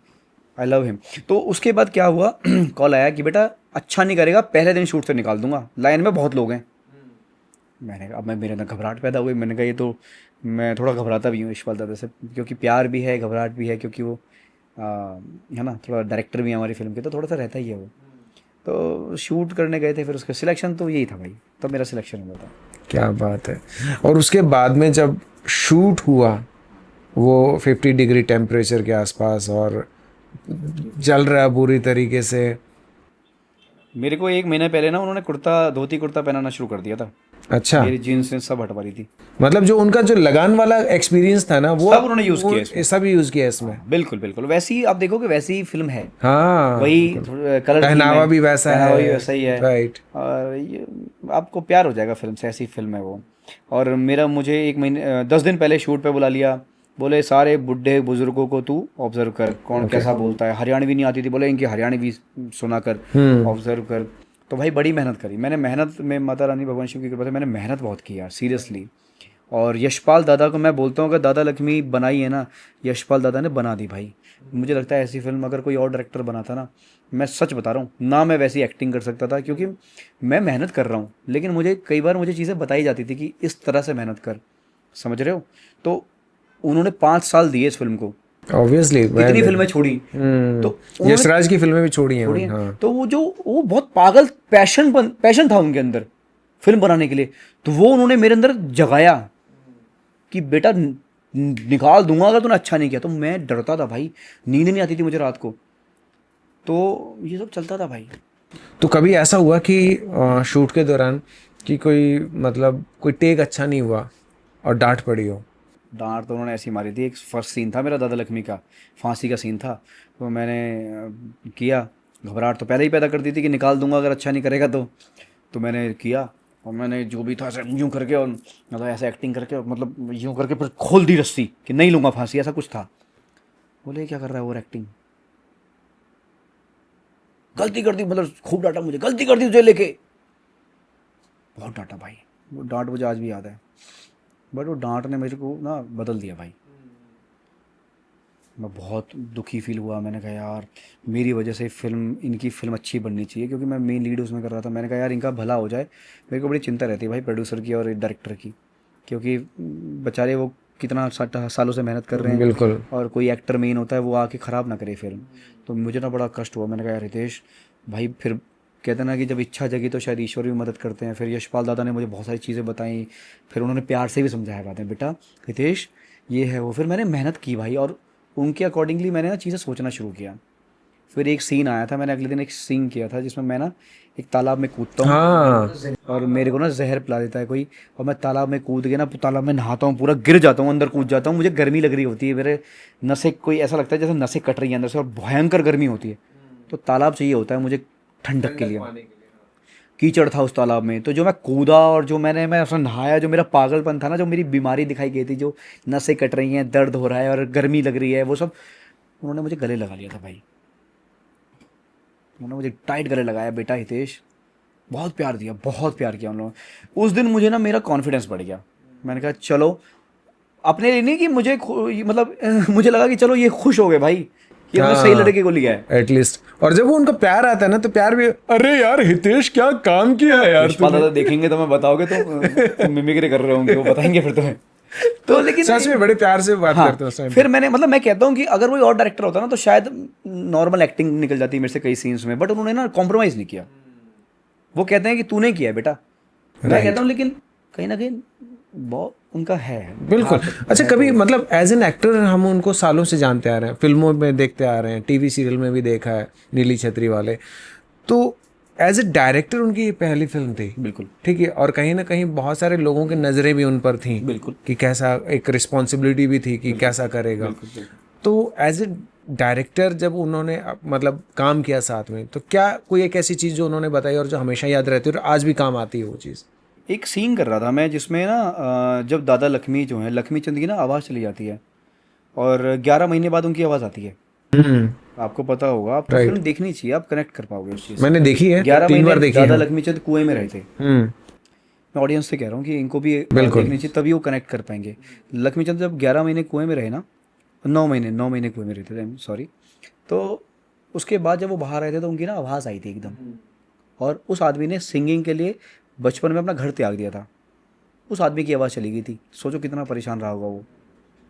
Speaker 1: I love him. तो उसके बाद क्या हुआ, कॉल आया कि बेटा अच्छा नहीं करेगा, पहले दिन शूट से निकाल दूंगा, लाइन में बहुत लोग हैं। मैंने कहा, अब मैं मेरे अंदर घबराहट पैदा हुई। मैंने कहा ये तो, मैं थोड़ा घबराता भी हूँ यशपाल दादा से, क्योंकि प्यार भी है, घबराहट भी है, क्योंकि वो है ना, थोड़ा डायरेक्टर भी है हमारी फिल्म के, तो थोड़ा सा रहता ही है वो। तो शूट करने गए थे, फिर उसका सिलेक्शन तो यही था भाई, तब मेरा सिलेक्शन हुआ था।
Speaker 2: क्या बात है। और उसके बाद में जब शूट हुआ वो 50 डिग्री टेम्परेचर के आसपास और जल रहा है बुरी तरीके से,
Speaker 1: मेरे को 1 महीने पहले ना उन्होंने धोती कुर्ता पहनाना शुरू कर दिया था।
Speaker 2: अच्छा,
Speaker 1: मेरी जीन्स सब हटवा दी थी।
Speaker 2: मतलब जो उनका जो लगान वाला एक्सपीरियंस था ना, वो
Speaker 1: सब उन्होंने यूज किया इसमें।
Speaker 2: सब यूज किया इसमें।
Speaker 1: बिल्कुल बिल्कुल, वैसी ही आप देखोगे, वैसी ही फिल्म है।
Speaker 2: हाँ,
Speaker 1: वही कलर
Speaker 2: पहनावा भी वैसा है,
Speaker 1: भी वैसा ही है,
Speaker 2: राइट।
Speaker 1: और ये आपको प्यार हो जाएगा फिल्म से, ऐसी फिल्म है वो। और मुझे 1 महीने 10 दिन पहले शूट पे बुला लिया, बोले सारे बुढ़े बुजुर्गों को तू ऑब्जर्व कर, कौन कैसा बोलता है। हरियाणवी नहीं आती थी, बोले इनकी हरियाणवी सुना कर, ऑब्जर्व कर। तो भाई बड़ी मेहनत करी मैंने, मेहनत में माता रानी भगवान शिव की कृपा से मैंने मेहनत बहुत की यार, सीरियसली। और यशपाल दादा को मैं बोलता हूँ, अगर दादा लक्ष्मी बनाई है ना, यशपाल दादा ने बना दी भाई। मुझे लगता है ऐसी फिल्म अगर कोई और डायरेक्टर बनाता ना, मैं सच बता रहा हूँ ना, मैं वैसी एक्टिंग कर सकता था, क्योंकि मैं मेहनत कर रहा हूँ, लेकिन मुझे कई बार मुझे चीज़ें बताई जाती थी कि इस तरह से मेहनत कर, समझ रहे हो। तो उन्होंने 5 साल दिए इस फिल्म को,
Speaker 2: ऑब्वियसली
Speaker 1: इतनी फिल्में छोड़ी, तो
Speaker 2: यशराज की फिल्में भी छोड़ी हैं। हाँ।
Speaker 1: तो वो बहुत पागल पैशन था उनके अंदर फिल्म बनाने के लिए, तो वो उन्होंने मेरे अंदर जगाया कि बेटा निकाल दूंगा अगर तूने अच्छा नहीं किया। तो मैं डरता था भाई, नींद नहीं आती थी मुझे रात को, तो ये सब चलता था भाई।
Speaker 2: तो कभी ऐसा हुआ कि शूट के दौरान कि कोई मतलब कोई टेक अच्छा नहीं हुआ और डांट पड़ी हो?
Speaker 1: डांट तो उन्होंने ऐसी मारी थी। एक फर्स्ट सीन था मेरा दादा लक्ष्मी का, फांसी का सीन था, तो मैंने किया। घबराहट तो पहले ही पैदा कर दी थी कि निकाल दूंगा अगर अच्छा नहीं करेगा तो मैंने किया, और मैंने जो भी था यूँ करके, और मतलब ऐसे एक्टिंग करके, मतलब यूँ करके फिर खोल दी रस्सी कि नहीं लूँगा फांसी, ऐसा कुछ था। बोले क्या कर रहा है वो एक्टिंग, गलती कर दी, मतलब खूब डांटा मुझे, गलती कर दी तुझे लेके, बहुत डांटा भाई। वो डांट मुझे आज भी याद है, बट वो डांट ने मेरे को ना बदल दिया भाई। मैं बहुत दुखी फील हुआ, मैंने कहा यार मेरी वजह से इनकी फिल्म अच्छी बननी चाहिए, क्योंकि मैं मेन लीड उसमें कर रहा था। मैंने कहा यार इनका भला हो जाए। मेरे को बड़ी चिंता रहती है भाई प्रोड्यूसर की और डायरेक्टर की, क्योंकि बेचारे वो कितना सालों से मेहनत कर रहे हैं।
Speaker 2: बिल्कुल।
Speaker 1: और कोई एक्टर मेन होता है, वो आके ख़राब ना करे फिल्म। तो मुझे ना बड़ा कष्ट हुआ। मैंने कहा यार रितेश भाई, फिर कहते ना कि जब इच्छा जगी तो शायद ईश्वर भी मदद करते हैं। फिर यशपाल दादा ने मुझे बहुत सारी चीज़ें बताई, फिर उन्होंने प्यार से भी समझाया बातें, बेटा रितेश ये है वो। फिर मैंने मेहनत की भाई, और उनके अकॉर्डिंगली मैंने ना चीज़ें सोचना शुरू किया। फिर एक सीन आया था, मैंने अगले दिन एक सीन किया था जिसमें मैं ना एक तालाब में कूदता हूँ।
Speaker 2: हाँ।
Speaker 1: और मेरे को ना जहर पिला देता है कोई, और मैं तालाब में कूद के ना, तालाब में नहाता हूँ, पूरा गिर जाता हूँ, अंदर कूद जाता हूँ। मुझे गर्मी लग रही होती है, मेरे नसें, कोई ऐसा लगता है जैसे नसें कट रही हैं अंदर से, और भयंकर गर्मी होती है। तो तालाब चाहिए होता है मुझे ठंडक के लिए। कीचड़ था उस तालाब में, तो जो मैं कूदा और जो मैं उसमें नहाया, जो मेरा पागलपन था ना, जो मेरी बीमारी दिखाई गई थी, जो नसें कट रही हैं, दर्द हो रहा है और गर्मी लग रही है, वो सब उन्होंने मुझे गले लगा लिया था भाई। उन्होंने मुझे टाइट गले लगाया, बेटा हितेश, बहुत प्यार दिया, बहुत प्यार किया उन लोगों ने। उस दिन मुझे ना मेरा कॉन्फिडेंस बढ़ गया। मैंने कहा चलो, अपने लिए नहीं कि मुझे मतलब मुझे लगा कि चलो ये खुश हो गए भाई, ये हमने सही लड़के को लिया है
Speaker 2: एटलीस्ट। और जब वो उनका प्यार आता है ना, तो प्यार भी, अरे यार हितेश क्या काम किया है यार।
Speaker 1: दादा देखेंगे तो मैं बताओगे तो मिमिक्री कर रहे होंगे, वो बताएंगे फिर तुम्हें। तो लेकिन
Speaker 2: सच में बड़े प्यार से बात करते हैं उस टाइम।
Speaker 1: फिर मैंने, मतलब मैं कहता हूँ कि अगर कोई और डायरेक्टर होता ना, तो शायद नॉर्मल एक्टिंग निकल जाती मेरे से कई सीन्स में, बट उन्होंने ना कॉम्प्रोमाइज़ नहीं किया। वो कहते हैं कि तूने किया बेटा, मैं कहता हूँ लेकिन कहीं ना कहीं बहुत उनका है।
Speaker 2: बिल्कुल। अच्छा, कभी मतलब एज एन एक्टर हम उनको सालों से जानते आ रहे हैं, फिल्मों में देखते आ रहे हैं, टीवी सीरियल में भी देखा है, नीली छतरी वाले। तो एज ए डायरेक्टर उनकी ये पहली फिल्म थी।
Speaker 1: बिल्कुल
Speaker 2: ठीक है। और कहीं ना कहीं बहुत सारे लोगों की नज़रें भी उन पर थी।
Speaker 1: बिल्कुल।
Speaker 2: कि कैसा, एक रिस्पॉन्सिबिलिटी भी थी कि कैसा करेगा। तो एज ए डायरेक्टर जब उन्होंने मतलब काम किया साथ में, तो क्या कोई एक ऐसी चीज़ जो उन्होंने बताई और जो हमेशा याद रहती है और आज भी काम आती है वो चीज़?
Speaker 1: एक सीन कर रहा था मैं जिसमें ना जब दादा लक्ष्मी जो है, लक्ष्मी चंद की ना आवाज़ चली जाती है और 11 महीने बाद उनकी आवाज़ आती है। आपको पता होगा, आपको
Speaker 2: Right.
Speaker 1: फिल्म देखनी चाहिए, आप कनेक्ट कर पाओगे उस चीज़ से।
Speaker 2: मैंने देखी है,
Speaker 1: 11
Speaker 2: 3 बार
Speaker 1: महीने
Speaker 2: देखी है।
Speaker 1: दादा लक्ष्मी चंद कुएं में रहे थे।
Speaker 2: हम्म।
Speaker 1: मैं ऑडियंस से कह रहा हूँ कि इनको भी
Speaker 2: बिल्कुल।
Speaker 1: देखनी चाहिए, तभी वो कनेक्ट कर पाएंगे। लक्ष्मी चंद जब 11 महीने कुएं में रहे ना, 9 महीने कुएं में रहते थे, सॉरी, तो उसके बाद जब वो बाहर आए थे तो उनकी ना आवाज़ आई थी एकदम। और उस आदमी ने सिंगिंग के लिए बचपन में अपना घर त्याग दिया था। उस आदमी की आवाज़ चली गई थी, सोचो कितना परेशान रहा होगा वो।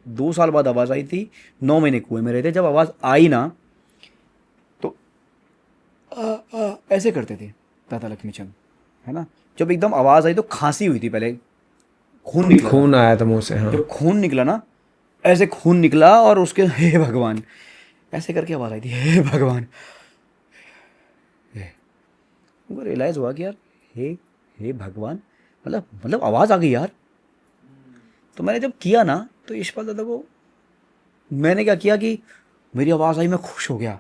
Speaker 1: 2 साल बाद आवाज़ आई थी, 9 महीने कुएं में रहे थे। जब आवाज़ आई ना तो ऐसे करते थे दादा लक्ष्मी चंद, है ना। जब एकदम आवाज़ आई तो खांसी हुई थी पहले, खून निकला था।
Speaker 2: खून आया था मुंह से, हाँ।
Speaker 1: जब खून निकला ना, ऐसे खून निकला और उसके हे भगवान ऐसे करके आवाज़ आई थी, हे भगवान। उनको रियलाइज़ हुआ कि यार हे हे भगवान, मतलब आवाज़ आ गई यार। तो मैंने जब किया ना तो यशपाल दादा को मैंने क्या किया कि मेरी आवाज़ आई, मैं खुश हो गया।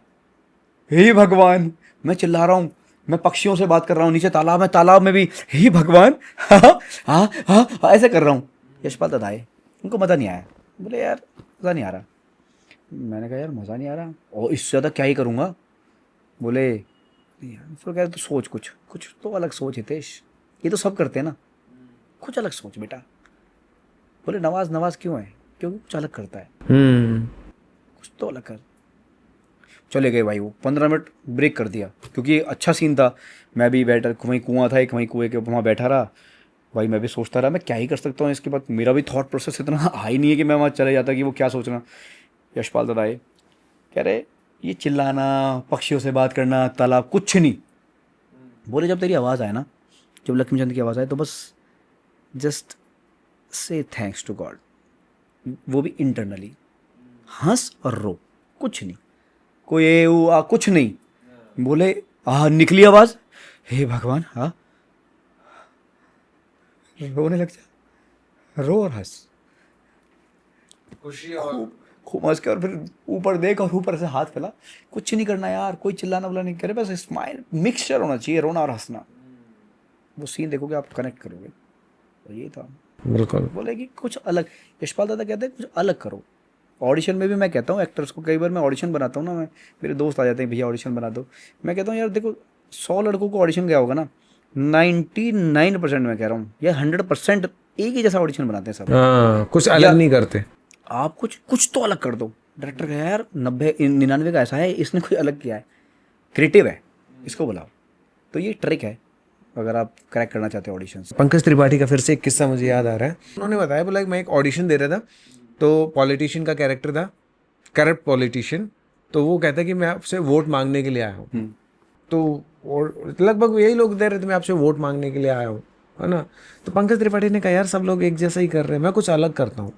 Speaker 1: हे भगवान, मैं चिल्ला रहा हूँ, मैं पक्षियों से बात कर रहा हूँ, नीचे तालाब है, तालाब में भी हे भगवान, हाँ हाँ हाँ हाँ ऐसे कर रहा हूँ। यशपाल दादा आए, उनको मज़ा नहीं आया, बोले यार मज़ा नहीं आ रहा। मैंने कहा यार मज़ा नहीं आ रहा और इससे ज़्यादा क्या ही करूँगा। बोले फिर कह रहे तो सोच, कुछ कुछ तो अलग सोच हितेश, ये तो सब करते हैं ना, कुछ अलग सोच बेटा। बोले नवाज नवाज क्यों है, क्योंकि कुछ अलग करता है, कुछ तो अलग कर। चले गए भाई, वो 15 मिनट ब्रेक कर दिया क्योंकि अच्छा सीन था। मैं भी बैठा, वहीं कुआं था एक, वहीं कुएं के वहाँ बैठा रहा भाई। मैं भी सोचता रहा मैं क्या ही कर सकता हूँ इसके बाद। मेरा भी थॉट प्रोसेस इतना हाई नहीं है कि मैं वहाँ चले जाता कि वो क्या सोचना। यशपाल दादा आए, कह रहे ये चिल्लाना, पक्षियों से बात करना, तालाब, कुछ नहीं। बोले जब तेरी आवाज़ आए ना, जब लक्ष्मीचंद की आवाज़ आए तो बस just say thanks to God, वो भी इंटरनली, हंस और रो, कुछ नहीं, कोई ये वो कुछ नहीं। बोले निकली आवाज़, हे भगवान, हाँ रोने लग जा, रो और हंस,
Speaker 2: खुशी और
Speaker 1: खूब हंस के, और फिर ऊपर देख और ऊपर से हाथ फैला। कुछ नहीं करना यार, कोई चिल्लाना वाला नहीं करे, बस स्माइल मिक्सचर होना चाहिए, रोना और हंसना। वो सीन देखोगे आप कनेक्ट करोगे, और ये था।
Speaker 2: बिल्कुल।
Speaker 1: बोले कि कुछ अलग, यशपाल दादा कहते हैं कुछ अलग करो। ऑडिशन में भी मैं कहता हूँ एक्टर्स को, कई बार मैं ऑडिशन बनाता हूँ ना, मैं मेरे दोस्त आ जाते हैं भैया ऑडिशन बना दो। मैं कहता हूँ यार देखो 100 लड़कों को ऑडिशन गया होगा ना, 99% मैं कह रहा हूँ या 100% एक ही जैसा ऑडिशन बनाते हैं सब।
Speaker 2: हाँ, कुछ अलग नहीं करते।
Speaker 1: आप कुछ तो अलग कर दो। डायरेक्टर कहे यार 90-99 का ऐसा है, इसने कोई अलग किया है, क्रिएटिव है, इसको बुलाओ। तो ये ट्रिक है अगर आप क्रैक करना चाहते हो ऑडिशन।
Speaker 2: पंकज त्रिपाठी का फिर से एक किस्सा मुझे याद आ रहा है। उन्होंने बताया, बोला मैं एक ऑडिशन दे रहा था, तो पॉलिटिशियन का कैरेक्टर था, करप्ट पॉलिटिशियन। तो वो कहता है कि मैं आपसे वोट मांगने के लिए आया हूँ। तो और लगभग यही लोग दे रहे थे, मैं आपसे वोट मांगने के लिए आया हूँ, है ना। तो पंकज त्रिपाठी ने कहा यार सब लोग एक जैसा ही कर रहे हैं, मैं कुछ अलग करता हूँ,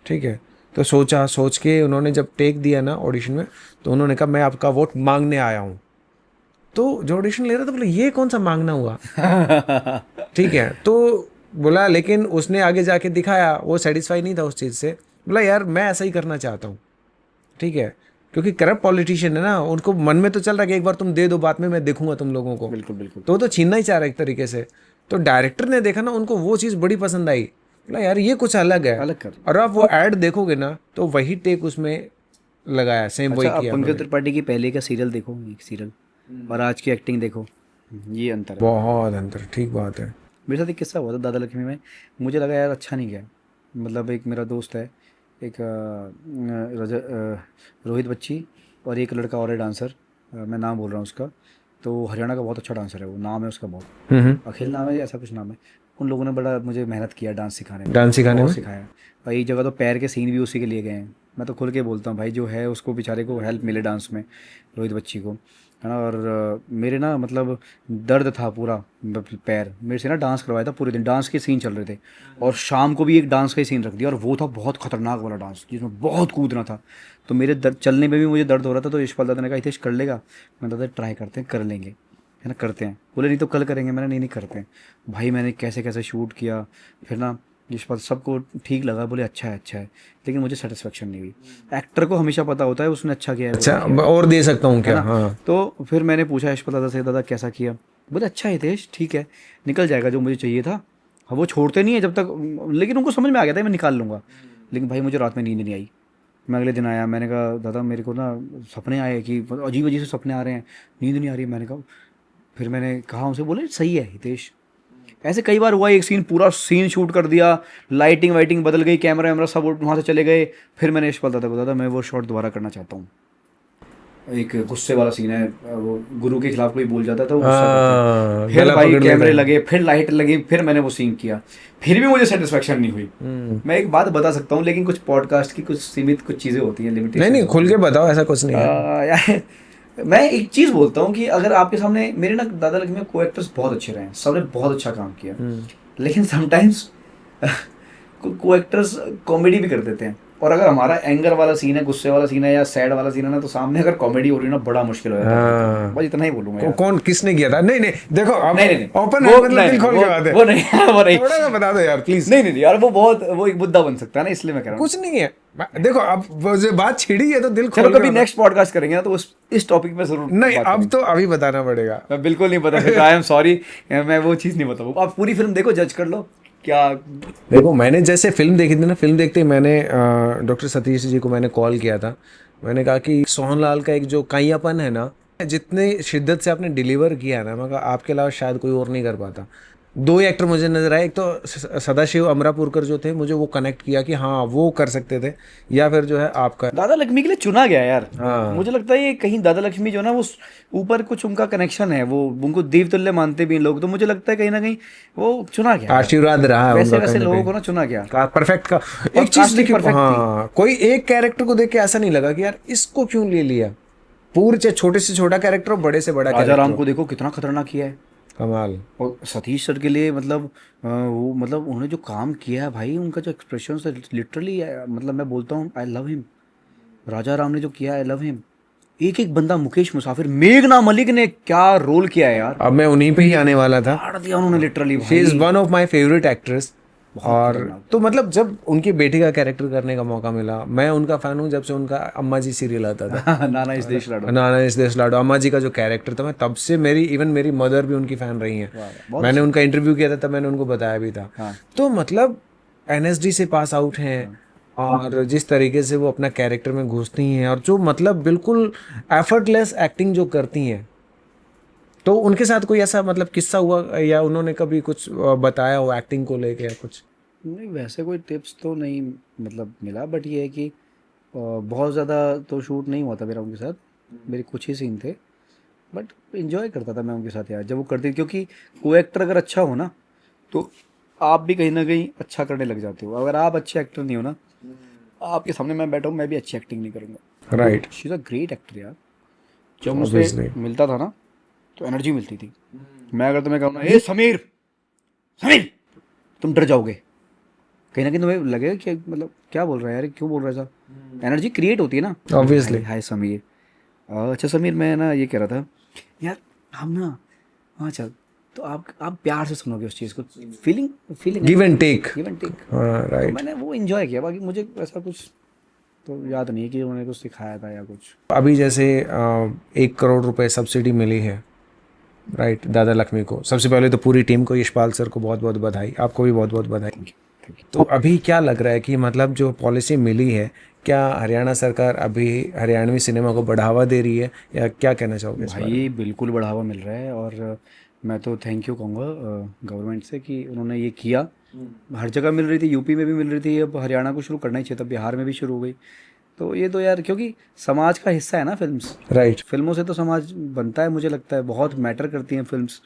Speaker 2: ठीक है। तो सोच के उन्होंने जब टेक दिया ना ऑडिशन में, तो उन्होंने कहा मैं आपका वोट मांगने आया हूँ। तो जो ऑडिशन ले रहा था बोले ये कौन सा मांगना हुआ, ठीक है। तो बोला, लेकिन उसने आगे जाके दिखाया, वो सेटिस्फाई नहीं था उस चीज़ से। बोला यार मैं ऐसा ही करना चाहता हूँ, ठीक है। क्योंकि करप्ट पॉलिटिशियन है ना, उनको मन में तो चल रहा है कि एक बार तुम दे दो, बाद में मैं देखूंगा तुम लोगों को।
Speaker 1: बिल्कुल बिल्कुल।
Speaker 2: तो वो तो छीनना ही चाह रहा है एक तरीके से। तो डायरेक्टर ने देखा ना, उनको वो चीज़ बड़ी पसंद आई। बोला यार ये कुछ अलग है,
Speaker 1: अलग कर।
Speaker 2: और आप वो ऐड देखोगे ना तो वही टेक उसमें लगाया, सेम वही
Speaker 1: अच्छा, आप
Speaker 2: किया
Speaker 1: पंकज
Speaker 2: उन्होंने।
Speaker 1: त्रिपाठी की पहले का सीरियल देखो, एक सीरियल, और आज की एक्टिंग देखो, ये अंतर है।
Speaker 2: बहुत अंतर, ठीक बात है।
Speaker 1: मेरे साथ एक किस्सा हुआ था दादा लक्ष्मी में, मुझे लगा यार अच्छा नहीं गया। मतलब एक मेरा दोस्त है, एक रोहित बच्ची, और एक लड़का और है डांसर, मैं नाम बोल रहा हूँ उसका। तो हरियाणा का बहुत अच्छा डांसर है वो, नाम है उसका बहुत, अखिल नाम है ऐसा कुछ नाम है। उन लोगों ने बड़ा मुझे मेहनत किया डांस सिखाने में,
Speaker 2: डांस सिखाने
Speaker 1: बहुत
Speaker 2: में
Speaker 1: सिखाया भाई। एक जगह तो पैर के सीन भी उसी के लिए गए हैं। मैं तो खुल के बोलता हूँ भाई, जो है उसको बेचारे को हेल्प मिले डांस में, रोहित बच्ची को, है ना। और मेरे ना मतलब दर्द था पूरा पैर, मेरे से ना डांस करवाया था पूरे दिन, डांस के सीन चल रहे थे, और शाम को भी एक डांस का ही सीन रख दिया, और वो था बहुत खतरनाक वाला डांस जिसमें बहुत कूदना था। तो मेरे दर्द चलने में भी मुझे दर्द हो रहा था। तो यशपाल दादा ने कहा हितेश कर लेगा, मैं दादा ट्राई करते हैं, कर लेंगे, है ना, करते हैं। बोले नहीं तो कल करेंगे, मैंने नहीं करते हैं भाई। मैंने कैसे कैसे शूट किया, फिर ना यशपाल सबको ठीक लगा, बोले अच्छा है, लेकिन मुझे सेटिस्फेक्शन नहीं हुई। एक्टर को हमेशा पता होता है उसने अच्छा किया है,
Speaker 2: अच्छा और दे सकता हूँ
Speaker 1: है
Speaker 2: क्या?
Speaker 1: ना।
Speaker 2: हाँ
Speaker 1: तो फिर मैंने पूछा यशपाल दादा से, दादा कैसा किया? बोले अच्छा है हितेश, ठीक है, निकल जाएगा जो मुझे चाहिए था। हाँ वो छोड़ते नहीं है जब तक, लेकिन उनको समझ में आ गया था मैं निकाल लूँगा। लेकिन भाई मुझे रात में नींद नहीं आई। मैं अगले दिन आया, मैंने कहा दादा मेरे को ना सपने आए कि अजीब अजीब से सपने आ रहे हैं, नींद नहीं आ रही है। मैंने कहा, फिर मैंने कहा उनसे, बोले सही है हितेश। ऐसे कई बार हुआ, एक सीन पूरा सीन शूट कर दिया, लाइटिंग वाइटिंग बदल गई, कैमरा वैमरा सब वहाँ से चले गए। फिर मैंने यशपाल दादा को, दादा मैं वो शॉट दोबारा करना चाहता हूँ। एक गुस्से वाला सीन है, वो गुरु के खिलाफ कोई बोल जाता है तो वो गुस्सा करता है। फिर
Speaker 2: गला
Speaker 1: भाई
Speaker 2: पकड़ लेता
Speaker 1: कैमरे
Speaker 2: है।
Speaker 1: लगे, फिर लाइट लगी, फिर मैंने वो सीन किया, फिर भी मुझे सेटिस्फेक्शन नहीं हुई। मैं एक बात बता सकता हूँ, लेकिन कुछ पॉडकास्ट की कुछ सीमित कुछ चीज़ें होती हैं,
Speaker 2: नहीं
Speaker 1: लिमिटेशन।
Speaker 2: नहीं, खुल के बताओ, ऐसा कुछ नहीं है।
Speaker 1: यार मैं एक चीज़ बोलता हूँ कि अगर आपके सामने मेरे ना दादा लक्ष्मी में को एक्टर्स बहुत अच्छे रहे हैं, सबने बहुत अच्छा काम किया, लेकिन समटाइम्स को एक्टर्स कॉमेडी भी कर देते हैं। और अगर हमारा एंगर वाला सीन है, गुस्से वाला सीन है या सैड वाला सीन है ना, तो सामने अगर कॉमेडी हो रही है ना, बड़ा मुश्किल हो जाता है। बस इतना ही बोलूंगा यार।
Speaker 2: कौन किसने किया था? नहीं नहीं, देखो अब
Speaker 1: नहीं
Speaker 2: ओपन
Speaker 1: वो
Speaker 2: मतलब
Speaker 1: नहीं,
Speaker 2: दिल खोल के बात है।
Speaker 1: वो नहीं वो नहीं,
Speaker 2: थोड़ा सा बता दो यार प्लीज।
Speaker 1: नहीं यार, वो बहुत वो एक मुद्दा बन सकता है ना, इसलिए मैं कह रहा हूँ।
Speaker 2: कुछ नहीं है, देखो अब वो जो बात छिड़ी है तो दिल
Speaker 1: चलो
Speaker 2: खोल के
Speaker 1: कभी
Speaker 2: बताओ।
Speaker 1: नेक्स्ट पॉडकास्ट करेंगे ना, तो इस टॉपिक पे जरूर
Speaker 2: नहीं
Speaker 1: बात
Speaker 2: अब
Speaker 1: करेंगे।
Speaker 2: तो अभी बताना पड़ेगा।
Speaker 1: मैं बिल्कुल नहीं बता, आई एम सॉरी, मैं वो चीज़ नहीं बताऊँ। आप पूरी फिल्म देखो, जज कर लो क्या।
Speaker 2: देखो मैंने जैसे फिल्म देखी थी ना, फिल्म देखते ही मैंने डॉक्टर सतीश जी को मैंने कॉल किया था। मैंने कहा कि सोहनलाल का एक जो काइयापन है ना, जितने शिद्दत से आपने डिलीवर किया है ना, मैं कहा आपके अलावा शायद कोई और नहीं कर पाता। दो ही एक्टर मुझे नजर आए, एक तो सदाशिव अमरापुरकर जो थे, मुझे वो कनेक्ट किया कि हाँ वो कर सकते थे, या फिर जो है आपका
Speaker 1: दादा लक्ष्मी के लिए चुना गया यार।
Speaker 2: हाँ।
Speaker 1: मुझे लगता है ये कहीं दादा लक्ष्मी जो है ना, वो ऊपर कुछ उनका कनेक्शन है, वो उनको देवतुल्य मानते भी हैं लोग, तो मुझे लगता है कहीं ना कहीं वो चुना गया।
Speaker 2: आशीर्वाद रहा है
Speaker 1: वैसे
Speaker 2: उनका
Speaker 1: वैसे
Speaker 2: कहीं ना
Speaker 1: लोगों
Speaker 2: कहीं।
Speaker 1: को ना चुना गया।
Speaker 2: परफेक्ट का
Speaker 1: और
Speaker 2: एक चीज
Speaker 1: casting
Speaker 2: देखिए,
Speaker 1: perfect
Speaker 2: हाँ कोई एक कैरेक्टर को देख के ऐसा नहीं लगा कि यार इसको क्यों ले लिया। पूरे चाहे छोटे से छोटा कैरेक्टर हो, बड़े से बड़ा
Speaker 1: राजा
Speaker 2: कैरेक्टर
Speaker 1: राम
Speaker 2: हो।
Speaker 1: को देखो कितना खतरनाक किया है।
Speaker 2: कमाल।
Speaker 1: और सतीश सर के लिए मतलब वो मतलब उन्होंने जो काम किया है भाई, उनका जो एक्सप्रेशन है लिटरली, मतलब मैं बोलता हूँ आई लव हिम। राजा राम ने जो किया, आई लव हिम। एक एक बंदा, मुकेश मुसाफिर, मेघना मलिक ने क्या रोल किया है यार,
Speaker 2: अब मैं उन्हीं पे ही आने वाला था।
Speaker 1: फाड़ दिया उन्होंने लिटरली
Speaker 2: शी इज
Speaker 1: भाई।
Speaker 2: One of my favourite actress. और
Speaker 1: खतरनाक।
Speaker 2: तो मतलब जब उनकी बेटी का कैरेक्टर करने का मौका मिला, मैं उनका फैन हूँ जब से उनका अम्मा जी सीरियल आता था।
Speaker 1: नाना इस देश लाडो।
Speaker 2: नाना इस देश लाडो, अम्मा जी का जो कैरेक्टर था, मैं तब से मेरी मदर भी उनकी फैन रही हैं। मैंने उनका इंटरव्यू किया था, तब मैंने उनको बताया भी था। तो मतलब एनएसडी से पास आउट हैं, और जिस तरीके से वो अपना कैरेक्टर में घुसती हैं, और जो मतलब बिल्कुल एफर्टलेस एक्टिंग जो करती हैं, तो उनके साथ कोई ऐसा मतलब किस्सा हुआ या उन्होंने कभी कुछ बताया हो एक्टिंग को लेके या कुछ?
Speaker 1: नहीं वैसे कोई टिप्स तो नहीं मतलब मिला, बट ये है कि बहुत ज़्यादा तो शूट नहीं हुआ था मेरा उनके साथ, मेरे कुछ ही सीन थे, बट इंजॉय करता था मैं उनके साथ यार जब वो करती थी, क्योंकि को एक्टर अगर अच्छा हो ना, तो आप भी कहीं ना कहीं अच्छा करने लग जाते हो। अगर आप अच्छे एक्टर नहीं हो ना, आपके सामने मैं बैठा हूँ, मैं भी अच्छी एक्टिंग नहीं करूँगा।
Speaker 2: Right.
Speaker 1: She is a great actor यार। जब मुझसे मिलता था ना, तो एनर्जी मिलती थी। मैं अगर तुम्हें कहूँ ना, ए समीर समीर, तुम डर जाओगे, कहीं ना कहीं तुम्हें लगेगा कि मतलब क्या बोल रहा है यार, क्यों बोल रहा है साहब। एनर्जी क्रिएट होती है ना,
Speaker 2: ऑब्वियसली।
Speaker 1: हाय समीर। अच्छा समीर, मैं ना ये कह रहा था यार, हम ना, हाँ चल, तो आप प्यार से सुनोगे उस चीज़ को, feeling
Speaker 2: give and take.
Speaker 1: Right. मैंने वो एंजॉय किया, बाकी मुझे ऐसा कुछ तो याद नहीं है कि उन्होंने कुछ सिखाया था या कुछ।
Speaker 2: अभी जैसे 1 करोड़ रुपए सब्सिडी मिली है, राइट, दादा लक्ष्मी को। सबसे पहले तो पूरी टीम को, यशपाल सर को बहुत बहुत बधाई, आपको भी बहुत बहुत बधाई। तो अभी क्या लग रहा है कि मतलब जो पॉलिसी मिली है, क्या हरियाणा सरकार अभी हरियाणवी सिनेमा को बढ़ावा दे रही है, या क्या कहना चाहोगे इस बारे में?
Speaker 1: भाई बिल्कुल बढ़ावा मिल रहा है, और मैं तो थैंक यू कहूँगा गवर्नमेंट से कि उन्होंने ये किया। हर जगह मिल रही थी, यूपी में भी मिल रही थी, अब हरियाणा को शुरू करना ही चाहिए था, बिहार में भी शुरू हो गई। तो ये तो यार, क्योंकि समाज का हिस्सा है ना फिल्म्स,
Speaker 2: राइट।
Speaker 1: फिल्मों से तो समाज बनता है, मुझे लगता है बहुत मैटर करती हैं फिल्म्स।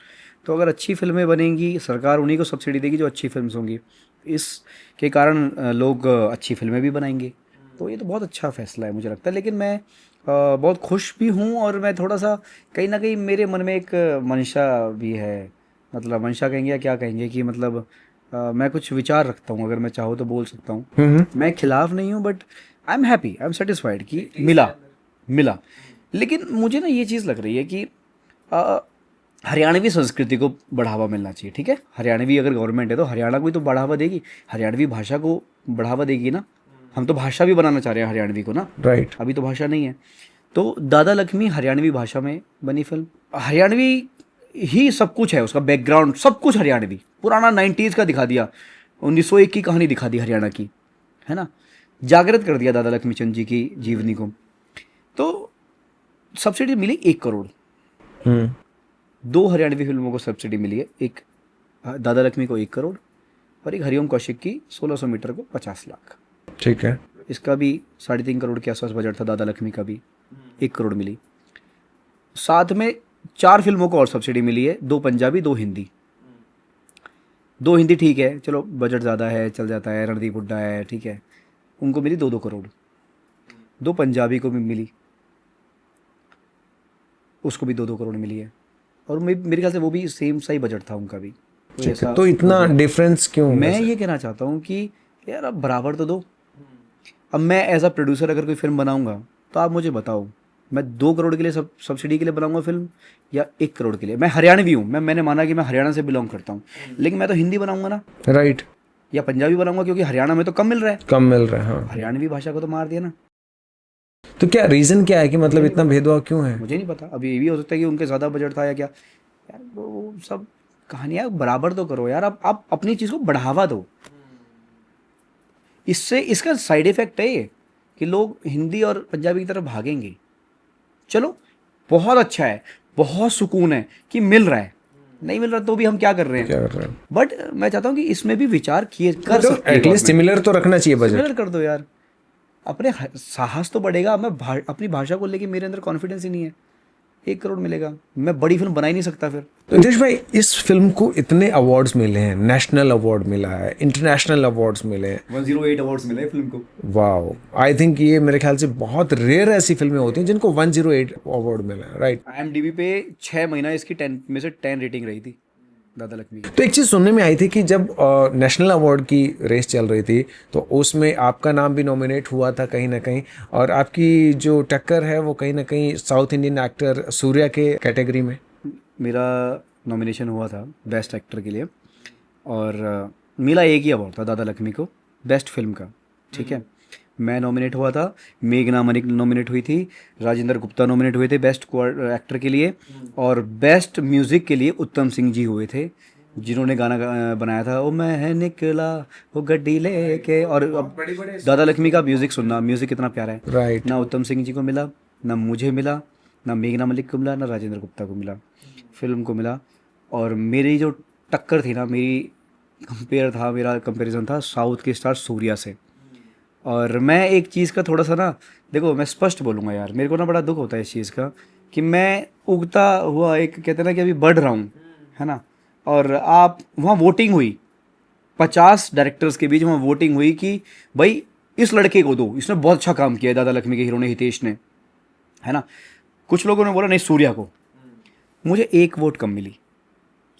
Speaker 1: तो अगर अच्छी फिल्में बनेंगी, सरकार उन्हीं को सब्सिडी देगी जो अच्छी फिल्म्स होंगी, इसके कारण लोग अच्छी फिल्में भी बनाएंगे। तो ये तो बहुत अच्छा फैसला है मुझे लगता है। लेकिन मैं बहुत खुश भी हूँ, और मैं थोड़ा सा कहीं ना कहीं मेरे मन में एक मंशा भी है, मतलब मंशा कहेंगे या क्या कहेंगे, कि मतलब मैं कुछ विचार रखता हूँ, अगर मैं चाहूँ तो बोल सकता हूँ। मैं खिलाफ नहीं हूँ, but I am happy, I am satisfied कि मिला। लेकिन मुझे ना ये चीज़ लग रही है कि हरियाणवी संस्कृति को बढ़ावा मिलना चाहिए, ठीक है। हरियाणवी अगर गवर्नमेंट है तो हरियाणा को भी तो बढ़ावा देगी, हरियाणवी भाषा को बढ़ावा देगी ना। हम तो भाषा भी बनाना चाह रहे हैं हरियाणवी को ना,
Speaker 2: राइट।
Speaker 1: अभी तो भाषा नहीं है। तो दादा लक्ष्मी हरियाणवी भाषा में बनी फिल्म, हरियाणवी ही सब कुछ है, उसका बैकग्राउंड सब कुछ हरियाणवी, पुराना 90s का दिखा दिया, 1901 की कहानी दिखा दी हरियाणा की, है ना। जागृत कर दिया दादा लक्ष्मी चंद जी की जीवनी को। तो सब्सिडी मिली 1 करोड़। 2 हरियाणवी फिल्मों को सब्सिडी मिली है, एक दादा लक्ष्मी को 1 करोड़ और एक हरिओम कौशिक की 1600 मीटर को 50 लाख।
Speaker 2: ठीक है।
Speaker 1: इसका भी 3.5 करोड़ के आसपास बजट था, दादा लक्ष्मी का भी 1 करोड़ मिली। साथ में 4 फिल्मों को और सब्सिडी मिली है, 2 पंजाबी 2 हिंदी। 2 हिंदी ठीक है, चलो बजट ज़्यादा है, चल जाता है, रणदीप हुड्डा है, ठीक है, उनको मिली 2-2 करोड़। 2 पंजाबी को भी मिली, उसको भी 2-2 करोड़ मिली है। और मेरे ख्याल से वो भी सेम सा ही बजट था उनका भी।
Speaker 2: तो इतना डिफरेंस क्यों?
Speaker 1: मैं ये कहना चाहता हूँ कि यार अब बराबर तो दो। अब मैं एज अ प्रोड्यूसर अगर कोई फिल्म बनाऊंगा तो आप मुझे बताओ, मैं 2 करोड़ के लिए सब्सिडी के लिए बनाऊंगा फिल्म या 1 करोड़ के लिए। मैं हरियाणवी हूँ, मैंने माना कि मैं हरियाणा से बिलोंग करता हूँ, लेकिन मैं तो हिंदी बनाऊंगा ना,
Speaker 2: राइट,
Speaker 1: या पंजाबी बनाऊंगा, क्योंकि हरियाणा में तो कम मिल रहा है,
Speaker 2: कम मिल रहा है। हाँ।
Speaker 1: हरियाणवी भाषा को तो मार दिया ना।
Speaker 2: तो क्या रीजन क्या है कि मतलब इतना भेदभाव क्यों है?
Speaker 1: मुझे नहीं पता, अभी ये भी हो सकता है कि उनके ज़्यादा बजट था या क्या। यार वो सब कहानियाँ बराबर तो करो यार, आप अपनी चीज़ को बढ़ावा दो। इससे इसका साइड इफेक्ट है ये कि लोग हिंदी और पंजाबी की तरफ भागेंगे। चलो बहुत अच्छा है, बहुत सुकून है कि मिल रहा है, नहीं मिल रहा तो भी हम क्या कर रहे हैं,
Speaker 2: क्या कर रहे हैं?
Speaker 1: बट मैं चाहता हूँ कि इसमें भी विचार कर
Speaker 2: तो
Speaker 1: सकते हैं।
Speaker 2: एटलीस्ट सिमिलर तो रखना चाहिए बजट।
Speaker 1: सिमिलर कर दो यार, अपने साहस तो बढ़ेगा। मैं अपनी भाषा को लेके मेरे अंदर कॉन्फिडेंस ही नहीं है। 1 करोड़ मिलेगा, मैं बड़ी फिल्म बना ही नहीं सकता फिर।
Speaker 2: तो नितेश भाई, इस फिल्म को इतने अवार्ड्स मिले हैं, नेशनल अवार्ड मिला है, इंटरनेशनल अवार्ड्स मिले हैं,
Speaker 1: 108 अवार्ड्स मिले हैं फिल्म को।
Speaker 2: वाओ, आई थिंक ये मेरे ख्याल से बहुत रेयर ऐसी फिल्में होती हैं जिनको 108 अवार्ड मिला है, राइट।
Speaker 1: IMDb पे 6 महीना इसकी 10 में से 10 रेटिंग रही थी दादा लक्ष्मी की।
Speaker 2: तो एक चीज़ सुनने में आई थी कि जब नेशनल अवार्ड की रेस चल रही थी तो उसमें आपका नाम भी नॉमिनेट हुआ था कहीं ना कहीं, और आपकी जो टक्कर है वो कहीं ना कहीं साउथ इंडियन एक्टर सूर्या के कैटेगरी में।
Speaker 1: मेरा नॉमिनेशन हुआ था बेस्ट एक्टर के लिए, और मिला एक ही अवार्ड था दादा लक्ष्मी को, बेस्ट फिल्म का, ठीक है। मैं नॉमिनेट हुआ था, मेघना मलिक नॉमिनेट हुई थी, राजेंद्र गुप्ता नॉमिनेट हुए थे बेस्ट एक्टर के लिए, और बेस्ट म्यूज़िक के लिए उत्तम सिंह जी हुए थे, जिन्होंने गाना बनाया था ओ मैं है निकला वो गड्डी लेके। और अब दादा लक्ष्मी का म्यूज़िक सुनना, म्यूज़िक कितना प्यारा है,
Speaker 2: राइट।
Speaker 1: ना उत्तम सिंह जी को मिला, ना मुझे मिला, ना मेघना मलिक को मिला, ना राजेंद्र गुप्ता को मिला, फिल्म को मिला। और मेरी जो टक्कर थी ना, मेरा कंपैरिजन था साउथ के स्टार सूर्या से। और मैं एक चीज़ का थोड़ा सा ना, देखो मैं स्पष्ट बोलूँगा यार, मेरे को ना बड़ा दुख होता है इस चीज़ का कि मैं उगता हुआ एक, कहते हैं ना कि अभी बढ़ रहा हूँ, है ना। और आप वहाँ वोटिंग हुई, 50 डायरेक्टर्स के बीच वहाँ वोटिंग हुई कि भाई इस लड़के को दो, इसने बहुत अच्छा काम किया है, दादा लक्ष्मी के हीरो ने, हितेश ने, है ना। कुछ लोगों ने बोला नहीं सूर्या को। मुझे 1 वोट कम मिली,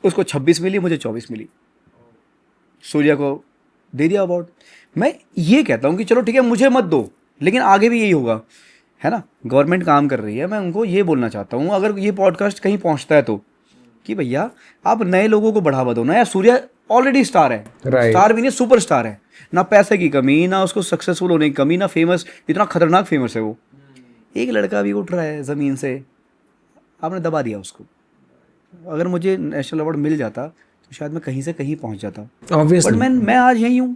Speaker 1: उसको 26 मिली, मुझे 24 मिली। सूर्या को दे दिया अवार्ड। मैं ये कहता हूँ कि चलो ठीक है, मुझे मत दो, लेकिन आगे भी यही होगा, है ना। गवर्नमेंट काम कर रही है, मैं उनको ये बोलना चाहता हूँ, अगर ये पॉडकास्ट कहीं पहुँचता है तो, कि भैया आप नए लोगों को बढ़ावा दो ना यार। सूर्या ऑलरेडी स्टार है, स्टार भी नहीं सुपर स्टार है, ना पैसे की कमी, ना उसको सक्सेसफुल होने की कमी, ना फेमस, इतना खतरनाक फेमस है वो। एक लड़का भी उठ रहा है ज़मीन से, आपने दबा दिया उसको। अगर मुझे नेशनल अवार्ड मिल जाता तो शायद मैं कहीं से कहीं पहुंच जाता, बट मैं आज यहीं हूँ।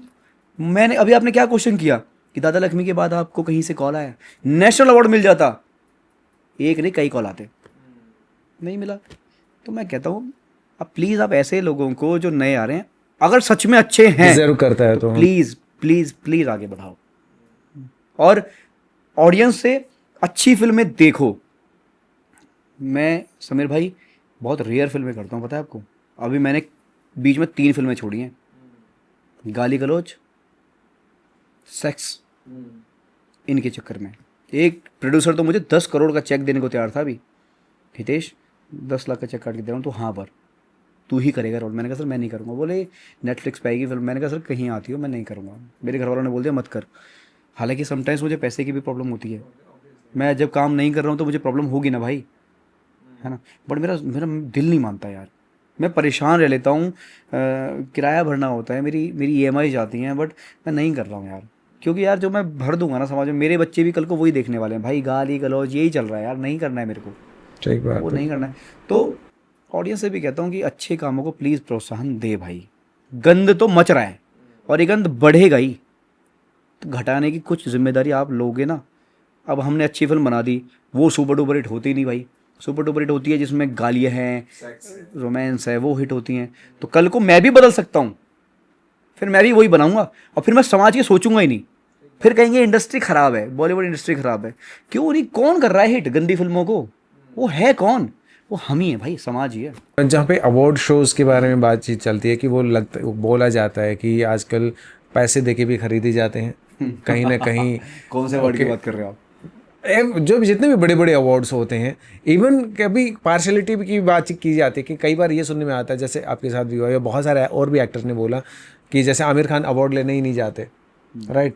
Speaker 1: मैंने अभी, आपने क्या क्वेश्चन किया कि दादा लक्ष्मी के बाद आपको कहीं से कॉल आया, नेशनल अवार्ड मिल जाता, एक नहीं कई कॉल आते, नहीं मिला। तो मैं कहता हूँ अब प्लीज़ आप ऐसे लोगों को जो नए आ रहे हैं, अगर सच में अच्छे हैं,
Speaker 2: डिजर्व करता है तो
Speaker 1: प्लीज़ प्लीज़ प्लीज़ आगे बढ़ाओ और ऑडियंस से अच्छी फिल्में देखो। मैं समीर भाई बहुत रेयर फिल्में करता हूँ, पता है आपको। अभी मैंने बीच में 3 फिल्में छोड़ी हैं, गाली गलौज, सेक्स, इनके चक्कर में। एक प्रोड्यूसर तो मुझे 10 करोड़ का चेक देने को तैयार था अभी, हितेश 10 लाख का चेक काट के दे रहा हूँ, तो हाँ पर तू ही करेगा रोल। मैंने कहा सर मैं नहीं करूँगा। बोले नेटफ्लिक्स पे आएगी फिल्म। मैंने कहा सर कहीं आती हो, मैं नहीं करूँगा। मेरे घर वालों ने बोल दिया मत कर। हालांकि समटाइम्स मुझे पैसे की भी प्रॉब्लम होती है, मैं जब काम नहीं कर रहा हूँ तो मुझे प्रॉब्लम होगी ना भाई, है ना। बट मेरा मेरा दिल नहीं मानता यार, मैं परेशान रह लेता हूँ, किराया भरना होता है, मेरी मेरी ईएमआई जाती हैं, बट मैं नहीं कर रहा हूँ यार। क्योंकि यार जो मैं भर दूंगा ना समाज में, मेरे बच्चे भी कल को वही देखने वाले हैं भाई, गाली गलौज यही चल रहा है यार, नहीं करना है मेरे को,
Speaker 2: ठीक
Speaker 1: वो
Speaker 2: बात है।
Speaker 1: नहीं करना है। तो ऑडियंस से भी कहता हूँ कि अच्छे कामों को प्लीज़ प्रोत्साहन दे भाई, गंद तो मच रहा है और ये गंद बढ़ेगा ही, तो घटाने की कुछ जिम्मेदारी आप लोगे ना। अब हमने अच्छी फिल्म बना दी, वो सुपर डुपर हिट होती नहीं भाई, सुपर डुपर हिट होती है जिसमें गालियाँ हैं, रोमांस है, वो हिट होती हैं। तो कल को मैं भी बदल सकता हूँ, फिर मैं भी वही बनाऊंगा और फिर मैं समाज की सोचूंगा ही नहीं। फिर कहेंगे इंडस्ट्री ख़राब है, बॉलीवुड इंडस्ट्री ख़राब है। क्यों नहीं, कौन कर रहा है हिट गंदी फिल्मों को? वो है कौन? वो हम ही है भाई, समाज ही है।
Speaker 2: जहाँ पे अवार्ड शोज़ के बारे में बातचीत चलती है कि वो बोला जाता है कि आजकल पैसे देके भी खरीदे जाते हैं कहीं ना कहीं।
Speaker 1: कौन से अवार्ड की बात कर रहे हो आप?
Speaker 2: जो भी जितने भी बड़े बड़े अवार्ड्स होते हैं, इवन कभी पार्शलिटी की बात की जाती है कि कई बार ये सुनने में आता है, जैसे आपके साथ भी हुआ या बहुत सारे और भी एक्टर्स ने बोला कि जैसे आमिर खान अवार्ड लेने ही नहीं जाते, राइट।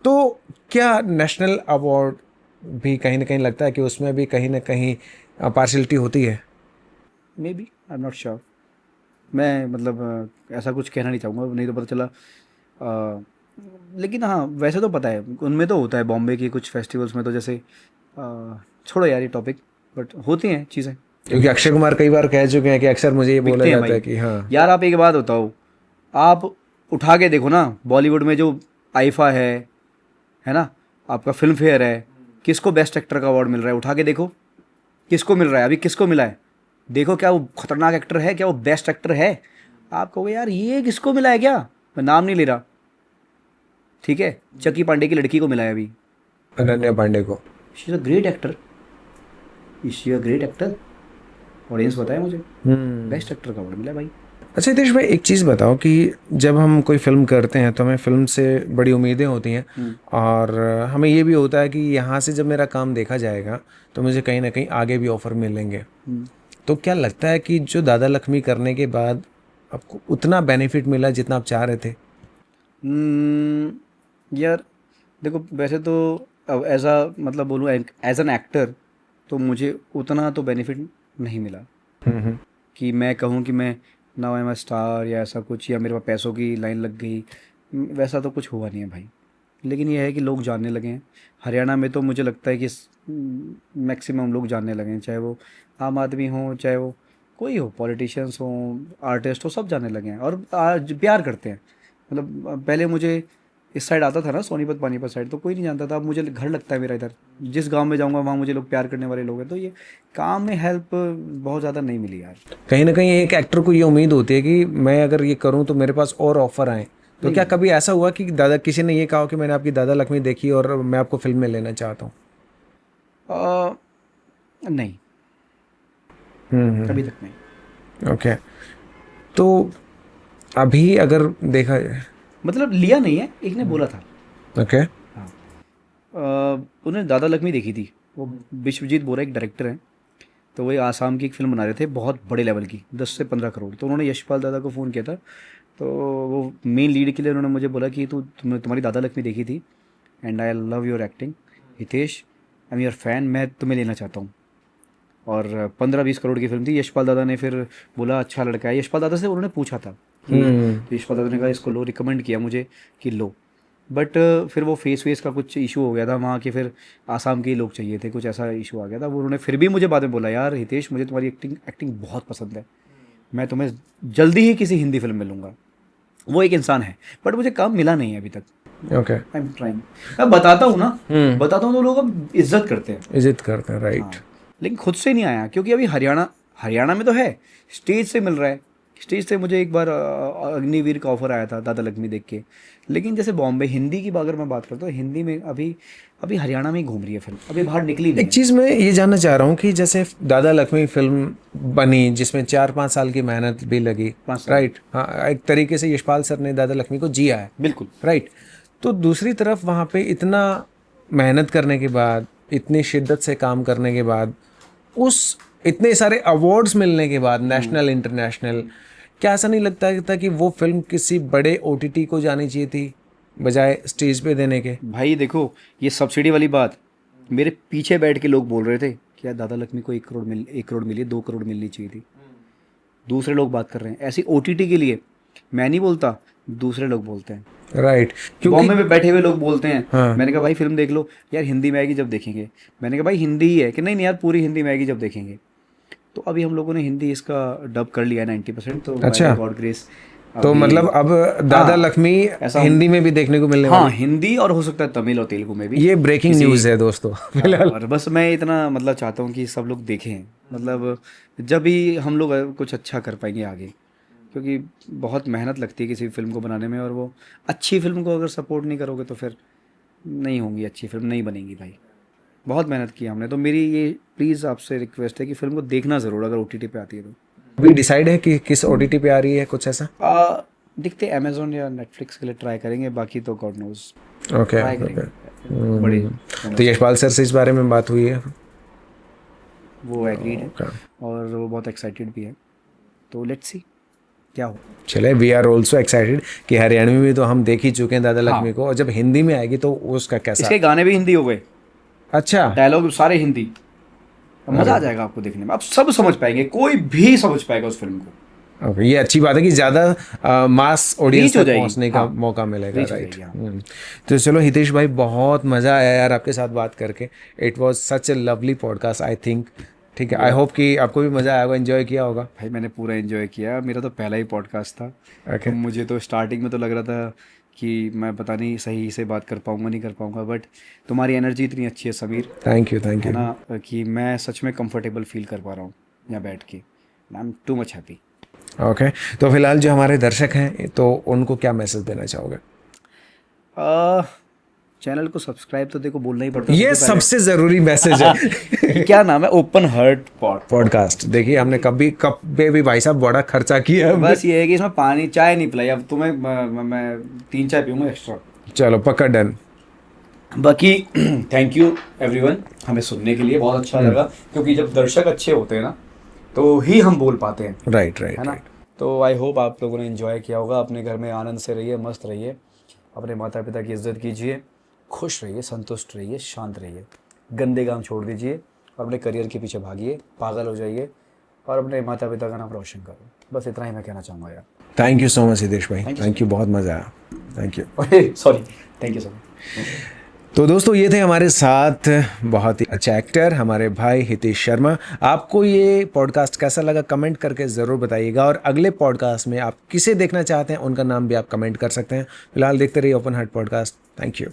Speaker 2: तो क्या नेशनल अवार्ड भी कहीं ना कहीं लगता है कि उसमें भी कहीं ना कहीं पार्शलिटी होती है?
Speaker 1: May be, I am not sure. मैं मतलब ऐसा कुछ कहना नहीं चाहूँगा, नहीं तो पता चला। लेकिन हाँ, वैसे तो पता है उनमें तो होता है, बॉम्बे की कुछ फेस्टिवल्स में तो जैसे छोड़ो यार ये टॉपिक, बट होती हैं चीज़ें।
Speaker 2: क्योंकि अक्षय कुमार कई बार कह चुके हैं कि अक्सर मुझे ये बोला
Speaker 1: दिखते हैं
Speaker 2: जाता है
Speaker 1: भाई।
Speaker 2: कि हाँ।
Speaker 1: यार आप एक बात बताओ, आप उठा के देखो ना, बॉलीवुड में जो आईफा है ना, आपका फिल्म फेयर है, किसको बेस्ट एक्टर का अवार्ड मिल रहा है? उठा के देखो किसको मिल रहा है, अभी किसको मिला है? देखो, क्या वो खतरनाक एक्टर है? क्या वो बेस्ट एक्टर है? आप कहोगे यार ये किसको मिला है क्या? मैं नाम नहीं ले रहा, ठीक है, चकी पांडे की लड़की को मिला है अभी।
Speaker 2: अनन्या पांडे को।
Speaker 1: She is a great actor, she a great actor, audience बताया मुझे, बेस्ट एक्टर का अवार्ड मिला है भाई।
Speaker 2: अच्छा हितेश भाई, एक चीज़ बताओ कि जब हम कोई फिल्म करते हैं तो हमें फिल्म से बड़ी उम्मीदें होती हैं और हमें ये भी होता है कि यहाँ से जब मेरा काम देखा जाएगा तो मुझे कहीं ना कहीं आगे भी ऑफर मिलेंगे। तो क्या लगता है कि जो दादा लक्ष्मी करने के बाद आपको उतना बेनिफिट मिला जितना आप चाह रहे थे?
Speaker 1: यार देखो, वैसे तो अब एज अ मतलब बोलूँ एज एन एक्टर, तो मुझे उतना तो बेनिफिट नहीं मिला कि मैं कहूँ कि मैं now I am a star या ऐसा कुछ, या मेरे पास पैसों की लाइन लग गई, वैसा तो कुछ हुआ नहीं है भाई। लेकिन ये है कि लोग जानने लगे हैं। हरियाणा में तो मुझे लगता है कि मैक्सिमम लोग जानने लगे हैं, चाहे वो आम आदमी हो, चाहे वो कोई हो, पॉलिटिशियंस हो, आर्टिस्ट हो, सब जानने लगे हैं और आज प्यार करते हैं। मतलब पहले मुझे इस साइड आता था ना, सोनीपत पानीपत साइड, तो कोई नहीं जानता था। अब मुझे घर लगता है मेरा इधर, जिस गांव में जाऊंगा वहाँ मुझे लोग प्यार करने वाले लोग हैं। तो ये काम में हेल्प बहुत ज़्यादा नहीं मिली यार।
Speaker 2: कहीं ना कहीं एक एक्टर को ये उम्मीद होती है कि मैं अगर ये करूँ तो मेरे पास और ऑफर आए। तो क्या कभी ऐसा हुआ कि दादा किसी ने ये कहा कि मैंने आपकी दादा लक्ष्मी देखी और मैं आपको फिल्म में लेना चाहता हूँ?
Speaker 1: नहीं, अभी तक नहीं।
Speaker 2: ओके। तो अभी अगर देखा जाए,
Speaker 1: मतलब लिया नहीं है, एक ने बोला था।
Speaker 2: ओके।
Speaker 1: हाँ, उन्होंने दादा लक्ष्मी देखी थी, वो विश्वजीत बोरा एक डायरेक्टर हैं, तो वही आसाम की एक फिल्म बना रहे थे बहुत बड़े लेवल की, 10 से 15 करोड़। तो उन्होंने यशपाल दादा को फ़ोन किया था, तो वो मेन लीड के लिए उन्होंने मुझे बोला कि तुम्हारी दादा लक्ष्मी देखी थी and I love your acting Hitesh, I am your fan, मैं तुम्हें लेना चाहता हूँ। और 15-20 करोड़ की फिल्म थी। यशपाल दादा ने फिर बोला अच्छा लड़का है, यशपाल दादा से उन्होंने पूछा था कि, तो यशपाल दादा ने कहा इसको लो, रिकमेंड किया मुझे कि लो। बट फिर वो फेस का कुछ इशू हो गया था वहाँ के, फिर आसाम के लोग चाहिए थे, कुछ ऐसा इशू आ गया था। वो उन्होंने फिर भी मुझे बाद में बोला यार हितेश मुझे तुम्हारी एक्टिंग बहुत पसंद है, मैं तुम्हें जल्दी ही किसी हिंदी फिल्म में लूँगा। वो एक इंसान है, बट मुझे काम मिला नहीं है अभी तक।
Speaker 2: ओके।
Speaker 1: आई एम ट्राइंग, मैं बताता हूँ ना, बताता हूँ तो लोग अब इज्जत करते हैं,
Speaker 2: इज्जत करते हैं, राइट।
Speaker 1: हाँ, लेकिन खुद से नहीं आया, क्योंकि अभी हरियाणा में तो है, स्टेज से मिल रहा है। स्टेज से मुझे एक बार अग्निवीर का ऑफर आया था दादा लक्ष्मी देख के। लेकिन जैसे बॉम्बे हिंदी की अगर मैं बात करता हूँ, हिंदी में अभी हरियाणा में ही घूम रही है फिल्म, अभी बाहर निकली नहीं
Speaker 2: एक चीज़ मैं ये जानना चाह रहा हूँ कि जैसे दादा लक्ष्मी फिल्म बनी जिसमें 4-5 साल की मेहनत भी लगी,
Speaker 1: 5 साल।
Speaker 2: राइट। हाँ, एक तरीके से यशपाल सर ने दादा लक्ष्मी को जिया है,
Speaker 1: बिल्कुल
Speaker 2: राइट। तो दूसरी तरफ वहाँ पे इतना मेहनत करने के बाद, इतनी शिद्दत से काम करने के बाद, उस इतने सारे अवार्ड्स मिलने के बाद, नेशनल इंटरनेशनल, क्या ऐसा नहीं लगता था कि वो फिल्म किसी बड़े OTT को जानी चाहिए थी बजाय स्टेज पे देने के?
Speaker 1: भाई देखो, ये सब्सिडी वाली बात मेरे पीछे बैठ के लोग बोल रहे थे कि कि यार दादा लक्ष्मी को 1 करोड़ मिली, 2 करोड़ मिलनी चाहिए थी। दूसरे लोग बात कर रहे हैं ऐसी OTT के लिए, मैं नहीं बोलता, दूसरे लोग बोलते हैं।
Speaker 2: राइट,
Speaker 1: बॉम्बे में बैठे हुए लोग बोलते हैं।
Speaker 2: हाँ।
Speaker 1: मैंने कहा भाई फिल्म देख लो यार, हिंदी में आएगी जब देखेंगे। मैंने कहा भाई हिंदी ही है कि नहीं यार, पूरी हिंदी में आएगी जब देखेंगे। तो अभी हम लोगों ने हिंदी इसका डब कर लिया है 90%। तो
Speaker 2: अच्छा।
Speaker 1: God grace.
Speaker 2: तो मतलब अब दादा
Speaker 1: हाँ,
Speaker 2: लक्ष्मी
Speaker 1: ऐसा
Speaker 2: हिंदी में भी देखने को मिलने
Speaker 1: हाँ,
Speaker 2: वाली
Speaker 1: हिंदी और हो सकता है तमिल और तेलुगु में भी।
Speaker 2: ये ब्रेकिंग न्यूज़ है दोस्तों।
Speaker 1: हाँ, और बस मैं इतना मतलब चाहता हूँ कि सब लोग देखें, मतलब जब भी हम लोग कुछ अच्छा कर पाएंगे आगे, क्योंकि बहुत मेहनत लगती है किसी फिल्म को बनाने में, और वो अच्छी फिल्म को अगर सपोर्ट नहीं करोगे तो फिर नहीं होंगी, अच्छी फिल्म नहीं बनेगी भाई। बहुत मेहनत की हमने, तो मेरी ये प्लीज़ आपसे रिक्वेस्ट है कि फिल्म को देखना ज़रूर अगर OTT पे आती है तो।
Speaker 2: अभी डिसाइड है कि किस OTT पे आ रही है, कुछ ऐसा?
Speaker 1: दिखते अमेजोन या नेटफ्लिक्स के लिए ट्राई करेंगे, बाकी तो गॉड नोज
Speaker 2: ओके
Speaker 1: ट्राई करेंगे। बड़े
Speaker 2: तो यशपाल सर से इस बारे में बात हुई है?
Speaker 1: वो एग्रीड है और वो बहुत एक्साइटेड भी है, तो लेट्स सी क्या हो।
Speaker 2: चले, वी आर ऑल्सो एक्साइटेड कि हरियाणवी में तो हम देख ही चुके हैं दादा लक्ष्मी को, और जब हिंदी में आएगी तो उसका कैसा?
Speaker 1: इसके गाने भी हिंदी हो गए,
Speaker 2: अच्छा,
Speaker 1: डायलॉग सारे हिंदी, मजा आ जाएगा आपको देखने में। आप सब समझ पाएंगे, कोई भी समझ पाएगा उस फिल्म को।
Speaker 2: ओके, ये अच्छी बात है कि ज़्यादा मास ऑडियंस
Speaker 1: Reach हो
Speaker 2: तक
Speaker 1: जाएगी,
Speaker 2: पहुंचने का
Speaker 1: हाँ,
Speaker 2: मौका मिलेगा।
Speaker 1: reach हो
Speaker 2: राइट।
Speaker 1: जाएगी, हाँ।
Speaker 2: तो चलो हितेश भाई, बहुत मज़ा आया यार आपके साथ बात करके। It was such A lovely podcast I think. ठीक है, आई होप कि आपको भी मज़ा आया होगा, एंजॉय किया होगा।
Speaker 1: भाई मैंने पूरा एंजॉय किया, मेरा तो पहला ही पॉडकास्ट था।
Speaker 2: ओके।
Speaker 1: तो मुझे तो स्टार्टिंग में तो लग रहा था कि मैं पता नहीं सही से बात कर पाऊंगा नहीं कर पाऊंगा, बट तुम्हारी एनर्जी इतनी अच्छी है समीर,
Speaker 2: थैंक यू
Speaker 1: है ना, कि मैं सच में कंफर्टेबल फील कर पा रहा हूँ यहाँ बैठ के। I am too much happy.
Speaker 2: Okay, तो फिलहाल जो हमारे दर्शक हैं तो उनको क्या मैसेज देना चाहोगे?
Speaker 1: चैनल को सब्सक्राइब तो देखो बोलना ही पड़ता है
Speaker 2: ये सबसे ज़रूरी मैसेज है।
Speaker 1: क्या नाम है? Open heart
Speaker 2: podcast. देखिए, हमने कभी कप पे भी भाई साहब बड़ा खर्चा किया है।
Speaker 1: बस ये है कि इसमें पानी चाय नहीं पिलाई, अब तुम्हें मैं 3 चाय पीऊंगा एक्स्ट्रा।
Speaker 2: चलो पक्का डन।
Speaker 1: बाकी थैंक यू एवरीवन हमें सुनने के लिए, बहुत अच्छा लगा, क्योंकि जब दर्शक अच्छे होते हैं ना तो ही हम बोल पाते हैं।
Speaker 2: राइट,
Speaker 1: है ना। तो आई होप आप लोगों ने एंजॉय किया होगा। अपने घर में आनंद से रहिए, मस्त रहिए, अपने माता पिता की इज्जत कीजिए, खुश रहिए, संतुष्ट रहिए, शांत रहिए, गंदे काम छोड़ दीजिए और अपने करियर के पीछे भागिए, पागल हो जाइए और अपने माता पिता का नाम रोशन करो। बस इतना ही मैं कहना चाहूँगा यार।
Speaker 2: Thank you so much Hitesh भाई, थैंक यू, बहुत मज़ा आया। Thank you.
Speaker 1: Sorry, thank you so much.
Speaker 2: तो दोस्तों, ये थे हमारे साथ बहुत ही अच्छा एक्टर हमारे भाई हितेश शर्मा। आपको ये पॉडकास्ट कैसा लगा कमेंट करके ज़रूर बताइएगा, और अगले पॉडकास्ट में आप किसे देखना चाहते हैं उनका नाम भी आप कमेंट कर सकते हैं। फिलहाल देखते रहिए open heart podcast. Thank you.